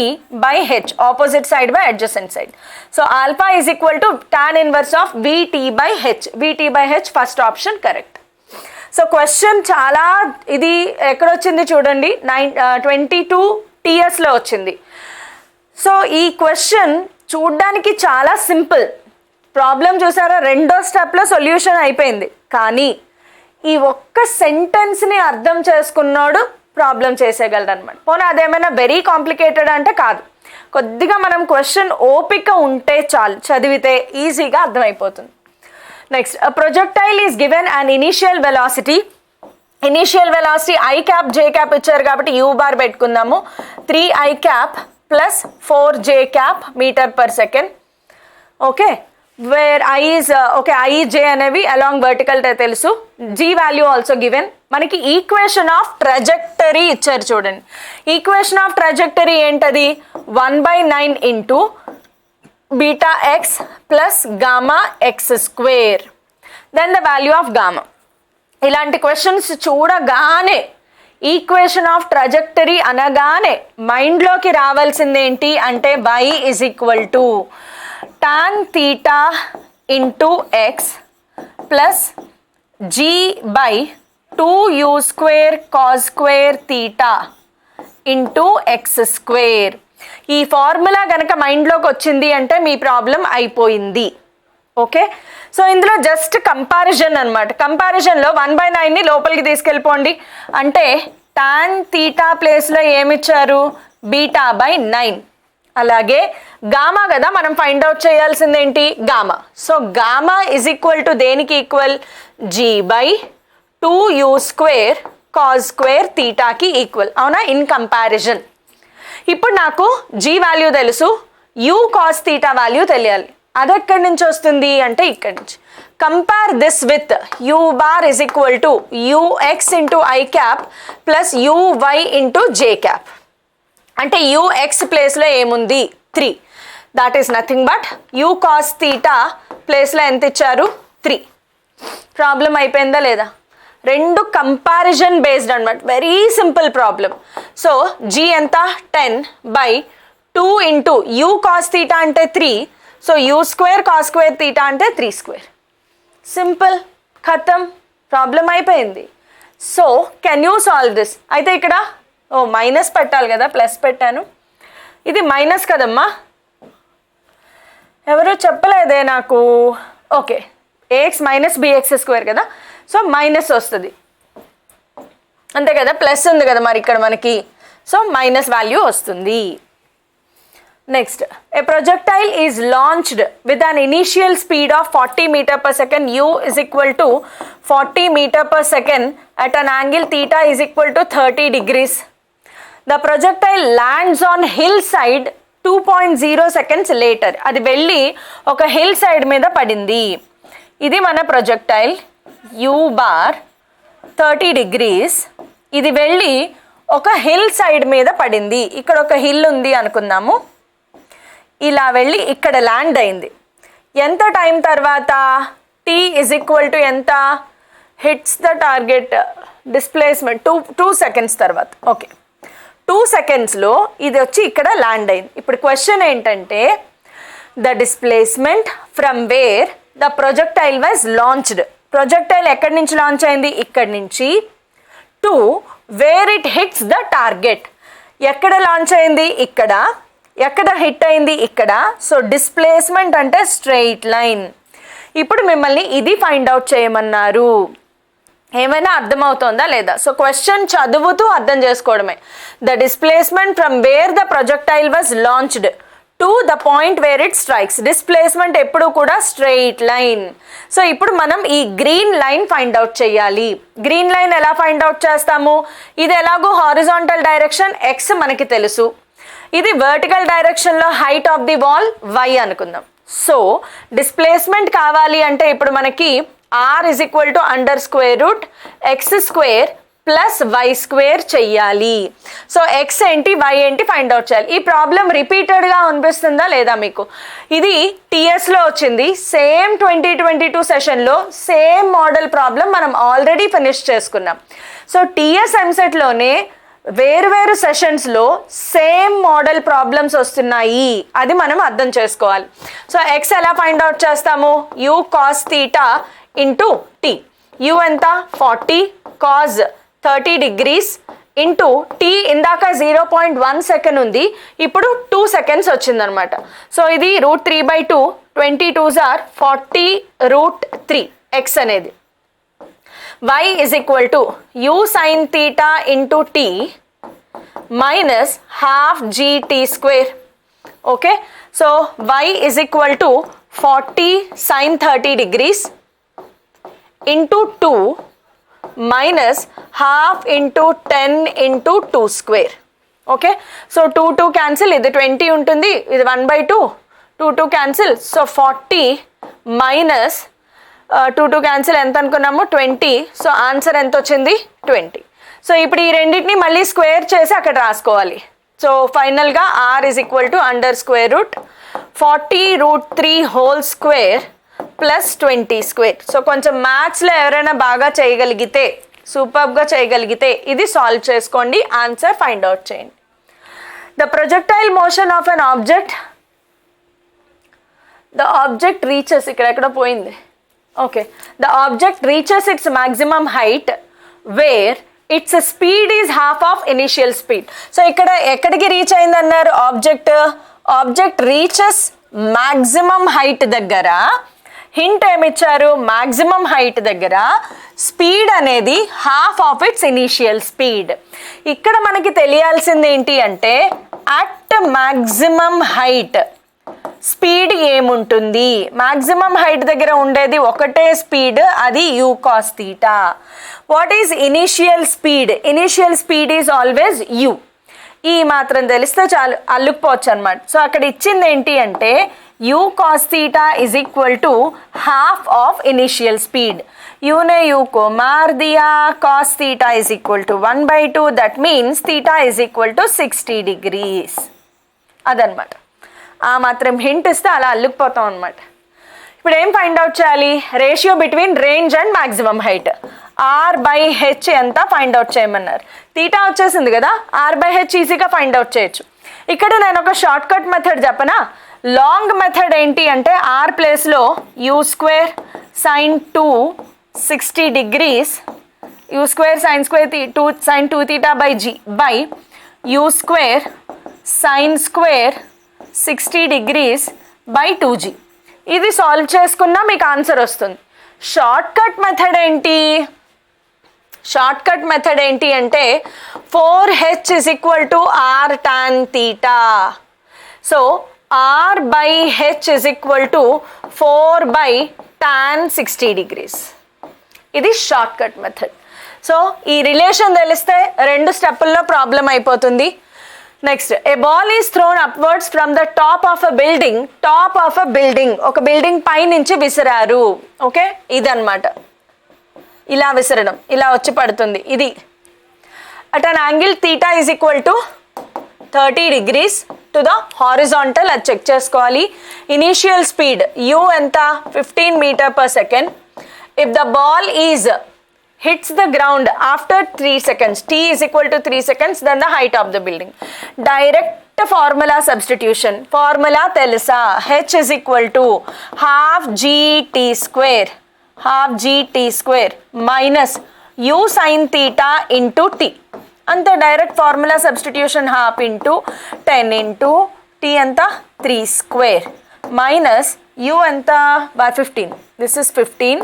by h, opposite side by adjacent side. So alpha is equal to tan inverse of vt by h. vt by h first option correct. So question చాలా, ఇది ఎక్కడొచ్చింది చూడండి, 22 TSలో వచ్చింది. So ఈ question చూడ్డానికి చాలా simple. Problem చూసారా, రెండో స్టెప్లో సొల్యూషన్ అయిపోయింది. కానీ ఈ ఒక్క సెంటెన్స్ని అర్థం చేసుకున్నాడు ప్రాబ్లం చేసేయగలడు అనమాట. పోనీ అదేమైనా వెరీ కాంప్లికేటెడ్ అంటే కాదు, కొద్దిగా మనం క్వశ్చన్ ఓపిక ఉంటే చాలు, చదివితే ఈజీగా అర్థమైపోతుంది. Next, projectile is given and initial velocity. Initial velocity i cap j cap ఇచ్చారు కాబట్టి u బార్ పెట్టుకుందాము. 3i cap plus 4j cap metre per second. Okay, where i is okay, i j అనేవి అలాంగ్ వర్టికల్ తెలుసు. g value also given. మనకి equation of trajectory ఇచ్చారు చూడండి. Equation of trajectory ఏంటది, 1/9 into beta x plus gamma x square, then the value of gamma. ఇలాంటి questions చూడగానే, equation of trajectory అనగానే మైండ్లోకి రావాల్సింది ఏంటి అంటే y is equal to tan theta into X plus g by 2u square cos square theta into X square. ఈ formula కనుక మైండ్లోకి వచ్చింది అంటే మీ ప్రాబ్లం అయిపోయింది. ఓకే, సో ఇందులో జస్ట్ కంపారిజన్ అనమాట. కంపారిజన్లో 1/9ని లోపలికి తీసుకెళ్ళిపోండి అంటే టాన్ థీటా ప్లేస్లో ఏమిచ్చారు, బీటా బై 9. అలాగే గామా కదా మనం ఫైండ్ అవుట్ చేయాల్సింది ఏంటి, gamma. So gamma is equal to దేనికి equal, g by 2u square cos square థీటాకి ఈక్వల్, అవునా, ఇన్ కంపారిజన్. ఇప్పుడు నాకు g వాల్యూ తెలుసు, u కాస్ థీటా వాల్యూ తెలియాలి. అది ఎక్కడి నుంచి వస్తుంది అంటే ఇక్కడి నుంచి. Compare this with u bar is equal to ux into i cap plus uy into j cap. అంటే ux ప్లేస్లో ఏముంది, 3. That is nothing but u cos theta ప్లేస్లో ఎంత ఇచ్చారు, 3. ప్రాబ్లం అయిపోయిందా లేదా? రెండు కంపారిజన్ బేస్డ్ అనమాట, very simple problem. So g ఎంత 10/2 ఇంటూ యూ కాస్ తీటా అంటే 3, so u square cos square theta అంటే 3 స్క్వేర్. సింపుల్, ఖతం, ప్రాబ్లం అయిపోయింది. So can you solve this? అయితే ఇక్కడ మైనస్ పెట్టాలి కదా, ప్లస్ పెట్టాను. ఇది మైనస్ కదమ్మా, ఎవరు చెప్పలేదే నాకు. Okay, ax minus bx square కదా, సో మైనస్ వస్తుంది అంతే కదా, ప్లస్ ఉంది కదా మరి ఇక్కడ మనకి, సో మైనస్ వాల్యూ వస్తుంది. Next, a projectile is launched with an initial speed of 40 metre per second, u is equal to 40 metre per second at an angle theta is equal to 30 degrees. The projectile lands on hillside 2.0 seconds later. అది వెళ్ళి ఒక hill side మీద పడింది. ఇది మన projectile u bar 30 degrees. ఇది వెళ్ళి ఒక హిల్ సైడ్ మీద పడింది. ఇక్కడ ఒక హిల్ ఉంది అనుకుందాము, ఇలా వెళ్ళి ఇక్కడ ల్యాండ్ అయింది. ఎంత టైం తర్వాత? t is equal to ఎంత? Hits the target displacement 2 seconds తర్వాత. ఓకే, 2 secondsలో ఇది వచ్చి ఇక్కడ ల్యాండ్ అయింది. ఇప్పుడు క్వశ్చన్ ఏంటంటే, the displacement from where the projectile was launched. Projectile ఎక్కడి నుంచి లాంచ్ అయింది? ఇక్కడి నుంచి. To where it hits the target. ఎక్కడ లాంచ్ అయింది? ఇక్కడ. ఎక్కడ హిట్ అయింది? ఇక్కడ. సో డిస్ప్లేస్మెంట్ అంటే స్ట్రెయిట్ లైన్. ఇప్పుడు మిమ్మల్ని ఇది ఫైండ్ అవుట్ చేయమన్నారు. ఏమైనా అర్థమవుతుందా లేదా? సో క్వశ్చన్ చదువుతూ అర్థం చేసుకోవడమే. The displacement from where the projectile was launched to the point where it strikes. Displacement ఎప్పుడు కూడా స్ట్రెయిట్ లైన్. సో ఇప్పుడు మనం ఈ గ్రీన్ లైన్ ఫైండ్ అవుట్ చేయాలి. గ్రీన్ లైన్ ఎలా ఫైండ్ అవుట్ చేస్తాము? ఇది ఎలాగో హారిజాంటల్ డైరెక్షన్ x మనకి తెలుసు, ఇది వర్టికల్ డైరెక్షన్లో height of the wall y అనుకుందాం. సో డిస్ప్లేస్మెంట్ కావాలి అంటే ఇప్పుడు మనకి r is equal to under square root x square plus why square చెయ్యాలి. సో ఎక్స్ ఏంటి వై ఏంటి ఫైండ్ అవుట్ చేయాలి. ఈ ప్రాబ్లం రిపీటెడ్గా అనిపిస్తుందా లేదా మీకు? ఇది టీఎస్లో వచ్చింది, సేమ్ 2022 సెషన్లో సేమ్ మోడల్ ప్రాబ్లం మనం ఆల్రెడీ ఫినిష్ చేసుకున్నాం. సో టీఎస్ ఎంసెట్లోనే వేరు సెషన్స్లో సేమ్ మోడల్ ప్రాబ్లమ్స్ వస్తున్నాయి, అది మనం అర్థం చేసుకోవాలి. సో ఎక్స్ ఎలా ఫైండ్ అవుట్ చేస్తాము? U cos theta into T. U ఎంత? 40 కాజ్ 30 degrees ఇంటూ టీ. ఇందాక 0.1 సెకండ్ ఉంది, ఇప్పుడు 2 seconds వచ్చిందనమాట. సో ఇది √3/2, 22s are 40 √3 ఎక్స్ అనేది. y is equal to u sin theta into t minus half gt square. Okay, so y is equal to 40 sin 30 degrees into 2 minus half into 10 into 2 square. Okay, so 2 cancel, ఇది 20 ఉంటుంది, ఇది 1/2, 2 cancel, so 40 minus 2 cancel ఎంత అనుకున్నాము? 20. So answer ఎంత వచ్చింది? 20. So ఇప్పుడు ఈ రెండింటిని మళ్ళీ స్క్వేర్ చేసి అక్కడ రాసుకోవాలి. సో ఫైనల్గా r is equal to under square root 40 √3 whole square plus 20 square. So కొంచెం మ్యాథ్స్లో ఎవరైనా బాగా చేయగలిగితే, సూపర్గా చేయగలిగితే ఇది సాల్వ్ చేసుకోండి, ఆన్సర్ ఫైండ్ అవుట్ చేయండి. The projectile motion of an object, the object reaches, ఇక్కడ ఎక్కడ పోయింది? Okay, the object reaches its maximum height where its speed is half of initial speed. So ఇక్కడ ఎక్కడికి రీచ్ అయింది అన్నారు? ఆబ్జెక్ట్ రీచెస్ maximum height దగ్గర hint ఏమిచ్చారు? maximum height దగ్గర speed అనేది half of it's initial speed. ఇక్కడ మనకి తెలియాల్సింది ఏంటి అంటే, అట్ maximum height స్పీడ్ ఏముంటుంది? మాక్సిమం హైట్ దగ్గర ఉండేది ఒకటే స్పీడ్, అది you cos theta. What is initial speed? Initial speed is always you. ఈ మాత్రం తెలిస్తే చాలు, అల్లుకుపోవచ్చు అనమాట. సో అక్కడ ఇచ్చింది ఏంటి అంటే, you cos theta is equal to half of initial speed. యూనే యూ కో మార్ దియా, cos theta is equal to 1/2, that means theta is equal to 60 degrees. అదనమాట. ఆ మాత్రం హింట్ ఇస్తే అలా అల్లుకుపోతాం అనమాట. ఇప్పుడు ఏం ఫైండ్ అవుట్ చేయాలి? Ratio between range and maximum height. R/H ఎంత ఫైండ్ అవుట్ చేయమన్నారు. తీటా వచ్చేసింది కదా, R/H ఈజీగా ఫైండ్ అవుట్ చేయొచ్చు. ఇక్కడ నేను ఒక షార్ట్ కట్ మెథడ్ చెప్పనా? లాంగ్ మెథడ్ ఏంటి అంటే ఆర్ ప్లేస్లో u² sin 2 60° u² sin 2 theta by g by u² sin square 60° by 2g. ఇది సాల్వ్ చేసుకున్నా మీకు ఆన్సర్ వస్తుంది. షార్ట్ కట్ మెథడ్ ఏంటి? షార్ట్ కట్ మెథడ్ ఏంటి అంటే 4h is equal to r tan theta. So R/H is equal to 4 by tan 60°. ఇది short cut method. So ఈ relation తెలిస్తే 2 స్టెప్పుల్లో ప్రాబ్లం అయిపోతుంది. Next, a ball is thrown upwards from the top of a building. Top of a building, ఒక building పై నుంచి విసిరారు. Okay, ఇదన్నమాట. ఇలా విసరడం, ఇలా వచ్చి పడుతుంది. ఇది at an angle theta is equal to 30° to the horizontal. అది చెక్ చేసుకోవాలి. ఇనీషియల్ స్పీడ్ u ఎంత? 15 m/s. If the ball is hits the ground after 3 seconds, t is equal to 3 seconds, then the height of the building. Direct formula substitution. Formula తెలుసా? h is equal to half gt² minus u sin theta into t. అంతే, direct formula substitution. Half into 10 into t ఎంత? 3² minus u ఎంత? 15. This is 15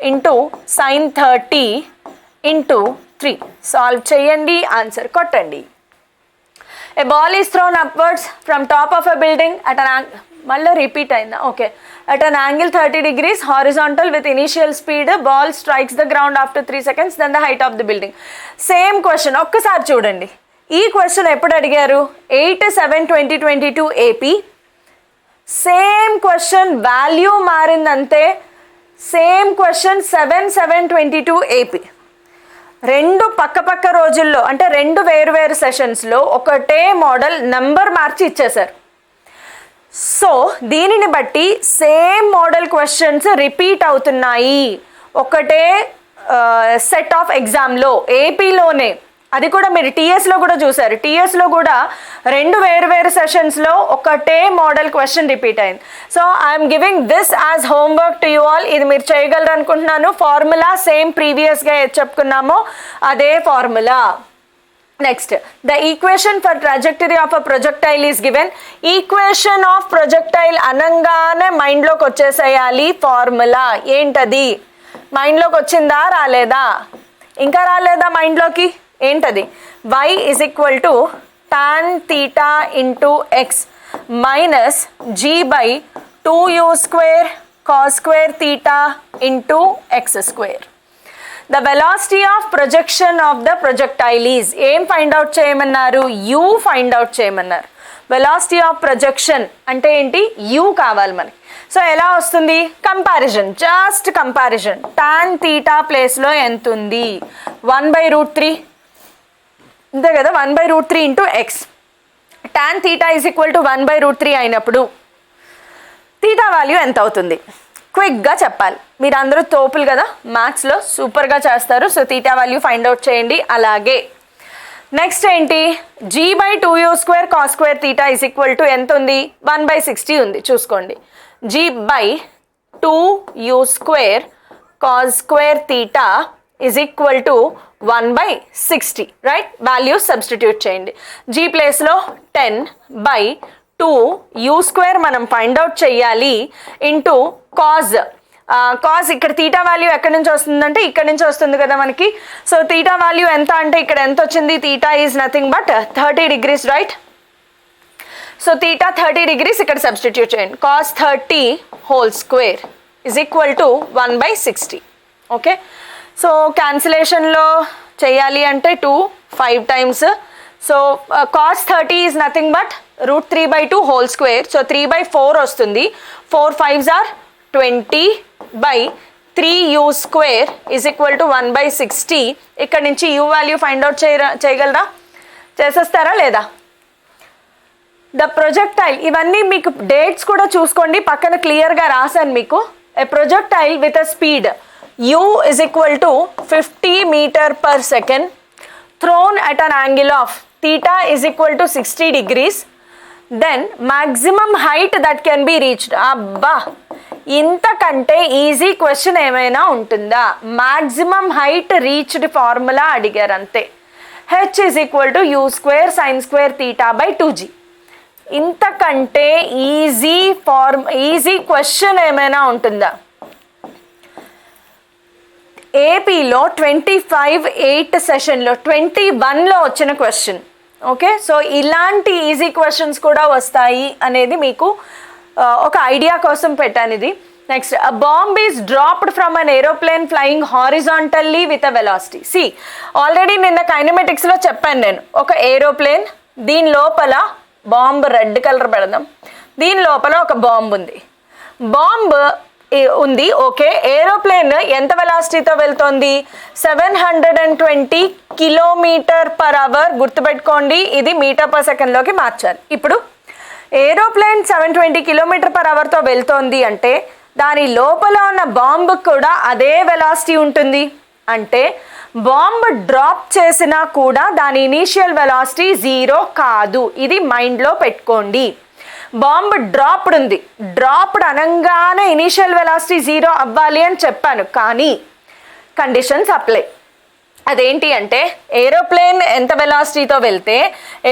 into sin 30 into 3. Solve చేయండి, answer కొట్టండి. A ball is thrown upwards from top of a building at an మళ్ళీ repeat అయిందా? Okay. At an angle 30° horizontal with initial speed. Ball strikes the ground after 3 seconds, then the height of the building. Same question ఒక్కసారి చూడండి. ఈ question ఎప్పుడు అడిగారు? 8/7/2022 AP. Same question, value మారిందంతే. Same question 7/7/22 AP. 2 పక్క రోజుల్లో, అంటే 2 వేరు సెషన్స్లో ఒకటే మోడల్ నెంబర్ మార్చి ఇచ్చేశారు. సో దీనిని బట్టి సేమ్ మోడల్ క్వశ్చన్స్ రిపీట్ అవుతున్నాయి ఒకటే సెట్ ఆఫ్ ఎగ్జామ్లో, ఏపీలోనే. అది కూడా మీరు టీఎస్లో కూడా చూసారు. టీఎస్లో కూడా 2 వేరు సెషన్స్లో ఒకటే మోడల్ క్వశ్చన్ రిపీట్ అయింది. So I'm giving this as homework to you all. ఇది మీరు చేయగలరు అనుకుంటున్నాను. ఫార్ములా సేమ్ ప్రీవియస్గా చెప్పుకున్నామో అదే formula. Next, the equation for trajectory of a projectile is given. Equation of projectile అనగానే మైండ్లోకి వచ్చేసేయాలి ఫార్ములా. ఏంటది? మైండ్లోకి వచ్చిందా? రాలేదా? ఇంకా రాలేదా మైండ్లోకి? ఏంటది? y is equal to tan theta into x minus g by 2u² cos square theta into x². The velocity of projection of the projectile is. ఏం ఫైండ్ అవుట్ చేయమన్నారు? u ఫైండ్ అవుట్ చేయమన్నారు. వెలాసిటీ ఆఫ్ ప్రొజెక్షన్ అంటే ఏంటి? u కావాలి మనకి. So ఎలా వస్తుంది? Comparison, just comparison. tan theta ప్లేస్లో ఎంత ఉంది? 1/√3 అంతే కదా, 1/√3 into X. tan theta is equal to 1/√3 అయినప్పుడు తీటా వాల్యూ ఎంత అవుతుంది? క్విక్గా చెప్పాలి. మీరు అందరూ తోపులు కదా, మ్యాథ్స్లో సూపర్గా చేస్తారు. So theta value find out చేయండి. అలాగే నెక్స్ట్ ఏంటి? g/2u² cos square theta is equal to ఎంత ఉంది? 1/60 ఉంది. చూసుకోండి. g/2u² cos square theta is equal to 1/60, right? Values substitute చేయండి. g ప్లేస్లో 10/2u² మనం ఫైండ్ అవుట్ చేయాలి ఇంటూ కాజ్. కాజ్ ఇక్కడ తీటా వాల్యూ ఎక్కడి నుంచి వస్తుందంటే ఇక్కడ నుంచి వస్తుంది కదా మనకి. సో తీటా వాల్యూ ఎంత అంటే ఇక్కడ ఎంత వచ్చింది? Theta is nothing but 30°, right? So theta 30° ఇక్కడ సబ్స్టిట్యూట్ చేయండి. cos 30² is equal to 1/60. Okay, so క్యాన్సిలేషన్లో చేయాలి అంటే 2 5 times. సో cos 30 is nothing but √3/2². So 3/4 వస్తుంది. 4 5s are 20/3u² is equal to 1/60. ఇక్కడ నుంచి u వాల్యూ ఫైండ్ అవుట్ చేయగలరా? చేసేస్తారా లేదా? ద ప్రొజెక్టైల్, ఇవన్నీ మీకు డేట్స్ కూడా చూసుకోండి, పక్కన క్లియర్గా రాశాను మీకు. a projectile with a speed u is equal to 50 meter per second thrown at an angle of theta is equal to 60 degrees, then maximum height that can be reached. అబ్బా, ఇంతకంటే ఈజీ క్వశ్చన్ ఏమైనా ఉంటుందా? Maximum height reached formula అడిగారు అంతే. H is equal to you square sine square theta by 2g. ఇంతకంటే easy question ఏమైనా ఉంటుందా? ఏపీలో 25/8 సెషన్లో 21లో వచ్చిన క్వశ్చన్. ఓకే, సో ఇలాంటి ఈజీ క్వశ్చన్స్ కూడా వస్తాయి అనేది మీకు ఒక ఐడియా కోసం పెట్టాను ఇది. Next, a bomb is dropped from an aeroplane flying horizontally with a velocity. C, already నిన్న కైనమెటిక్స్లో చెప్పాను నేను, ఒక ఏరోప్లేన్, దీని లోపల బాంబ్ రెడ్ కలర్ పెడదాం, దీని లోపల ఒక బాంబ్ ఉంది, ఓకే. ఏరోప్లేన్ ఎంత వెలాసిటీతో వెళ్తోంది? 720 km/h. గుర్తుపెట్టుకోండి, ఇది మీటర్ పర్ సెకండ్లోకి మార్చాలి. ఇప్పుడు ఏరోప్లేన్ 720 km/hతో వెళ్తోంది అంటే దాని లోపల ఉన్న బాంబు కూడా అదే వెలాసిటీ ఉంటుంది. అంటే బాంబ్ డ్రాప్ చేసినా కూడా దాని ఇనీషియల్ వెలాసిటీ 0 కాదు. ఇది మైండ్లో పెట్టుకోండి. బాంబ్ డ్రాప్డ్ ఉంది, డ్రాప్డ్ అనగానే ఇనీషియల్ వెలాసిటీ 0 అవ్వాలి అని చెప్పాను, కానీ కండిషన్స్ అప్లై. అదేంటి అంటే, ఏరోప్లేన్ ఎంత వెలాసిటీతో వెళ్తే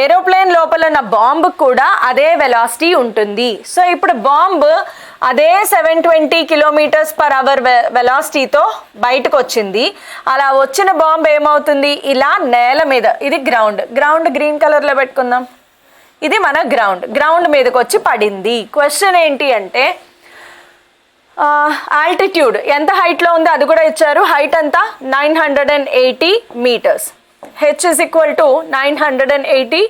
ఏరోప్లేన్ లోపల ఉన్న బాంబు కూడా అదే వెలాసిటీ ఉంటుంది. సో ఇప్పుడు బాంబు అదే 720 km/h వెలాసిటీతో బయటకు వచ్చింది. అలా వచ్చిన బాంబు ఏమవుతుంది? ఇలా నేల మీద, ఇది గ్రౌండ్ గ్రీన్ కలర్లో పెట్టుకుందాం, ఇది మన గ్రౌండ్ మీదకి వచ్చి పడింది. క్వశ్చన్ ఏంటి అంటే, ఆల్టిట్యూడ్ ఎంత హైట్లో ఉంది అది కూడా ఇచ్చారు. హైట్ అంతా 980 meters. H is equal to 980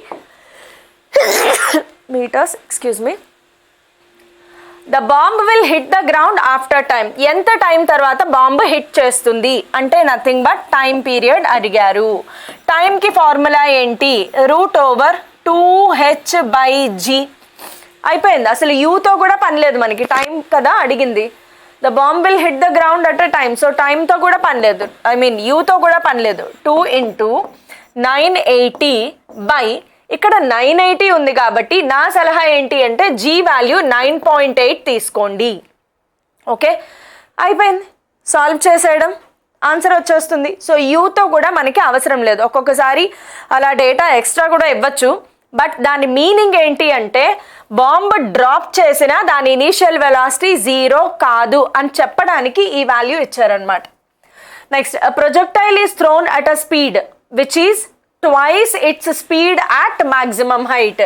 meters. Excuse me. The bomb will hit the ground after time. ఎంత టైం తర్వాత బాంబు హిట్ చేస్తుంది అంటే నథింగ్ బట్ టైం పీరియడ్ అడిగారు. టైంకి ఫార్ములా ఏంటి? √2h/g. అయిపోయింది, అసలు యూతో కూడా పని లేదు మనకి, టైం కదా అడిగింది. The bomb will hit the ground at a time, so టైంతో కూడా పని లేదు, యూతో కూడా పని లేదు. 2 × 980 బై, ఇక్కడ 980 ఉంది కాబట్టి నా సలహా ఏంటి అంటే జీ వాల్యూ 9.8 తీసుకోండి. ఓకే, అయిపోయింది, సాల్వ్ చేసేయడం, ఆన్సర్ వచ్చేస్తుంది. సో యూతో కూడా మనకి అవసరం లేదు. ఒక్కొక్కసారి అలా డేటా ఎక్స్ట్రా కూడా ఇవ్వచ్చు, బట్ దాని మీనింగ్ ఏంటి అంటే బాంబ్ డ్రాప్ చేసినా దాని ఇనీషియల్ వెలాసిటీ 0 కాదు అని చెప్పడానికి ఈ వాల్యూ ఇచ్చారనమాట. Next, projectile is throne at a speed which is twice it's speed at maximum height.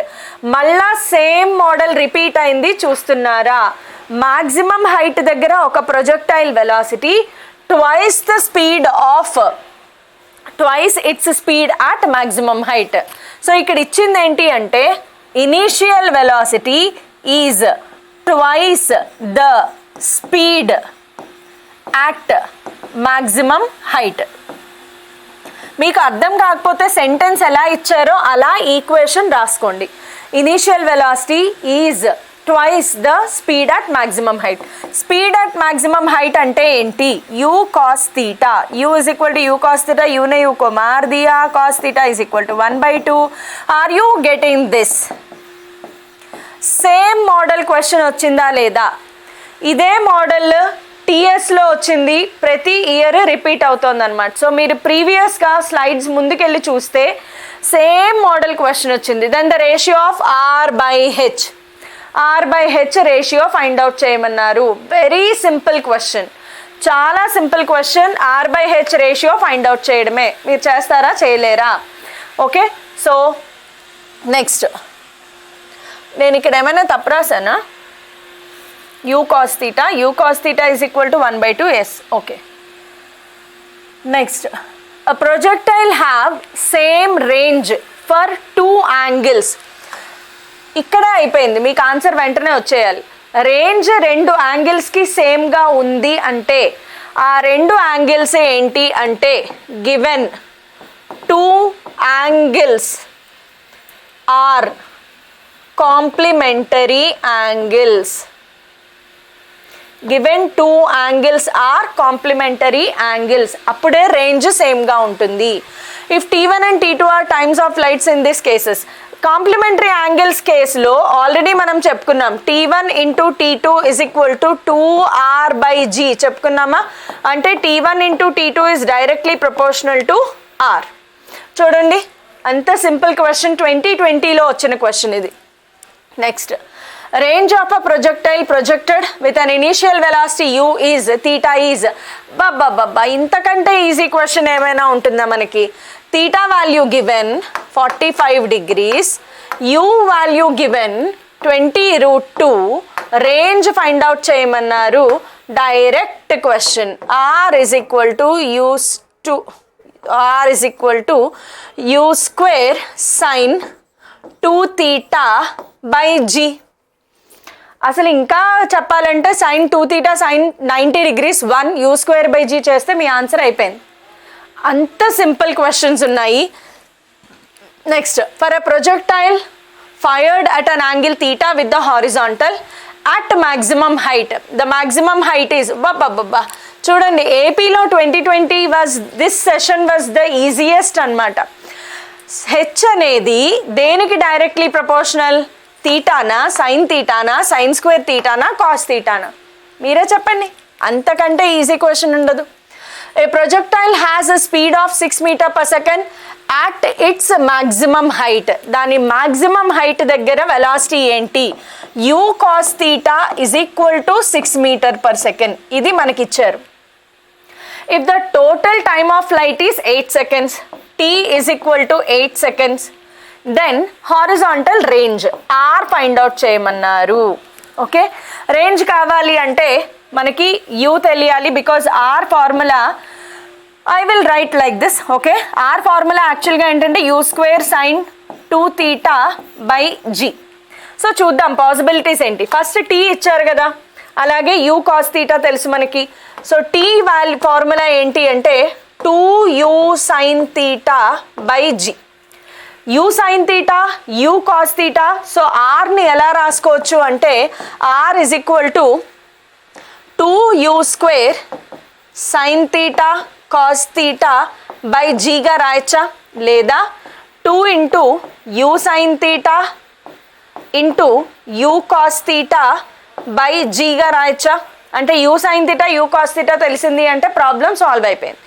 మళ్ళా సేమ్ మోడల్ రిపీట్ అయింది, చూస్తున్నారా? మాక్సిమం హైట్ దగ్గర ఒక projectile velocity twice it's speed at maximum height. So ఇక్కడ ఇచ్చింది ఏంటి అంటే initial velocity is twice the speed at maximum height. మీకు అర్థం కాకపోతే సెంటెన్స్ ఎలా ఇచ్చారో అలా ఈక్వేషన్ రాసుకోండి. Initial velocity is twice the speed at maximum height. Speed at maximum height అంటే ఏంటి? U cos theta, u is equal to you cos theta, యూనే యూ को मार दिया, cos theta is equal to 1/2. Are you getting this? Same model question వచ్చిందా లేదా? ఇదే model టీఎస్లో వచ్చింది, ప్రతి ఇయర్ రిపీట్ అవుతుంది అనమాట. సో మీరు ప్రీవియస్గా స్లైడ్స్ ముందుకెళ్ళి చూస్తే సేమ్ మోడల్ క్వశ్చన్ వచ్చింది. Then the ratio of R/H ratio find out చేయమన్నారు. వెరీ సింపుల్ క్వశ్చన్, చాలా simple question. R/H ratio find out చేయడమే. మీరు చేస్తారా, చేయలేరా? ఓకే, సో నెక్స్ట్, నేను ఇక్కడ ఏమైనా తప్పు రాసానా? u cos theta is equal to 1/2. yes, okay. Next, a projectile have same range for 2 angles. ఇక్కడ అయిపోయింది, మీకు ఆన్సర్ వెంటనే వచ్చేయాలి. రేంజ్ 2 యాంగిల్స్కి సేమ్గా ఉంది అంటే ఆ 2 యాంగిల్స్ ఏంటి అంటే given 2 angles are complementary angles. Given two angles are complementary angles, అప్పుడే రేంజ్ సేమ్గా ఉంటుంది. If T1 and T2 are times of flights in this cases, complementary angles కేసులో ఆల్రెడీ మనం చెప్పుకున్నాం T1 into T2 is equal to 2R/G చెప్పుకున్నామా, అంటే T1 into T2 is directly proportional to R. చూడండి అంత సింపుల్ క్వశ్చన్, 2020లో వచ్చిన క్వశ్చన్ ఇది. Next, range of a projectile projected with an initial velocity u is theta is, బాబా ఇంతకంటే easy question ఏమైనా ఉంటుందా మనకి. theta value given 45 degrees, u value given 20√2, range find out చేయమన్నారు. Direct question. r is equal to u square sin 2 theta by g. అసలు ఇంకా చెప్పాలంటే sin 2 theta sin 90 degrees 1 u²/g చేస్తే మీ answer అయిపోయింది. అంత సింపుల్ క్వశ్చన్స్ ఉన్నాయి. Next, for a projectile fired at an angle theta with the horizontal at maximum height, the maximum height is బాబా చూడండి, ఏపీలో 2020 this session was the easiest అనమాట. H అనేది దేనికి డైరెక్ట్లీ ప్రపోర్షనల్, తీటానా, సైన్ తీటానా, సైన్ స్క్వేర్ తీటానా, కాస్ తీటానా, మీరే చెప్పండి. అంతకంటే ఈజీ క్వశ్చన్ ఉండదు. A projectile has a speed of 6 metre per second at its maximum height, దాని మ్యాక్సిమం హైట్ దగ్గర వెలాసిటీ ఏంటి, u cos theta is equal to 6 metre per second. ఇది మనకిచ్చారు. If the total time of flight is 8 seconds, t is equal to 8 seconds, then horizontal range R find out చేయమన్నారు. Okay, range కావాలి అంటే మనకి u తెలియాలి, because our formula I will write like this. Okay, our formula యాక్చువల్గా ఏంటంటే u² sin 2 theta by g. సో చూద్దాం possibilities ఏంటి. ఫస్ట్ టీ ఇచ్చారు కదా, అలాగే u cos theta తెలుసు మనకి. సో టీ వాల్యూ ఫార్ములా ఏంటి అంటే 2u sin theta by g. u sin theta, u cos theta. So ఆర్ని ఎలా రాసుకోవచ్చు అంటే r is equal to 2u² sin theta cos theta by gగా రాయచ్చా, లేదా 2 into u sin theta into u cos theta by gగా రాయచ్చా. అంటే u sin theta, u cos theta తెలిసింది అంటే ప్రాబ్లం సాల్వ్ అయిపోయింది.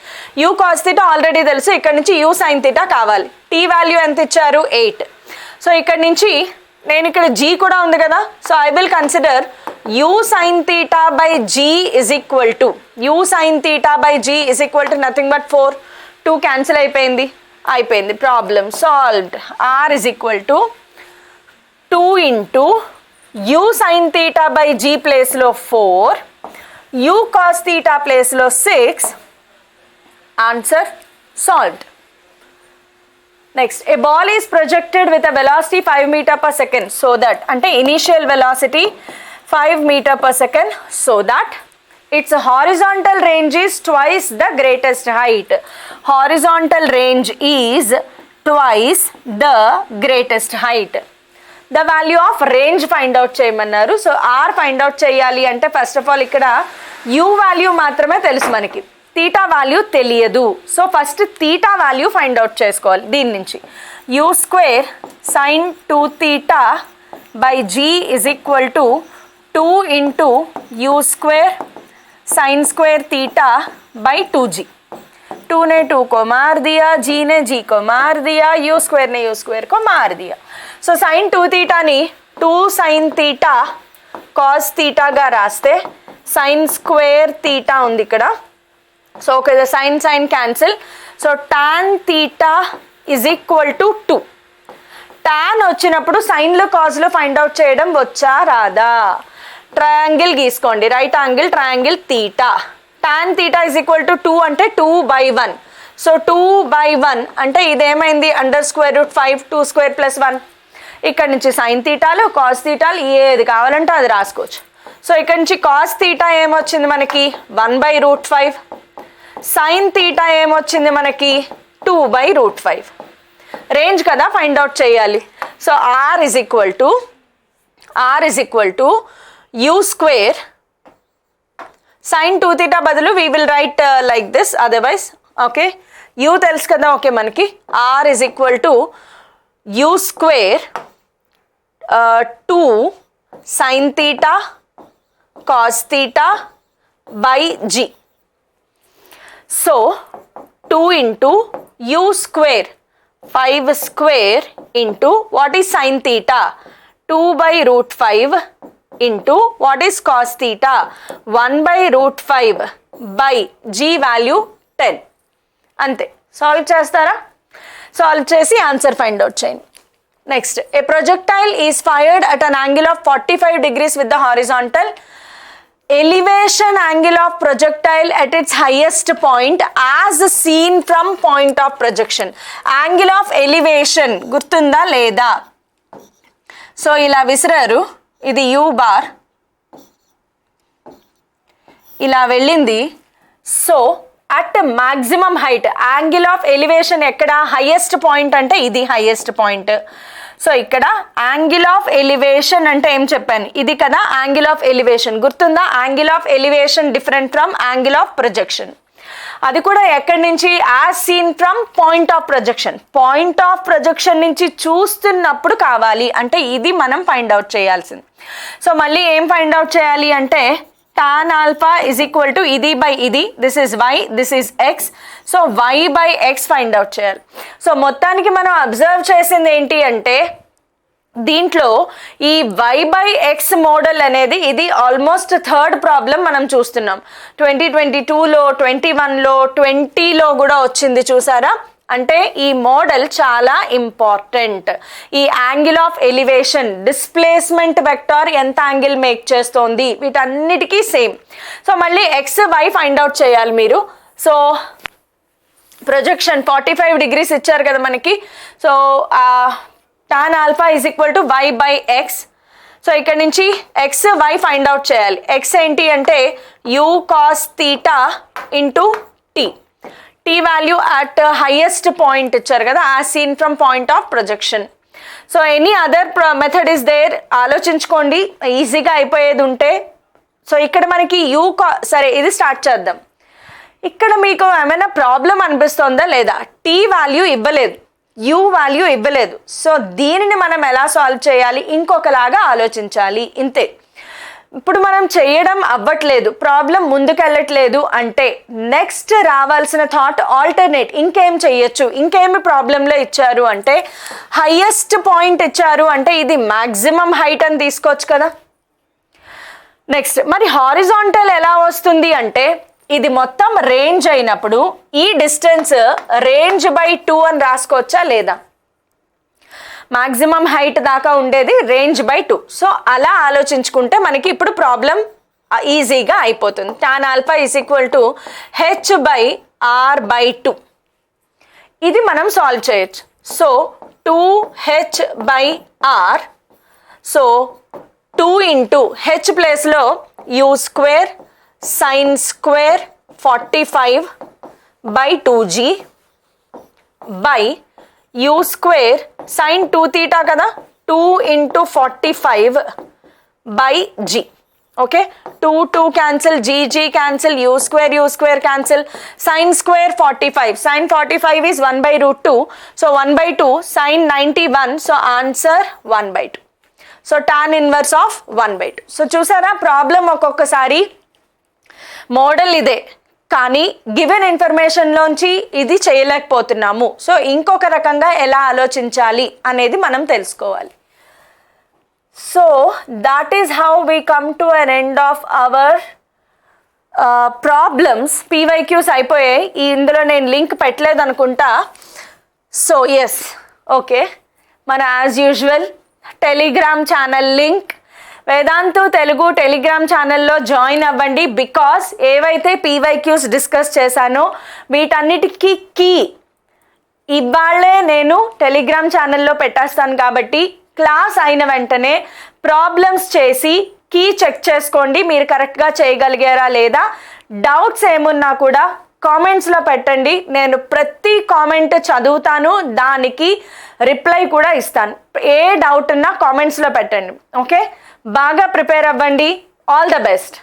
u cos theta ఆల్రెడీ తెలుసు, ఇక్కడ నుంచి u sin theta కావాలి. t వాల్యూ ఎంత ఇచ్చారు, 8. సో ఇక్కడ నుంచి నేను ఇక్కడ g కూడా ఉంది కదా, so I will consider u sin theta by g is equal to nothing but 4. 2 cancel అయిపోయింది, problem solved. r is equal to 2 into u sin theta by g ప్లేస్లో 4, u cos theta ప్లేస్లో 6. Answer solved. Next, a ball is projected with a velocity 5 metre per second so that, అంటే initial velocity 5 metre per second, so that its horizontal range is twice the greatest height. Horizontal range is twice the greatest height. The value of range find out చేయమన్నారు. So r find out చేయాలి అంటే first of all ఇక్కడ u value మాత్రమే తెలుసు మనకి, theta value తెలియదు. So first theta value find out చేసుకోవాలి. దీని నుంచి u² sin 2 theta by g is equal to 2 into u² sin square theta by 2g. 2 ने 2 को मार दिया, g ने g को मार दिया, u² ने u² को मार दिया. సో sin 2 theta ని 2 sin theta cos theta గా రాస్తే sin square theta ఉంది ఇక్కడ. So okay, sin cancel. So tan theta is equal to 2. tan వచ్చినప్పుడు సైన్లు కాస్లు ఫైండ్ అవుట్ చేయడం వచ్చా రాదా. ట్రయాంగిల్ గీసుకోండి, right angle triangle theta. tan theta is equal to 2 అంటే 2/1. సో 2/1 అంటే ఇదేమైంది √5, 2² + 1. ఇక్కడ నుంచి సైన్ తీటాలు కాస్ తీటాలు ఏది కావాలంటే అది రాసుకోవచ్చు. సో ఇక్కడ నుంచి కాస్ తీటా ఏమొచ్చింది మనకి 1/√5, సైన్ తీటా ఏమొచ్చింది మనకి 2/√5. రేంజ్ కదా ఫైండ్ అవుట్ చేయాలి. So r is equal to u² sin 2 theta బదులు we will write like this otherwise. Okay, u తెలుసు కదా. ఓకే, మనకి r is equal to u square 2 sin theta cos theta by g. So 2 into u square 5 square into what is sin theta 2 by root 5 into what is cos theta 1 by root 5 by g value 10. అంతే. Solve చేస్తారా? Solve చేసి answer find out చేయండి. Next, a projectile is fired at an angle of 45 degrees with the horizontal elevation angle of projectile at its highest point as seen from point of projection. Angle of elevation గుర్తుందా లేదా? So ఇలా విసిరారు, ఇది u bar, ఇలా వెళ్ళింది. So at maximum height angle of elevation ఎక్కడ? Highest point అంటే ఇది హైయెస్ట్ పాయింట్. సో ఇక్కడ యాంగిల్ ఆఫ్ ఎలివేషన్ అంటే ఏం చెప్పాను? ఇది కదా యాంగిల్ ఆఫ్ ఎలివేషన్. గుర్తుందా? Angle of elevation different from angle of projection. అది కూడా ఎక్కడి నుంచి? As seen from point of projection. Point of projection నుంచి చూస్తున్నప్పుడు కావాలి అంటే ఇది మనం ఫైండ్ అవుట్ చేయాల్సింది. సో మళ్ళీ ఏం ఫైండ్ అవుట్ చేయాలి అంటే tan alpha is equal to ఇది బై ఇది, this is y, this is x. So y by x find out చేయాలి. సో మొత్తానికి మనం అబ్జర్వ్ చేసింది ఏంటి అంటే దీంట్లో ఈ y బై ఎక్స్ మోడల్ అనేది ఇది ఆల్మోస్ట్ థర్డ్ ప్రాబ్లం మనం చూస్తున్నాం. 2022లో 21లో 20లో కూడా వచ్చింది, చూసారా? అంటే ఈ మోడల్ చాలా ఇంపార్టెంట్. ఈ angle of elevation, displacement vector ఎంత యాంగిల్ మేక్ చేస్తోంది, వీటన్నిటికీ సేమ్. సో మళ్ళీ ఎక్స్ వై ఫైండ్ అవుట్ చేయాలి మీరు. సో ప్రొజెక్షన్ 45 degrees ఇచ్చారు కదా మనకి. So tan alpha is equal to y by x. So ఇక్కడ నుంచి ఎక్స్ వై ఫైండ్ అవుట్ చేయాలి. ఎక్స్ ఏంటి అంటే u cos theta into t. t value at highest point ఇచ్చారు కదా, as seen from point of projection. So any other method is there, ఆలోచించుకోండి ఈజీగా అయిపోయేది ఉంటే. సో ఇక్కడ మనకి సరే ఇది స్టార్ట్ చేద్దాం. ఇక్కడ మీకు ఏమైనా ప్రాబ్లం అనిపిస్తుందా లేదా? టీ వాల్యూ ఇవ్వలేదు, యూ వాల్యూ ఇవ్వలేదు. సో దీనిని మనం ఎలా సాల్వ్ చేయాలి? ఇంకొకలాగా ఆలోచించాలి, ఇంతే. ఇప్పుడు మనం చేయడం అవ్వట్లేదు, ప్రాబ్లం ముందుకెళ్ళట్లేదు అంటే నెక్స్ట్ రావాల్సిన థాట్ ఆల్టర్నేట్, ఇంకేం చెయ్యొచ్చు, ఇంకేమి ప్రాబ్లంలో ఇచ్చారు అంటే హైయెస్ట్ పాయింట్ ఇచ్చారు అంటే ఇది మ్యాక్సిమం హైట్ అని తీసుకోవచ్చు కదా. నెక్స్ట్ మరి హారిజాంటల్ ఎలా వస్తుంది అంటే ఇది మొత్తం రేంజ్ అయినప్పుడు ఈ డిస్టెన్స్ రేంజ్ బై 2 అని రాసుకోవచ్చా లేదా? మాక్సిమం హైట్ దాకా ఉండేది రేంజ్ బై 2. సో అలా ఆలోచించుకుంటే మనకి ఇప్పుడు ప్రాబ్లం ఈజీగా అయిపోతుంది. tan alpha is equal to h by r by 2. ఇది మనం సాల్వ్ చేయొచ్చు. So 2h by r. So 2 into H ప్లేస్లో u square sin square 45 by 2g by u square sin 2 theta కదా, 2 into 45 by g. Okay, 2 cancel, g cancel, u square cancel, sin square 45, sin 45 is 1 by root 2. So 1 by 2 sin 91. So answer 1 by 2. So tan inverse of 1 by 2. So చూసారా problem ఒక్కొక్కసారి model ఇదే, కానీ given ఇన్ఫర్మేషన్లోంచి ఇది చేయలేకపోతున్నాము. So ఇంకొక రకంగా ఎలా ఆలోచించాలి అనేది మనం తెలుసుకోవాలి. So that is how we come to an end of our problems. PYQs అయిపోయాయి. ఇందులో నేను లింక్ పెట్టలేదు అనుకుంటా. సో ఎస్, ఓకే, మన as usual Telegram channel link Vedantu Telugu Telegram ఛానల్లో జాయిన్ అవ్వండి. బికాస్ ఏవైతే PYQs డిస్కస్ చేశానో వీటన్నిటికీ కీ ఇవాళే నేను టెలిగ్రామ్ ఛానల్లో పెట్టేస్తాను. కాబట్టి క్లాస్ అయిన వెంటనే ప్రాబ్లమ్స్ చేసి కీ చెక్ చేసుకోండి, మీరు కరెక్ట్గా చేయగలిగారా లేదా. డౌట్స్ ఏమున్నా కూడా కామెంట్స్లో పెట్టండి, నేను ప్రతి కామెంట్ చదువుతాను, దానికి రిప్లై కూడా ఇస్తాను. ఏ డౌట్ ఉన్నా కామెంట్స్లో పెట్టండి. ఓకే, బాగా ప్రిపేర్ అవ్వండి. All the best.